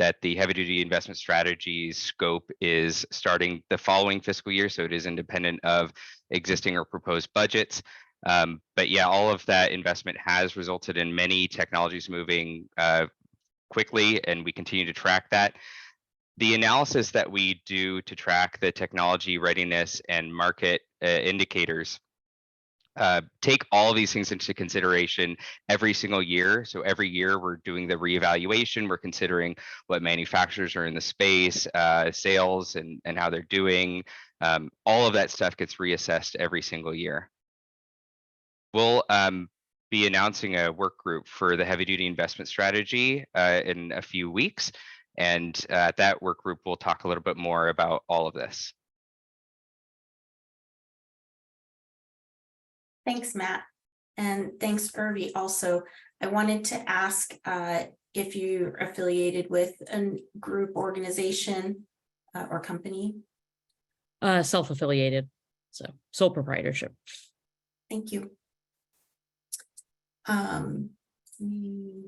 that the heavy duty investment strategy's scope is starting the following fiscal year, so it is independent of existing or proposed budgets. But yeah, all of that investment has resulted in many technologies moving quickly, and we continue to track that. The analysis that we do to track the technology readiness and market indicators take all of these things into consideration every single year. So every year we're doing the reevaluation, we're considering what manufacturers are in the space, sales and how they're doing. All of that stuff gets reassessed every single year. We'll be announcing a work group for the heavy duty investment strategy in a few weeks. And that work group will talk a little bit more about all of this. Thanks, Matt. And thanks, Irvi. Also, I wanted to ask if you're affiliated with a group, organization, or company. Self-affiliated, so sole proprietorship. Thank you. Let me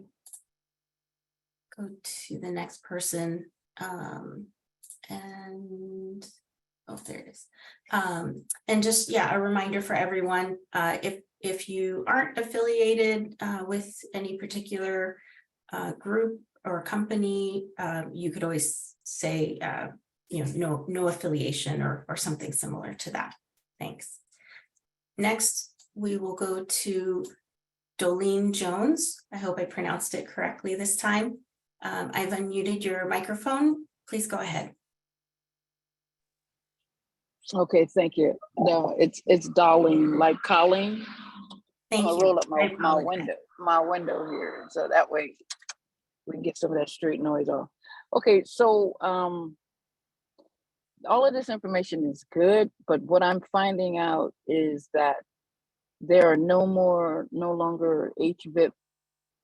go to the next person. And oh, there it is. And just, yeah, a reminder for everyone, if you aren't affiliated with any particular group or company, you could always say, no affiliation or something similar to that. Thanks. Next, we will go to Dolene Jones. I hope I pronounced it correctly this time. I've unmuted your microphone. Please go ahead. Okay, thank you. No, it's Darlene, like Colleen. Thank I'm you. gonna roll up my window here, so that way we can get some of that street noise off. Okay, so all of this information is good, but what I'm finding out is that there are no longer HVIP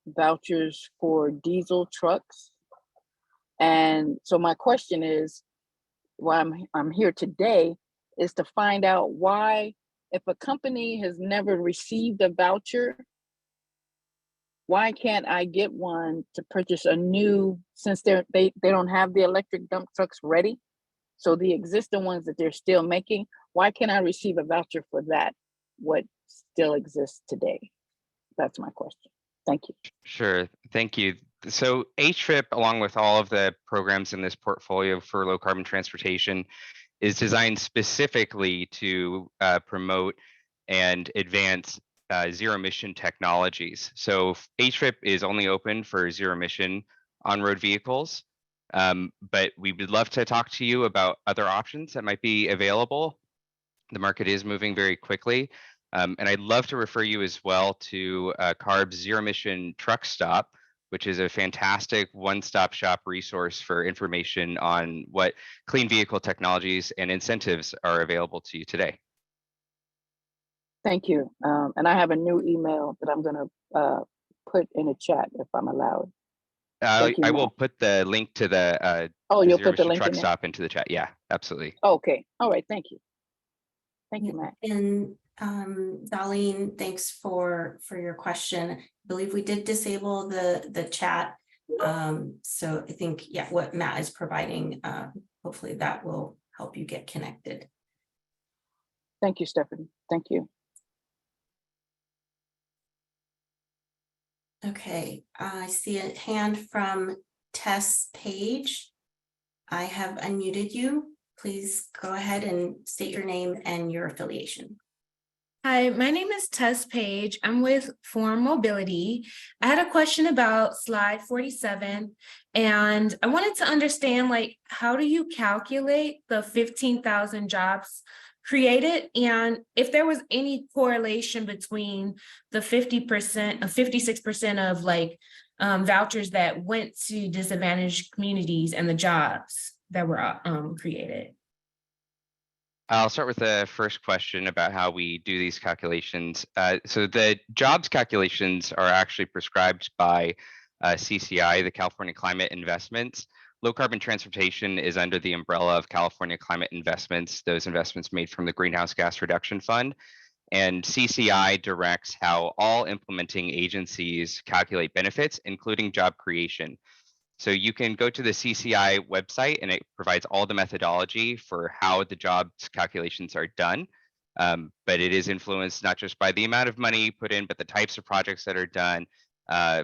vouchers for diesel trucks. And so my question is, why I'm here today is to find out why, if a company has never received a voucher, why can't I get one to purchase a new, since they don't have the electric dump trucks ready? So the existing ones that they're still making, why can't I receive a voucher for that, what still exists today? That's my question. Thank you. Sure, thank you. So HVIP, along with all of the programs in this portfolio for low carbon transportation, is designed specifically to promote and advance zero emission technologies. So HVIP is only open for zero emission on-road vehicles, but we would love to talk to you about other options that might be available. The market is moving very quickly. And I'd love to refer you as well to CARB's Zero Emission Truck Stop, which is a fantastic one-stop shop resource for information on what clean vehicle technologies and incentives are available to you today. Thank you. And I have a new email that I'm going to put in a chat if I'm allowed. I will put the link to the you'll Zero put the Emission link Truck in there? Stop into the chat. Yeah, absolutely. Okay. All right. Thank you. Thank you, Matt. And Darlene, thanks for your question. I believe we did disable the chat. So I think, yeah, what Matt is providing, hopefully that will help you get connected. Thank you, Stephanie. Thank you. Okay, I see a hand from Tess Page. I have unmuted you. Please go ahead and state your name and your affiliation. Hi, my name is Tess Page. I'm with Forum Mobility. I had a question about slide 47, and I wanted to understand, like, how do you calculate the 15,000 jobs created, and if there was any correlation between the 50% of 56% of like vouchers that went to disadvantaged communities and the jobs that were created? I'll start with the first question about how we do these calculations. So the jobs calculations are actually prescribed by CCI, the California Climate Investments. Low carbon transportation is under the umbrella of California Climate Investments, those investments made from the Greenhouse Gas Reduction Fund. And CCI directs how all implementing agencies calculate benefits, including job creation. So you can go to the CCI website and it provides all the methodology for how the jobs calculations are done. But it is influenced not just by the amount of money put in, but the types of projects that are done,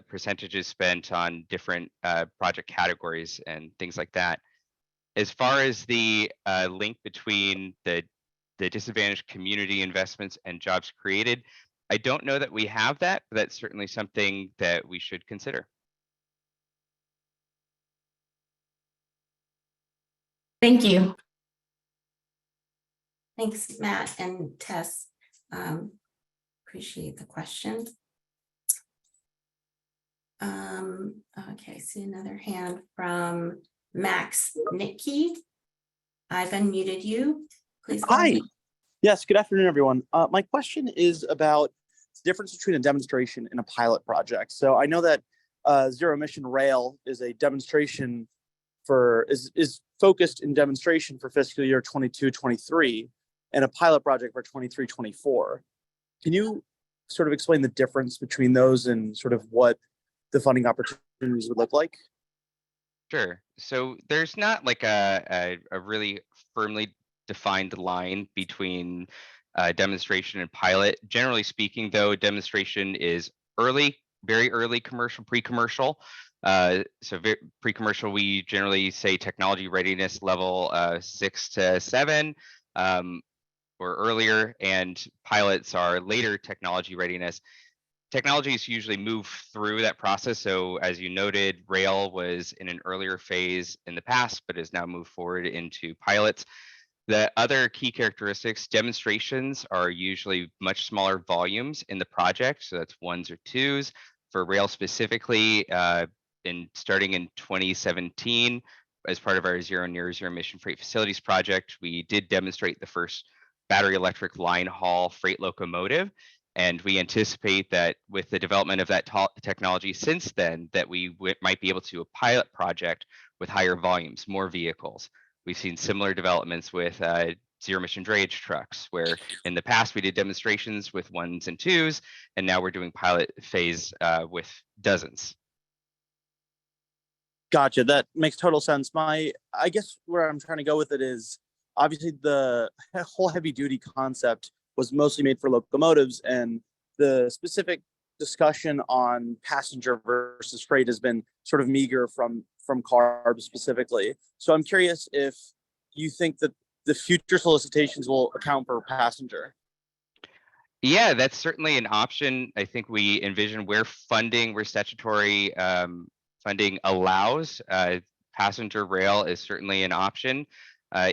percentages spent on different project categories and things like that. As far as the link between the disadvantaged community investments and jobs created, I don't know that we have that, but that's certainly something that we should consider. Thank you. Thanks, Matt and Tess. Appreciate the question. Okay, I see another hand from Max Nicky. I've unmuted you. Please go Hi. ahead. Yes, good afternoon, everyone. My question is about difference between a demonstration and a pilot project. So I know that zero emission rail is a demonstration is focused in demonstration for fiscal year 22-23 and a pilot project for 23-24. Can you sort of explain the difference between those and sort of what the funding opportunities would look like? Sure. So there's not like a really firmly defined line between demonstration and pilot. Generally speaking, though, demonstration is early, very early commercial, pre-commercial. Pre-commercial, we generally say technology readiness level 6 to 7 or earlier, and pilots are later technology readiness. Technologies usually move through that process. So as you noted, rail was in an earlier phase in the past, but has now moved forward into pilots. The other key characteristics, demonstrations are usually much smaller volumes in the project. So that's 1s or 2s. For rail specifically, starting in 2017, as part of our near zero emission freight facilities project, we did demonstrate the first battery electric line haul freight locomotive. And we anticipate that with the development of that technology since then, that we might be able to do a pilot project with higher volumes, more vehicles. We've seen similar developments with zero emission drayage trucks, where in the past we did demonstrations with 1s and 2s, and now we're doing pilot phase with dozens. Gotcha. That makes total sense. I guess where I'm trying to go with it is obviously the whole heavy duty concept was mostly made for locomotives, and the specific discussion on passenger versus freight has been sort of meager from CARB specifically. So I'm curious if you think that the future solicitations will account for passenger. Yeah, that's certainly an option. I think we envision where statutory funding allows, passenger rail is certainly an option.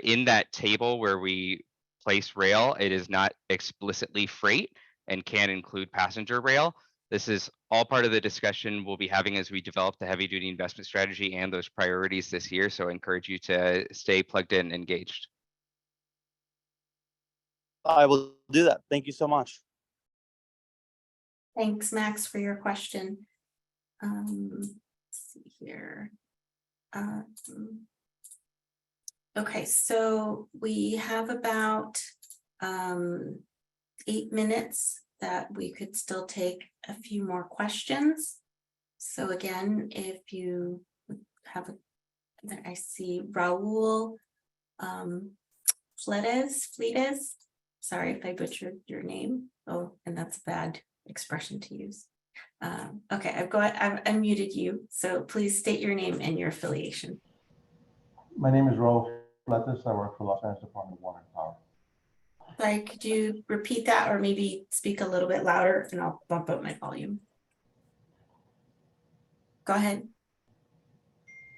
In that table where we place rail, it is not explicitly freight and can include passenger rail. This is all part of the discussion we'll be having as we develop the heavy duty investment strategy and those priorities this year. So I encourage you to stay plugged in and engaged. I will do that. Thank you so much. Thanks, Max, for your question. Let's see here. Okay, so we have about 8 minutes that we could still take a few more questions. So again, if you have I see Raul Fletes. Sorry if I butchered your name. Oh, and that's a bad expression to use. Okay, I've unmuted you, so please state your name and your affiliation. My name is Raul Fletes. I work for Los Angeles Department of Water and Power. Sorry, could you repeat that or maybe speak a little bit louder and I'll bump up my volume. Go ahead.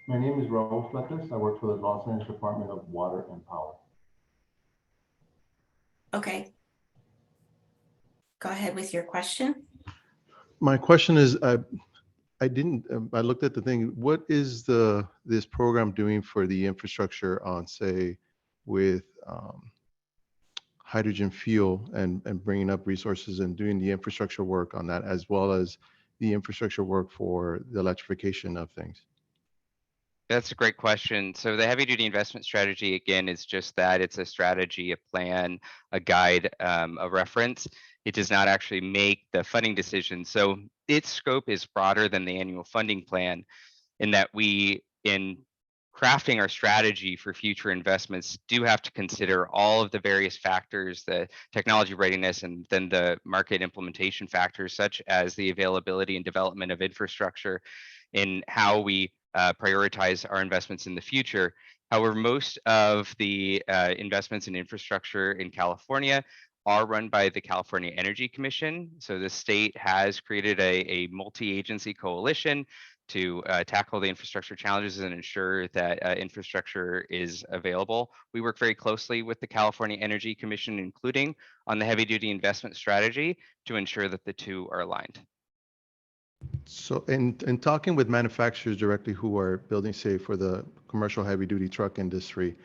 My name is Raul Fletes. I work for the Los Angeles Department of Water and Power. Okay. Go ahead with your question. My question is, I looked at the thing. What is this program doing for the infrastructure on, say, with hydrogen fuel and bringing up resources and doing the infrastructure work on that, as well as the infrastructure work for the electrification of things? That's a great question. So the heavy duty investment strategy, again, is just that. It's a strategy, a plan, a guide, a reference. It does not actually make the funding decision. So its scope is broader than the annual funding plan, in that we, in crafting our strategy for future investments, do have to consider all of the various factors, the technology readiness, and then the market implementation factors, such as the availability and development of infrastructure, in how we prioritize our investments in the future. However, most of the investments in infrastructure in California are run by the California Energy Commission. So the state has created a multi-agency coalition to tackle the infrastructure challenges and ensure that infrastructure is available. We work very closely with the California Energy Commission, including on the heavy duty investment strategy, to ensure that the two are aligned. So in talking with manufacturers directly who are building, say, for the commercial heavy duty truck industry,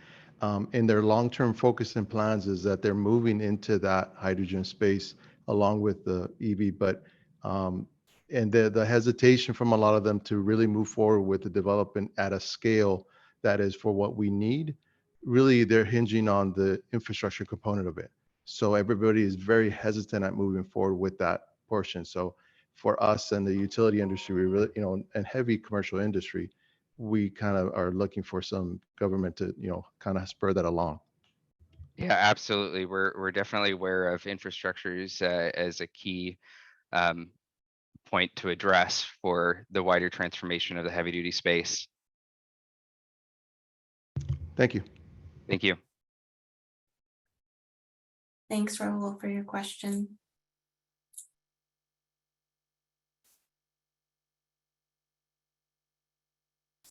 in their long-term focus and plans is that they're moving into that hydrogen space along with the EV, but and the hesitation from a lot of them to really move forward with the development at a scale that is for what we need, really they're hinging on the infrastructure component of it. So everybody is very hesitant at moving forward with that portion. So for us and the utility industry, we really, and heavy commercial industry, we kind of are looking for some government to, kind of spur that along. Yeah, absolutely. We're definitely aware of infrastructures as a key point to address for the wider transformation of the heavy duty space. Thank you. Thank you. Thanks, Raul, for your question.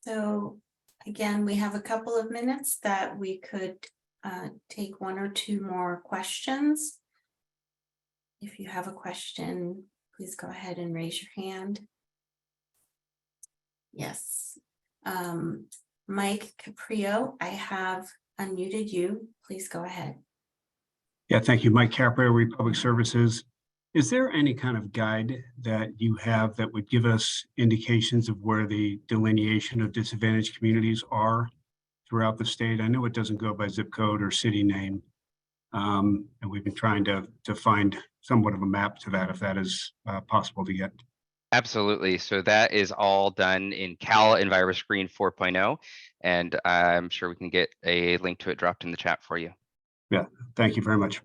So again, we have a couple of minutes that we could take one or two more questions. If you have a question, please go ahead and raise your hand. Yes. Mike Caprio, I have unmuted you. Please go ahead. Yeah, thank you. Mike Caprio, Republic Services. Is there any kind of guide that you have that would give us indications of where the delineation of disadvantaged communities are throughout the state? I know it doesn't go by zip code or city name. And we've been trying to find somewhat of a map to that, if that is possible to get. Absolutely. So that is all done in Cal EnviroScreen 4.0, and I'm sure we can get a link to it dropped in the chat for you. Yeah, thank you very much.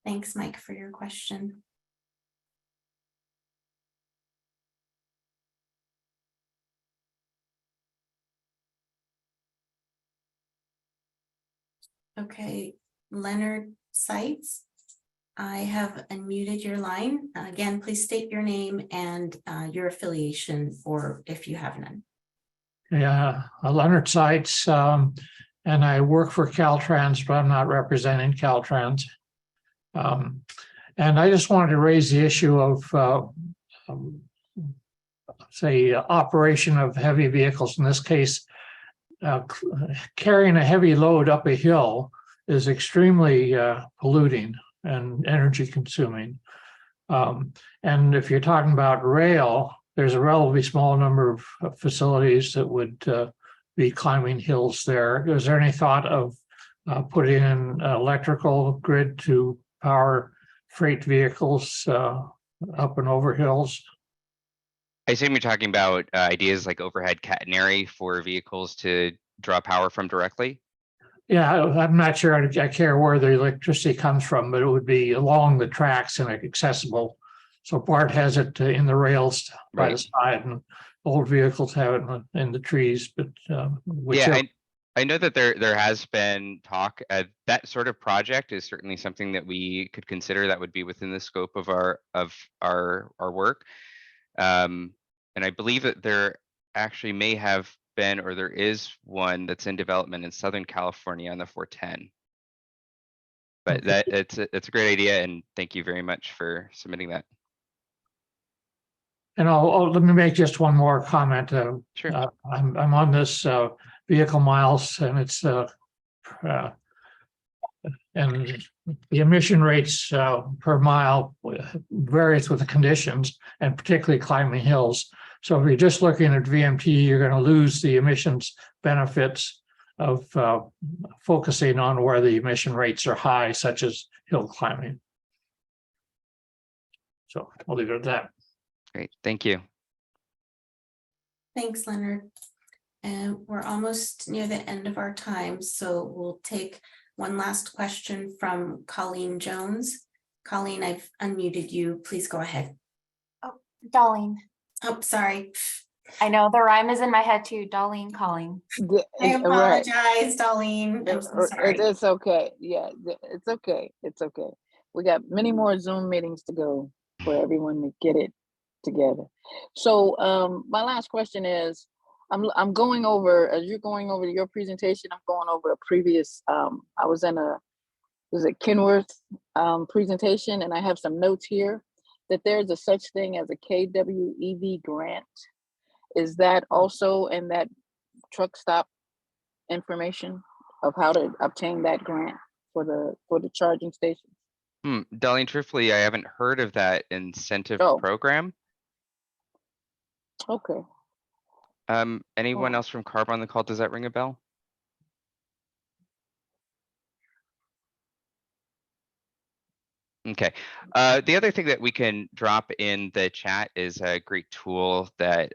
Thanks, Mike, for your question. Okay, Leonard Seitz, I have unmuted your line. Again, please state your name and your affiliation, or if you have none. Yeah, Leonard Seitz, and I work for Caltrans, but I'm not representing Caltrans. And I just wanted to raise the issue of, say, operation of heavy vehicles. In this case, carrying a heavy load up a hill is extremely polluting and energy consuming. And if you're talking about rail, there's a relatively small number of facilities that would be climbing hills there. Is there any thought of putting in an electrical grid to power freight vehicles up and over hills? I assume you're talking about ideas like overhead catenary for vehicles to draw power from directly? Yeah, I'm not sure I care where the electricity comes from, but it would be along the tracks and accessible. So BART has it in the rails by the side, and old vehicles have it in the trees. But yeah, I know that there has been talk. That sort of project is certainly something that we could consider. That would be within the scope of our work. And I believe that there actually may have been, or there is one that's in development in Southern California on the 410. But that it's a great idea, and thank you very much for submitting that. And let me make just one more comment. Sure. I'm on this vehicle miles, and it's and the emission rates per mile varies with the conditions, and particularly climbing hills. So if you're just looking at VMT, you're going to lose the emissions benefits of focusing on where the emission rates are high, such as hill climbing. So I'll leave it at that. Great, thank you. Thanks, Leonard. And we're almost near the end of our time, so we'll take one last question from Colleen Jones. Colleen, I've unmuted you. Please go ahead. Oh, Darlene. Oh, sorry. I know the rhyme is in my head too. Darlene calling. I apologize, Darlene. I'm so sorry. It's okay. Yeah, it's okay. It's okay. We got many more Zoom meetings to go for everyone to get it together. So my last question is, I'm going over, as you're going over your presentation, I'm going over a previous, I was in Kenworth presentation, and I have some notes here that there's a such thing as a KWEV grant. Is that also in that truck stop information of how to obtain that grant? for the charging station? Darlene, truthfully, I haven't heard of that incentive Oh. program. Okay. Anyone Oh. else from CARB on the call? Does that ring a bell? Okay. The other thing that we can drop in the chat is a great tool that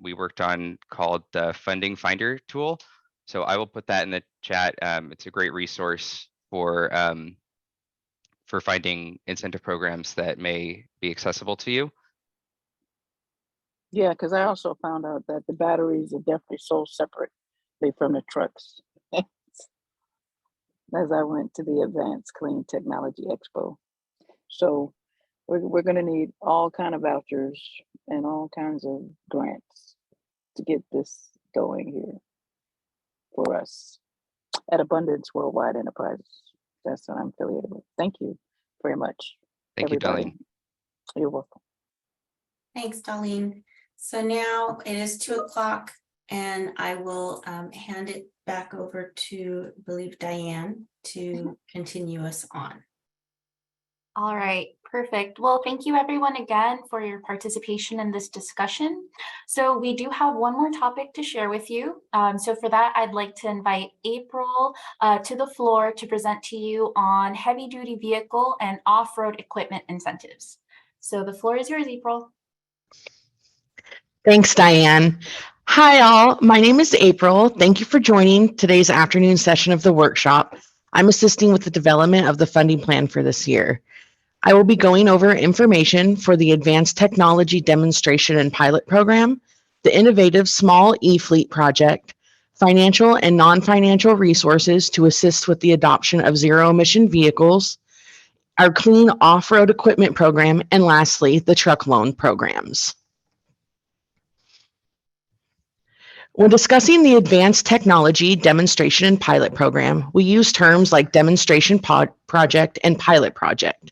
we worked on called the Funding Finder tool. So I will put that in the chat. It's a great resource for finding incentive programs that may be accessible to you. Yeah, because I also found out that the batteries are definitely sold separately from the trucks. As I went to the Advanced Clean Technology Expo. So we're going to need all kind of vouchers and all kinds of grants to get this going here for us at Abundance Worldwide Enterprises. That's what I'm affiliated with. Thank you very much. Thank you, everybody. Darlene. You're welcome. Thanks, Darlene. So now it is 2:00 and I will hand it back over to, I believe, Diane to continue us on. All right, perfect. Well, thank you everyone again for your participation in this discussion. So we do have one more topic to share with you. So for that, I'd like to invite April to the floor to present to you on heavy duty vehicle and off-road equipment incentives. So the floor is yours, April. Thanks, Diane. Hi, all. My name is April. Thank you for joining today's afternoon session of the workshop. I'm assisting with the development of the funding plan for this year. I will be going over information for the Advanced Technology Demonstration and Pilot Program, the Innovative Small E-Fleet Project, financial and non-financial resources to assist with the adoption of zero-emission vehicles, our Clean Off-Road Equipment Program, and lastly, the truck loan programs. When discussing the Advanced Technology Demonstration and Pilot Program, we use terms like demonstration project and pilot project.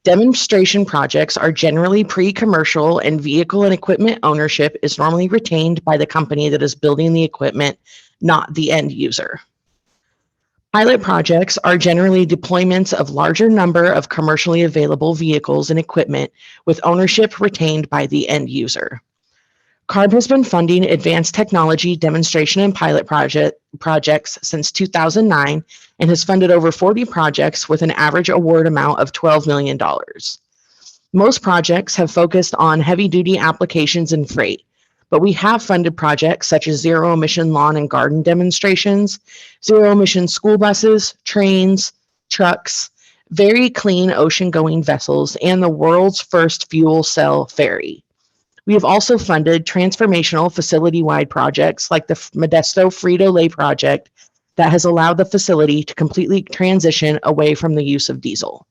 Demonstration projects are generally pre-commercial and vehicle and equipment ownership is normally retained by the company that is building the equipment, not the end user. Pilot projects are generally deployments of larger number of commercially available vehicles and equipment with ownership retained by the end user. CARB has been funding advanced technology demonstration and pilot projects since 2009 and has funded over 40 projects with an average award amount of $12 million. Most projects have focused on heavy-duty applications and freight, but we have funded projects such as zero-emission lawn and garden demonstrations, zero-emission school buses, trains, trucks, very clean ocean-going vessels, and the world's first fuel cell ferry. We have also funded transformational facility-wide projects like the Modesto Frito-Lay project that has allowed the facility to completely transition away from the use of diesel.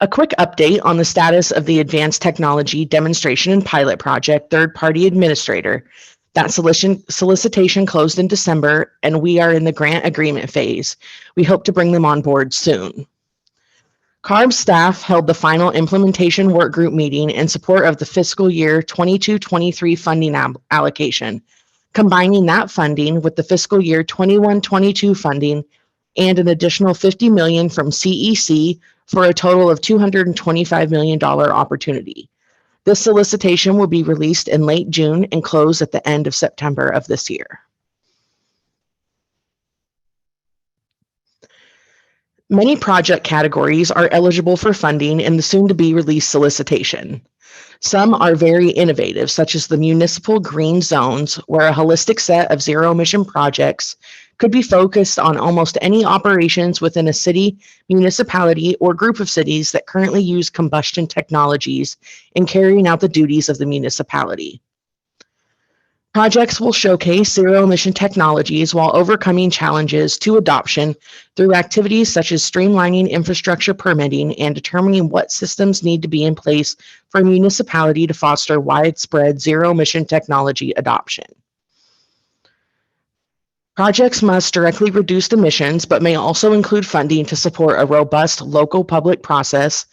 A quick update on the status of the Advanced Technology Demonstration and Pilot Project Third-Party Administrator. That solicitation closed in December, and we are in the grant agreement phase. We hope to bring them on board soon. CARB staff held the final implementation work group meeting in support of the fiscal year 22-23 funding allocation, combining that funding with the fiscal year 21-22 funding and an additional $50 million from CEC for a total of $225 million opportunity. This solicitation will be released in late June and close at the end of September of this year. Many project categories are eligible for funding in the soon-to-be released solicitation. Some are very innovative, such as the municipal green zones, where a holistic set of zero-emission projects could be focused on almost any operations within a city, municipality, or group of cities that currently use combustion technologies in carrying out the duties of the municipality. Projects will showcase zero-emission technologies while overcoming challenges to adoption through activities such as streamlining infrastructure permitting and determining what systems need to be in place for a municipality to foster widespread zero-emission technology adoption. Projects must directly reduce emissions, but may also include funding to support a robust local public process,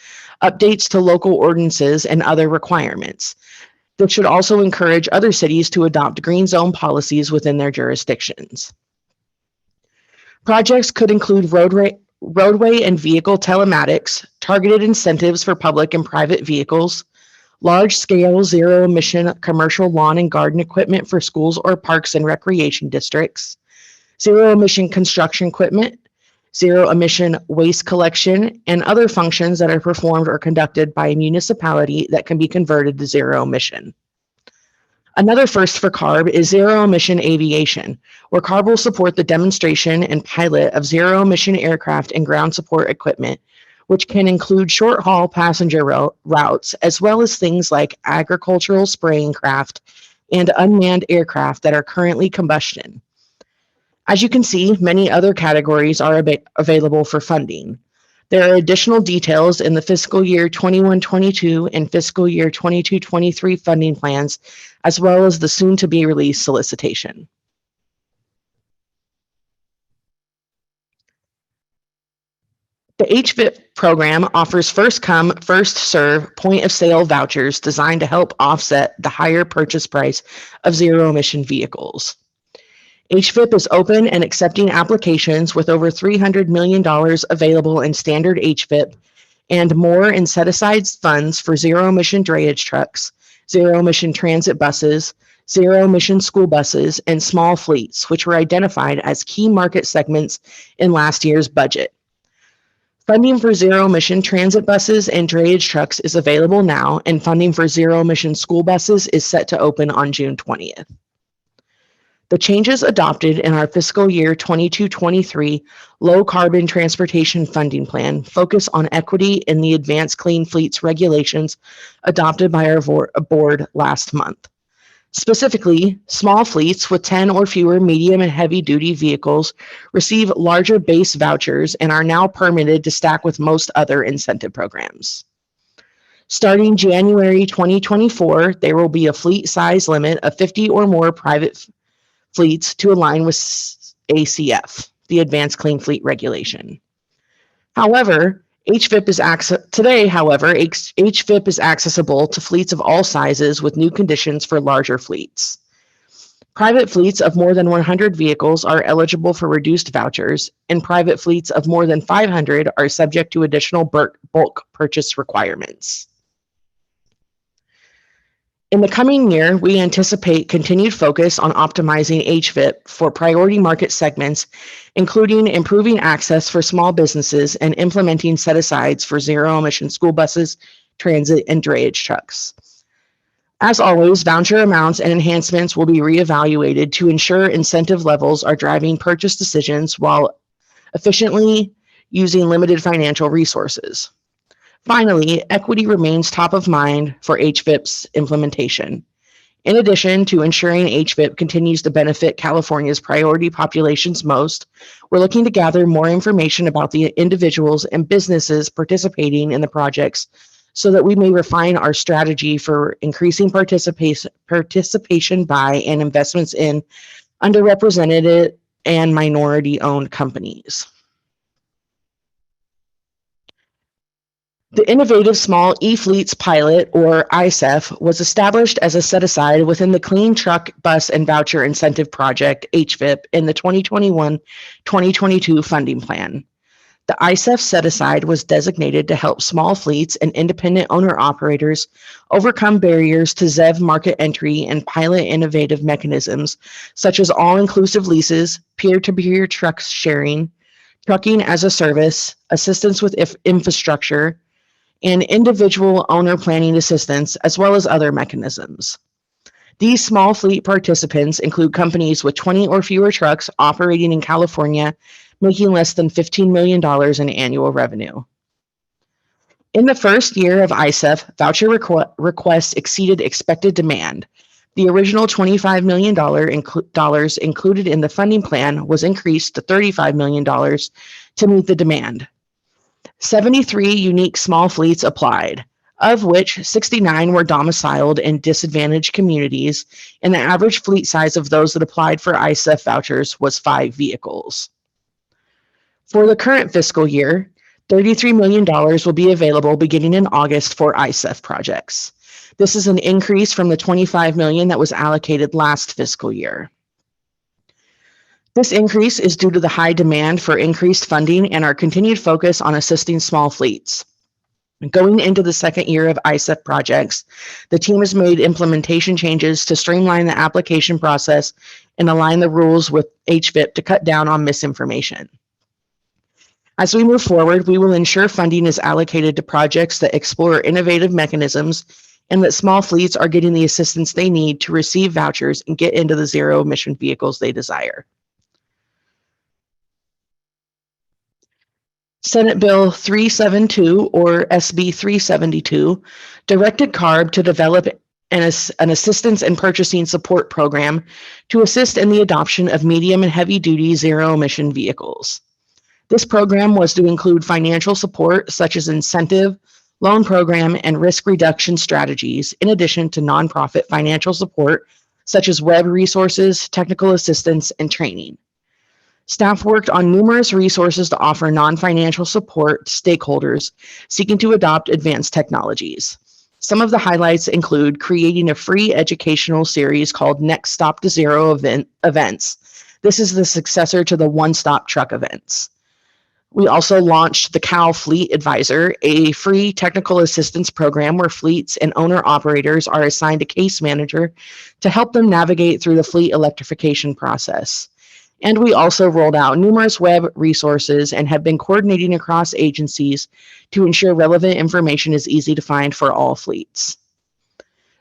updates to local ordinances, and other requirements. That should also encourage other cities to adopt green zone policies within their jurisdictions. Projects could include roadway and vehicle telematics, targeted incentives for public and private vehicles, large-scale zero-emission commercial lawn and garden equipment for schools or parks and recreation districts, zero-emission construction equipment, zero-emission waste collection, and other functions that are performed or conducted by a municipality that can be converted to zero-emission. Another first for CARB is zero-emission aviation, where CARB will support the demonstration and pilot of zero-emission aircraft and ground support equipment, which can include short-haul passenger routes, as well as things like agricultural spraying craft and unmanned aircraft that are currently combustion. As you can see, many other categories are available for funding. There are additional details in the fiscal year 21-22 and fiscal year 22-23 funding plans, as well as the soon-to-be released solicitation. The HVIP program offers first-come, first-serve point-of-sale vouchers designed to help offset the higher purchase price of zero-emission vehicles. HVIP is open and accepting applications with over $300 million available in standard HVIP and more in set-aside funds for zero-emission drayage trucks, zero-emission transit buses, zero-emission school buses, and small fleets, which were identified as key market segments in last year's budget. Funding for zero-emission transit buses and drayage trucks is available now, and funding for zero-emission school buses is set to open on June 20th. The changes adopted in our fiscal year 22-23 low carbon transportation funding plan focus on equity in the advanced clean fleets regulations adopted by our board last month. Specifically, small fleets with 10 or fewer medium and heavy duty vehicles receive larger base vouchers and are now permitted to stack with most other incentive programs. Starting January 2024, there will be a fleet size limit of 50 or more private fleets to align with ACF, the Advanced Clean Fleet Regulation. However, HVIP is accessible to fleets of all sizes with new conditions for larger fleets. Private fleets of more than 100 vehicles are eligible for reduced vouchers, and private fleets of more than 500 are subject to additional bulk purchase requirements. In the coming year, we anticipate continued focus on optimizing HVIP for priority market segments, including improving access for small businesses and implementing set-asides for zero-emission school buses, transit, and drayage trucks. As always, voucher amounts and enhancements will be reevaluated to ensure incentive levels are driving purchase decisions while efficiently using limited financial resources. Finally, equity remains top of mind for HVIP's implementation. In addition to ensuring HVIP continues to benefit California's priority populations most, we're looking to gather more information about the individuals and businesses participating in the projects so that we may refine our strategy for increasing participation by and investments in underrepresented and minority-owned companies. The Innovative Small E-Fleets Pilot, or ISEF, was established as a set-aside within the Clean Truck, Bus, and Voucher Incentive Project, HVIP, in the 2021-2022 funding plan. The ISEF set-aside was designated to help small fleets and independent owner-operators overcome barriers to ZEV market entry and pilot innovative mechanisms, such as all-inclusive leases, peer-to-peer truck sharing, trucking as a service, assistance with infrastructure, and individual owner planning assistance, as well as other mechanisms. These small fleet participants include companies with 20 or fewer trucks operating in California, making less than $15 million in annual revenue. In the first year of ISEF, voucher requests exceeded expected demand. The original $25 million included in the funding plan was increased to $35 million to meet the demand. 73 unique small fleets applied, of which 69 were domiciled in disadvantaged communities, and the average fleet size of those that applied for ISEF vouchers was 5 vehicles. For the current fiscal year, $33 million will be available beginning in August for ISEF projects. This is an increase from the $25 million that was allocated last fiscal year. This increase is due to the high demand for increased funding and our continued focus on assisting small fleets. Going into the second year of ISEP projects, the team has made implementation changes to streamline the application process and align the rules with HVIP to cut down on misinformation. As we move forward, we will ensure funding is allocated to projects that explore innovative mechanisms and that small fleets are getting the assistance they need to receive vouchers and get into the zero emission vehicles they desire. Senate Bill 372 or SB 372 directed CARB to develop an assistance and purchasing support program to assist in the adoption of medium and heavy duty zero emission vehicles. This program was to include financial support such as incentive, loan program, and risk reduction strategies, in addition to nonprofit financial support such as web resources, technical assistance, and training. Staff worked on numerous resources to offer non-financial support to stakeholders seeking to adopt advanced technologies. Some of the highlights include creating a free educational series called Next Stop to Zero Events. This is the successor to the One Stop Truck events. We also launched the CAL Fleet Advisor, a free technical assistance program where fleets and owner-operators are assigned a case manager to help them navigate through the fleet electrification process. And we also rolled out numerous web resources and have been coordinating across agencies to ensure relevant information is easy to find for all fleets.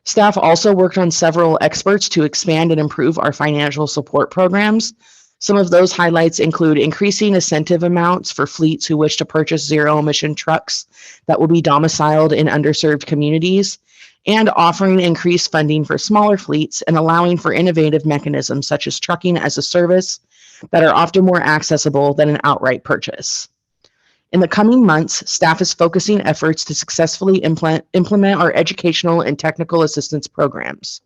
Staff also worked on several experts to expand and improve our financial support programs. Some of those highlights include increasing incentive amounts for fleets who wish to purchase zero emission trucks that will be domiciled in underserved communities, and offering increased funding for smaller fleets and allowing for innovative mechanisms such as trucking as a service that are often more accessible than an outright purchase. In the coming months, staff is focusing efforts to successfully implement our educational and technical assistance programs.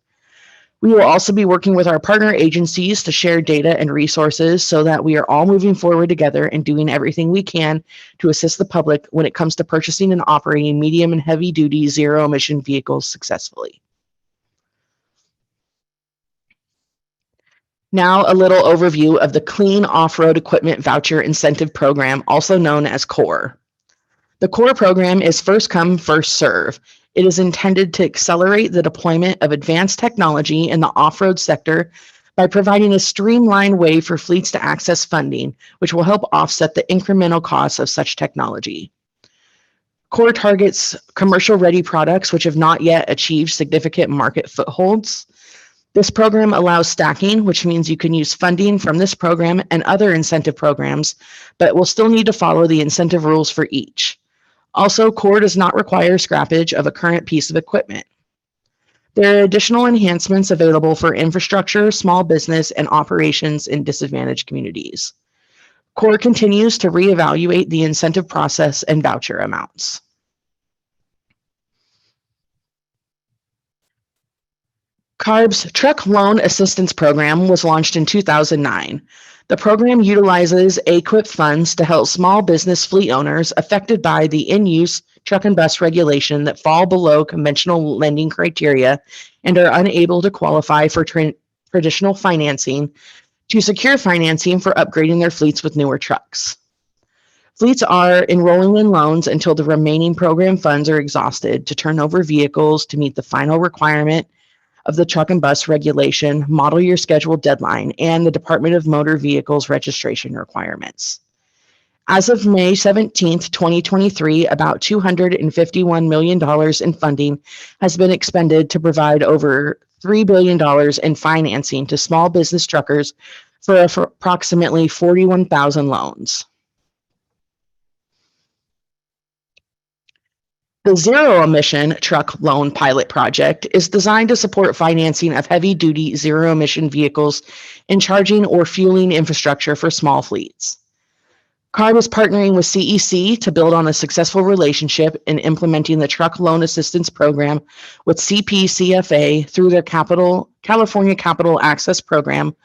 We will also be working with our partner agencies to share data and resources so that we are all moving forward together and doing everything we can to assist the public when it comes to purchasing and operating medium and heavy duty zero emission vehicles successfully. Now, a little overview of the Clean Off-Road Equipment Voucher Incentive Program, also known as CORE. The CORE program is first come, first serve. It is intended to accelerate the deployment of advanced technology in the off-road sector by providing a streamlined way for fleets to access funding, which will help offset the incremental costs of such technology. CORE targets commercial-ready products which have not yet achieved significant market footholds. This program allows stacking, which means you can use funding from this program and other incentive programs, but will still need to follow the incentive rules for each. Also, CORE does not require scrappage of a current piece of equipment. There are additional enhancements available for infrastructure, small business, and operations in disadvantaged communities. CORE continues to reevaluate the incentive process and voucher amounts. CARB's Truck Loan Assistance Program was launched in 2009. The program utilizes AQIP funds to help small business fleet owners affected by the in-use truck and bus regulation that fall below conventional lending criteria and are unable to qualify for traditional financing to secure financing for upgrading their fleets with newer trucks. Fleets are enrolling in loans until the remaining program funds are exhausted to turn over vehicles to meet the final requirement of the truck and bus regulation, model year schedule deadline, and the Department of Motor Vehicles registration requirements. As of May 17, 2023, about $251 million in funding has been expended to provide over $3 billion in financing to small business truckers for approximately 41,000 loans. The Zero Emission Truck Loan Pilot Project is designed to support financing of heavy-duty zero-emission vehicles and charging or fueling infrastructure for small fleets. CARB is partnering with CEC to build on a successful relationship in implementing the Truck Loan Assistance Program with CPCFA through their California Capital Access Program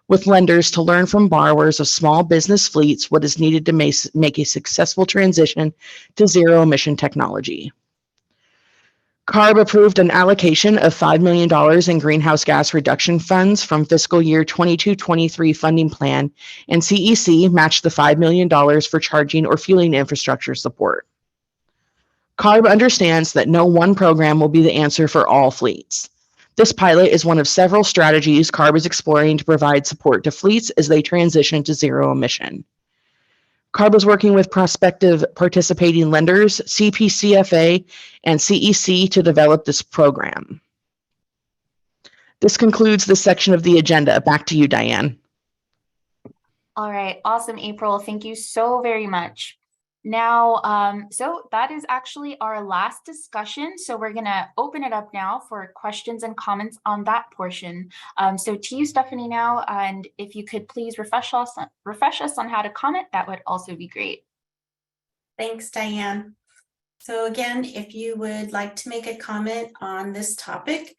with lenders to learn from borrowers of small business fleets what is needed to make a successful transition to zero-emission technology. CARB approved an allocation of $5 million in greenhouse gas reduction funds from fiscal year 22-23 funding plan, and CEC matched the $5 million for charging or fueling infrastructure support. CARB understands that no one program will be the answer for all fleets. This pilot is one of several strategies CARB is exploring to provide support to fleets as they transition to zero emission. CARB is working with prospective participating lenders, CPCFA, and CEC to develop this program. This concludes this section of the agenda. Back to you, Diane. All right, awesome, April. Thank you so very much. Now, so that is actually our last discussion. So we're gonna open it up now for questions and comments on that portion. So to you, Stephanie, now, and if you could please refresh us on how to comment, that would also be great. Thanks, Diane. So again, if you would like to make a comment on this topic,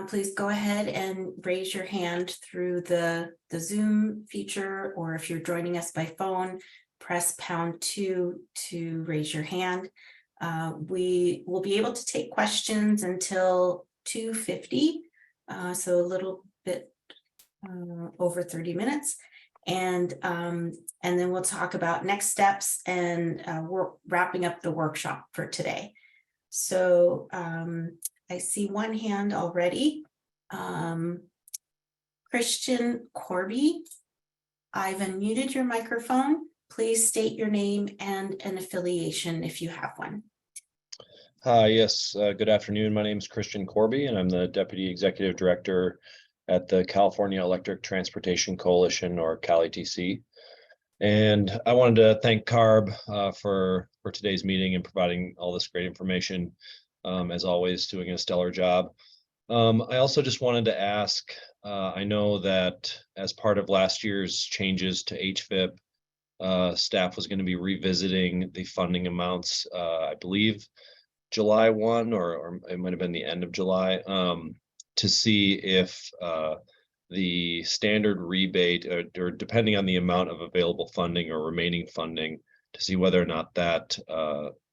please go ahead and raise your hand through the Zoom feature, or if you're joining us by phone, press #2 to raise your hand. We will be able to take questions until 2:50, so a little bit over 30 minutes. And then we'll talk about next steps, and we're wrapping up the workshop for today. So I see one hand already. Christian Corby, I've unmuted your microphone. Please state your name and an affiliation if you have one. Yes, good afternoon. My name is Christian Corby, and I'm the Deputy Executive Director at the California Electric Transportation Coalition, or CALITC. And I wanted to thank CARB for today's meeting and providing all this great information. As always, doing a stellar job. I also just wanted to ask, I know that as part of last year's changes to HVIP, staff was going to be revisiting the funding amounts, I believe July 1, or it might have been the end of July, to see if the standard rebate, or depending on the amount of available funding or remaining funding, to see whether or not that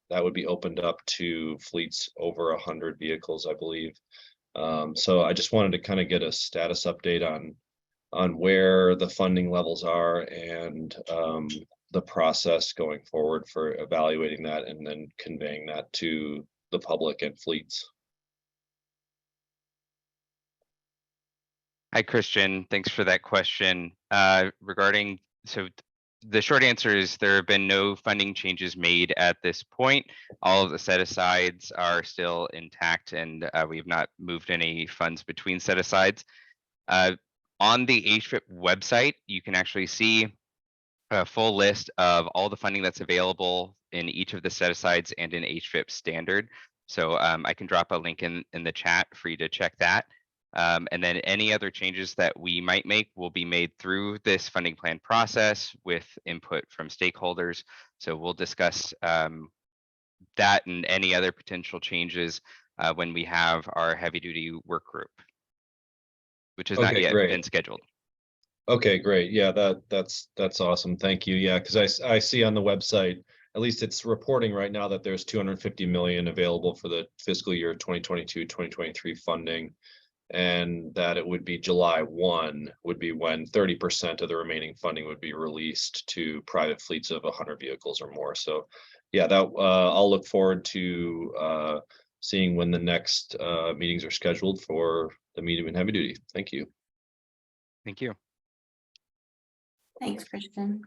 that would be opened up to fleets over 100 vehicles, I believe. So I just wanted to kind of get a status update on where the funding levels are, and the process going forward for evaluating that and then conveying that to the public and fleets. Hi, Christian. Thanks for that question. Regarding, so the short answer is there have been no funding changes made at this point. All of the set-asides are still intact, and we have not moved any funds between set-asides. On the HVIP website, you can actually see a full list of all the funding that's available in each of the set-asides and in HVIP standard. So I can drop a link in the chat for you to check that. And then any other changes that we might make will be made through this funding plan process with input from stakeholders. So we'll discuss that and any other potential changes when we have our heavy duty work group, which has not yet been scheduled. Okay, great. Yeah, that's awesome. Thank you. Yeah, because I see on the website, at least it's reporting right now, that there's 250 million available for the fiscal year 2022-2023 funding, and that it would be July 1 would be when 30% of the remaining funding would be released to private fleets of 100 vehicles or more. So yeah, that I'll look forward to seeing when the next meetings are scheduled for the medium and heavy duty. Thank you. Thank you. Thanks, Christian.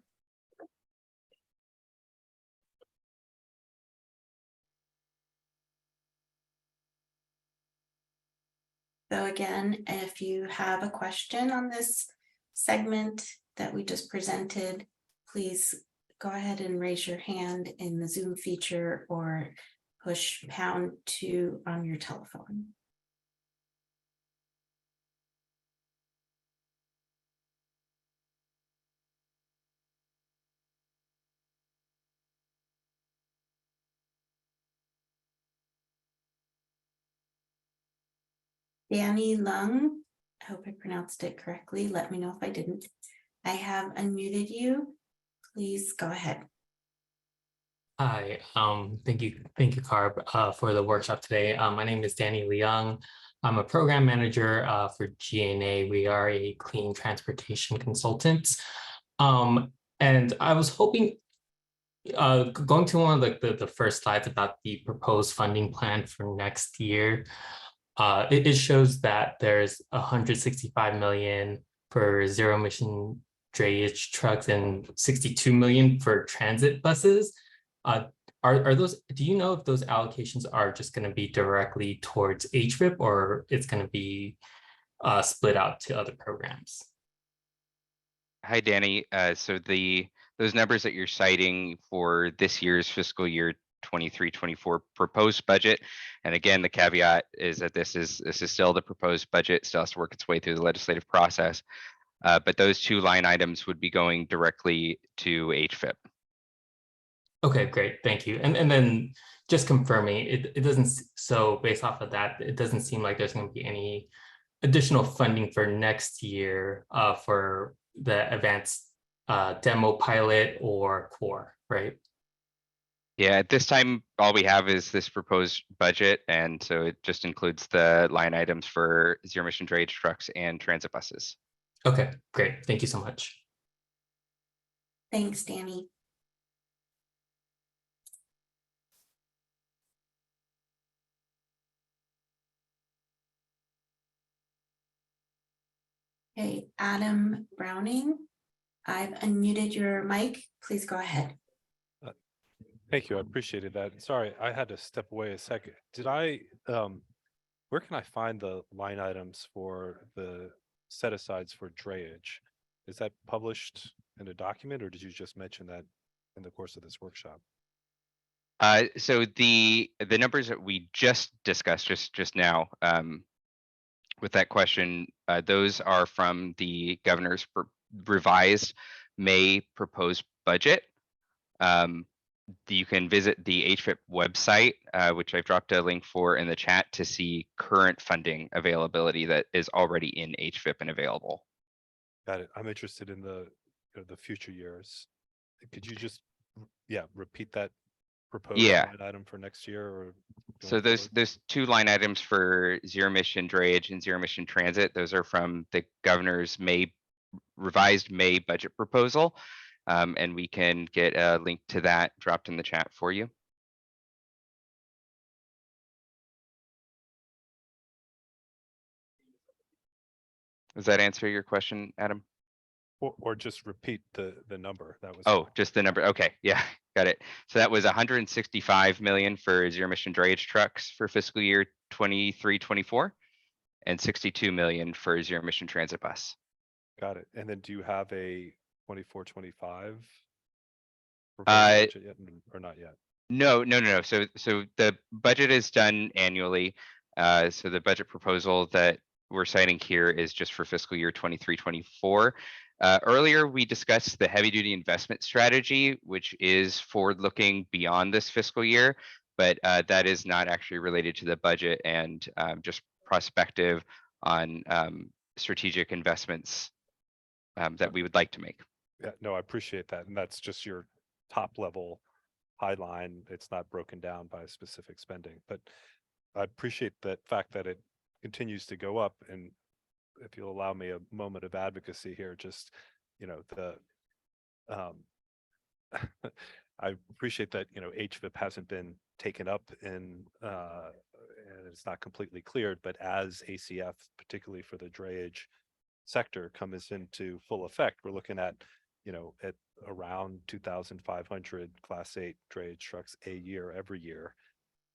So again, if you have a question on this segment that we just presented, please go ahead and raise your hand in the Zoom feature, or push #2 on your telephone. Danny Lung, I hope I pronounced it correctly. Let me know if I didn't. I have unmuted you. Please go ahead. Hi, thank you, Carb, for the workshop today. My name is Danny Leung. I'm a program manager for GNA. We are a clean transportation consultant. And I was hoping, going to one of the first slides about the proposed funding plan for next year, it shows that there's 165 million for zero emission drayage trucks and 62 million for transit buses. Are those, do you know if those allocations are just going to be directly towards HVIP or it's going to be split out to other programs? Hi, Danny. So those numbers that you're citing for this year's fiscal year 23-24 proposed budget, and again, the caveat is that this is still the proposed budget, still has to work its way through the legislative process. But those two line items would be going directly to HVIP. Okay, great, thank you. And then just confirming, it doesn't, so based off of that, it doesn't seem like there's going to be any additional funding for next year for the advanced demo pilot or core, right? Yeah, at this time, all we have is this proposed budget, and so it just includes the line items for zero emission drayage trucks and transit buses. Okay, great, thank you so much. Thanks, Danny. Okay, Adam Browning, I've unmuted your mic. Please go ahead. Thank you. I appreciated that. Sorry, I had to step away a second. Did I, where can I find the line items for the set asides for drayage? Is that published in a document or did you just mention that in the course of this workshop? So the numbers that we just discussed just now, with that question, those are from the governor's revised May proposed budget. You can visit the HVIP website, which I've dropped a link for in the chat to see current funding availability that is already in HVIP and available. Got it. I'm interested in the future years. Could you just repeat that proposed line item for next year? Or so those two line items for zero emission drayage and zero emission transit, those are from the governor's revised May budget proposal. And we can get a link to that dropped in the chat for you. Does that answer your question, Adam? Or just repeat the number that was. Oh, just the number. Okay, yeah, got it. So that was 165 million for zero emission drayage trucks for fiscal year 23-24, and 62 million for zero emission transit bus. Got it. And then do you have a 24-25? Yet, or not yet? No. So the budget is done annually. So the budget proposal that we're citing here is just for fiscal year 23-24. Earlier, we discussed the heavy duty investment strategy, which is forward looking beyond this fiscal year, but that is not actually related to the budget and just prospective on strategic investments that we would like to make. Yeah, no, I appreciate that. And that's just your top level high line. It's not broken down by specific spending, but I appreciate that fact that it continues to go up. And if you'll allow me a moment of advocacy here, just, I appreciate that, HVIP hasn't been taken up in, and it's not completely cleared, but as ACF, particularly for the drayage sector, comes into full effect, we're looking at around 2,500 Class 8 drayage trucks a year, every year,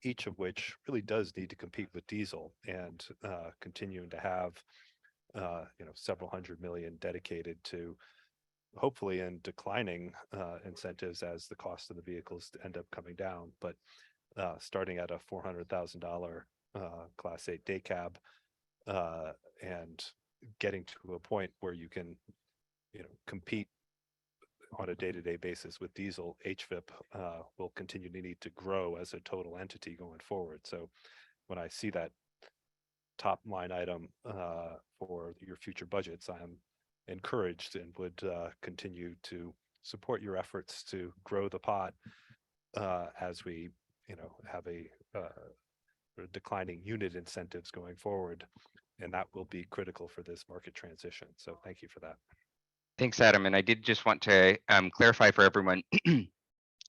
each of which really does need to compete with diesel, and continuing to have several hundred million dedicated to, hopefully in declining incentives as the cost of the vehicles end up coming down, but starting at a $400,000 Class 8 day cab and getting to a point where you can compete on a day-to-day basis with diesel. HVIP will continue to need to grow as a total entity going forward. So when I see that top line item for your future budgets, I'm encouraged and would continue to support your efforts to grow the pot as we, have a declining unit incentives going forward. And that will be critical for this market transition. So thank you for that. Thanks, Adam. And I did just want to clarify for everyone,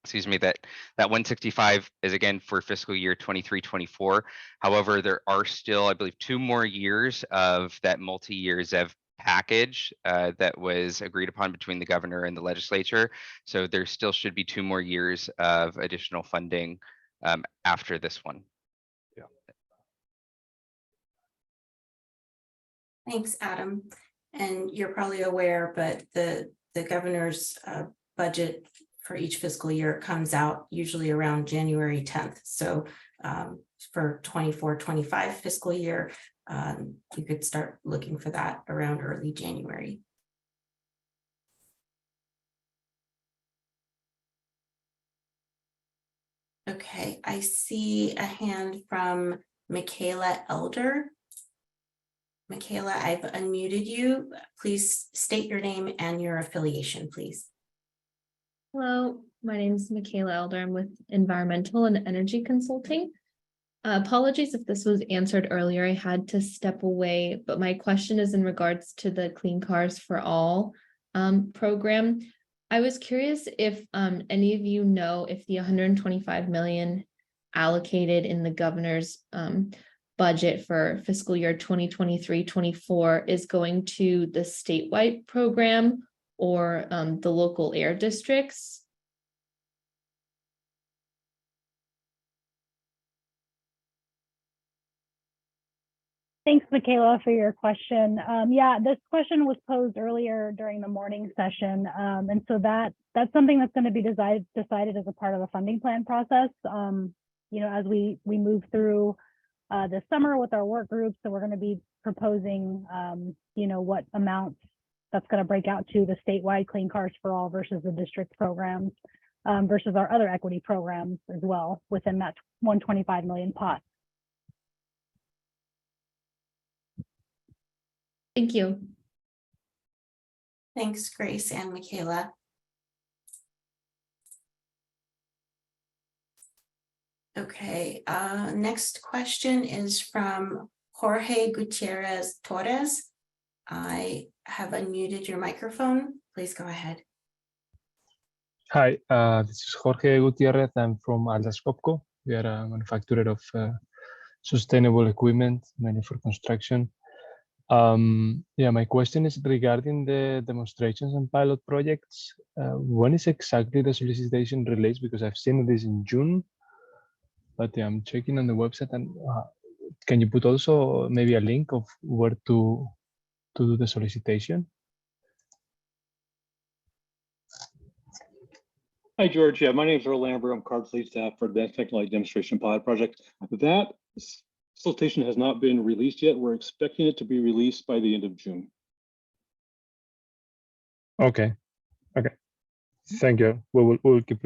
excuse me, that 165 is again for fiscal year 23-24. However, there are still, I believe, 2 more years of that multi-year ZEV package that was agreed upon between the governor and the legislature. So there still should be 2 more years of additional funding after this one. Thanks, Adam. And you're probably aware, but the governor's budget for each fiscal year comes out usually around January 10th. So for 24-25 fiscal year, you could start looking for that around early January. Okay, I see a hand from Michaela Elder. Michaela, I've unmuted you. Please state your name and your affiliation, please. Hello, my name is Michaela Elder. I'm with Environmental and Energy Consulting. Apologies if this was answered earlier. I had to step away, but my question is in regards to the Clean Cars for All program. I was curious if any of you know if the 125 million allocated in the governor's budget for fiscal year 2023-24 is going to the statewide program or the local air districts. Thanks, Michaela, for your question. Yeah, this question was posed earlier during the morning session. And so that's something that's going to be decided as a part of the funding plan process. As we move through this summer with our work groups, so we're going to be proposing, what amounts that's going to break out to the statewide Clean Cars for All versus the district programs versus our other equity programs as well within that 125 million pot. Thank you. Thanks, Grace and Michaela. Okay, next question is from Jorge Gutierrez Torres. I have unmuted your microphone. Please go ahead. Hi, this is Jorge Gutierrez. I'm from Atlas Copco. We are a manufacturer of sustainable equipment, mainly for construction. My question is regarding the demonstrations and pilot projects. When is exactly the solicitation released? Because I've seen this in June, but I'm checking on the website. And can you put also maybe a link of where to do the solicitation? Hi, George. Yeah, my name is Earl Lambert. I'm CARB's lead staff for Advanced Technology Demonstration Pilot Project. That solicitation has not been released yet. We're expecting it to be released by the end of June. Okay. Thank you. We'll keep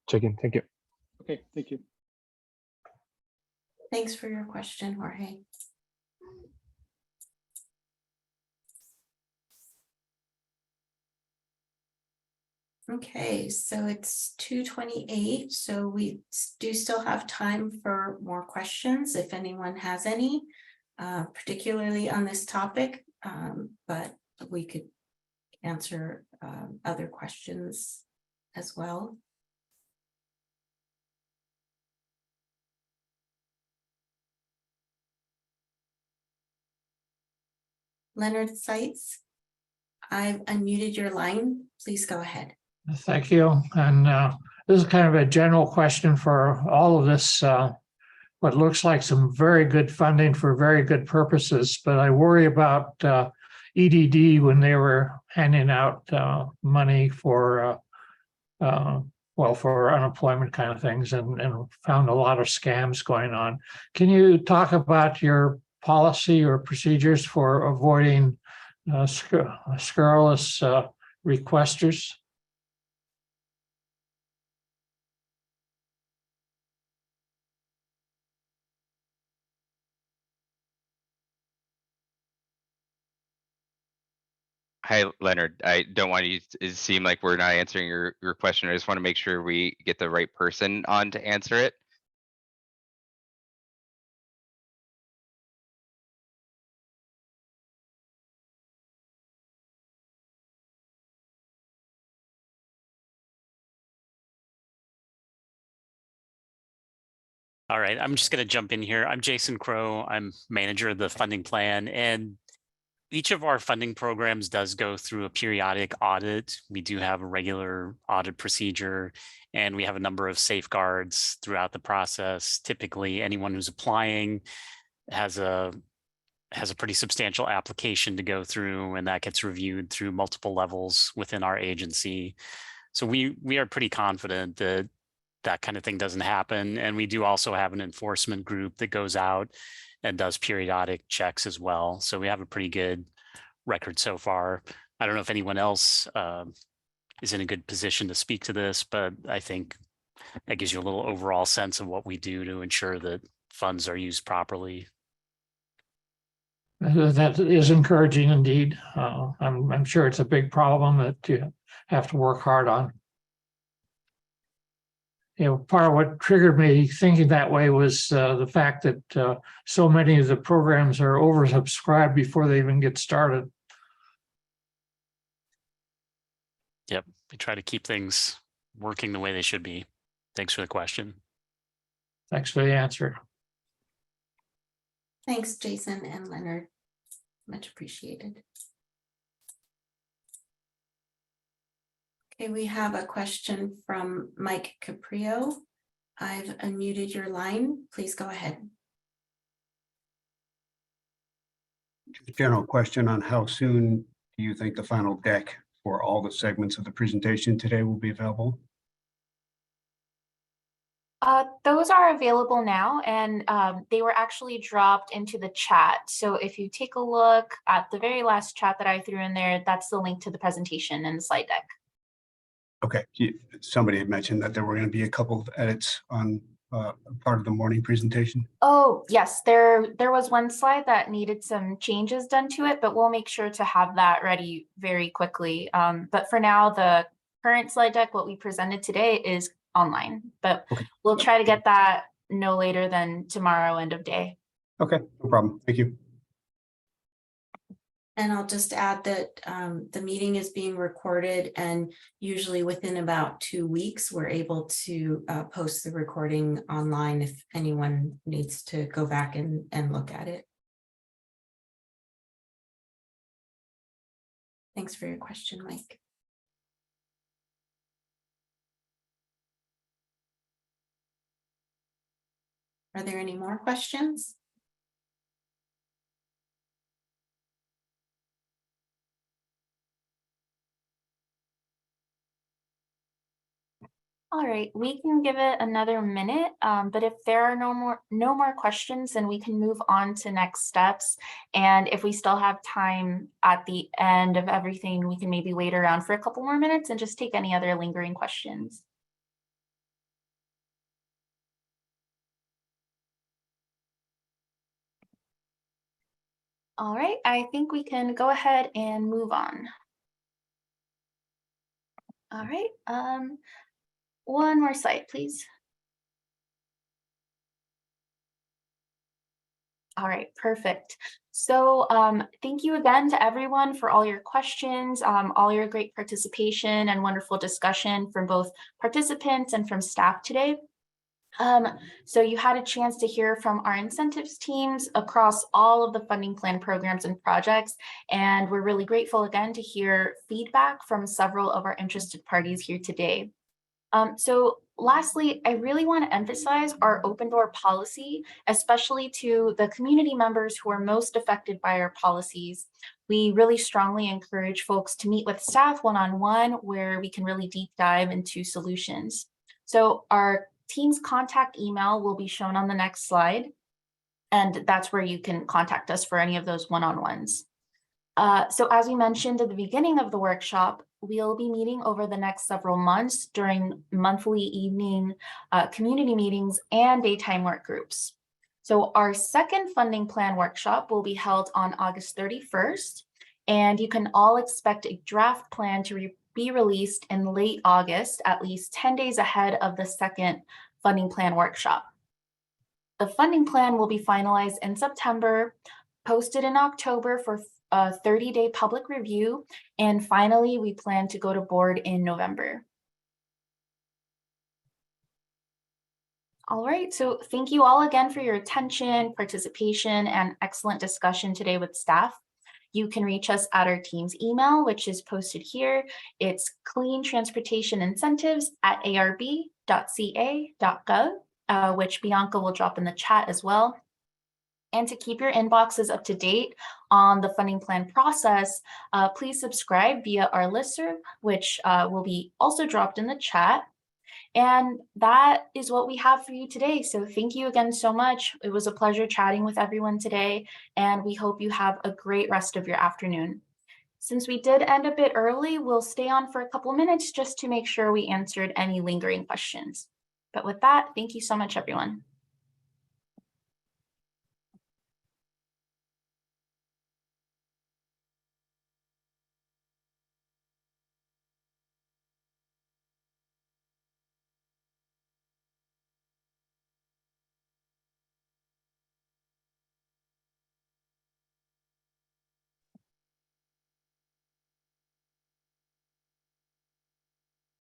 checking. Thank you. Okay, thank you. Thanks for your question, Jorge. Okay, so it's 2:28, so we do still have time for more questions if anyone has any, particularly on this topic, but we could answer other questions as well. Leonard Seitz, I've unmuted your line. Please go ahead. Thank you. And this is kind of a general question for all of this, what looks like some very good funding for very good purposes, but I worry about EDD when they were handing out money for, for unemployment kind of things and found a lot of scams going on. Can you talk about your policy or procedures for avoiding scurrilous requesters? Hi, Leonard. I don't want you to seem like we're not answering your question. I just want to make sure we get the right person on to answer it. All right, I'm just going to jump in here. I'm Jason Crow. I'm manager of the funding plan, and each of our funding programs does go through a periodic audit. We do have a regular audit procedure, and we have a number of safeguards throughout the process. Typically, anyone who's applying has a pretty substantial application to go through, and that gets reviewed through multiple levels within our agency. So we are pretty confident that that kind of thing doesn't happen. And we do also have an enforcement group that goes out and does periodic checks as well. So we have a pretty good record so far. I don't know if anyone else is in a good position to speak to this, but I think that gives you a little overall sense of what we do to ensure that funds are used properly. That is encouraging indeed. I'm sure it's a big problem that you have to work hard on. You know, part of what triggered me thinking that way was the fact that so many of the programs are oversubscribed before they even get started. Yep, we try to keep things working the way they should be. Thanks for the question. Thanks for the answer. Thanks, Jason and Leonard. Much appreciated. Okay, we have a question from Mike Caprio. I've unmuted your line. Please go ahead. General question on how soon do you think the final deck for all the segments of the presentation today will be available? Those are available now, and they were actually dropped into the chat. So if you take a look at the very last chat that I threw in there, that's the link to the presentation and the slide deck. Okay, somebody had mentioned that there were going to be a couple of edits on part of the morning presentation. Oh, yes, there was one slide that needed some changes done to it, but we'll make sure to have that ready very quickly. But for now, the current slide deck, what we presented today, is online, but okay, we'll try to get that no later than tomorrow, end of day. Okay, no problem. Thank you. And I'll just add that the meeting is being recorded, and usually within about 2 weeks, we're able to post the recording online if anyone needs to go back and look at it. Thanks for your question, Mike. Are there any more questions? All right, we can give it another minute, but if there are no more questions, then we can move on to next steps. And if we still have time at the end of everything, we can maybe wait around for a couple more minutes and just take any other lingering questions. All right, I think we can go ahead and move on. All right, one more slide, please. All right, perfect. So thank you again to everyone for all your questions, all your great participation and wonderful discussion from both participants and from staff today. So you had a chance to hear from our incentives teams across all of the funding plan programs and projects, and we're really grateful again to hear feedback from several of our interested parties here today. So lastly, I really want to emphasize our open door policy, especially to the community members who are most affected by our policies. We really strongly encourage folks to meet with staff one-on-one where we can really deep dive into solutions. So our team's contact email will be shown on the next slide, and that's where you can contact us for any of those one-on-ones. So as we mentioned at the beginning of the workshop, we'll be meeting over the next several months during monthly evening community meetings and daytime work groups. So our second funding plan workshop will be held on August 31st. And you can all expect a draft plan to be released in late August, at least 10 days ahead of the second funding plan workshop. The funding plan will be finalized in September, posted in October for a 30-day public review, and finally, we plan to go to board in November. All right, so thank you all again for your attention, participation, and excellent discussion today with staff. You can reach us at our team's email, which is posted here. It's cleantransportationincentives@arb.ca.gov, which Bianca will drop in the chat as well. And to keep your inboxes up to date on the funding plan process, please subscribe via our listserv, which will be also dropped in the chat. And that is what we have for you today. So thank you again so much. It was a pleasure chatting with everyone today, and we hope you have a great rest of your afternoon. Since we did end a bit early, we'll stay on for a couple minutes just to make sure we answered any lingering questions. But with that, thank you so much, everyone.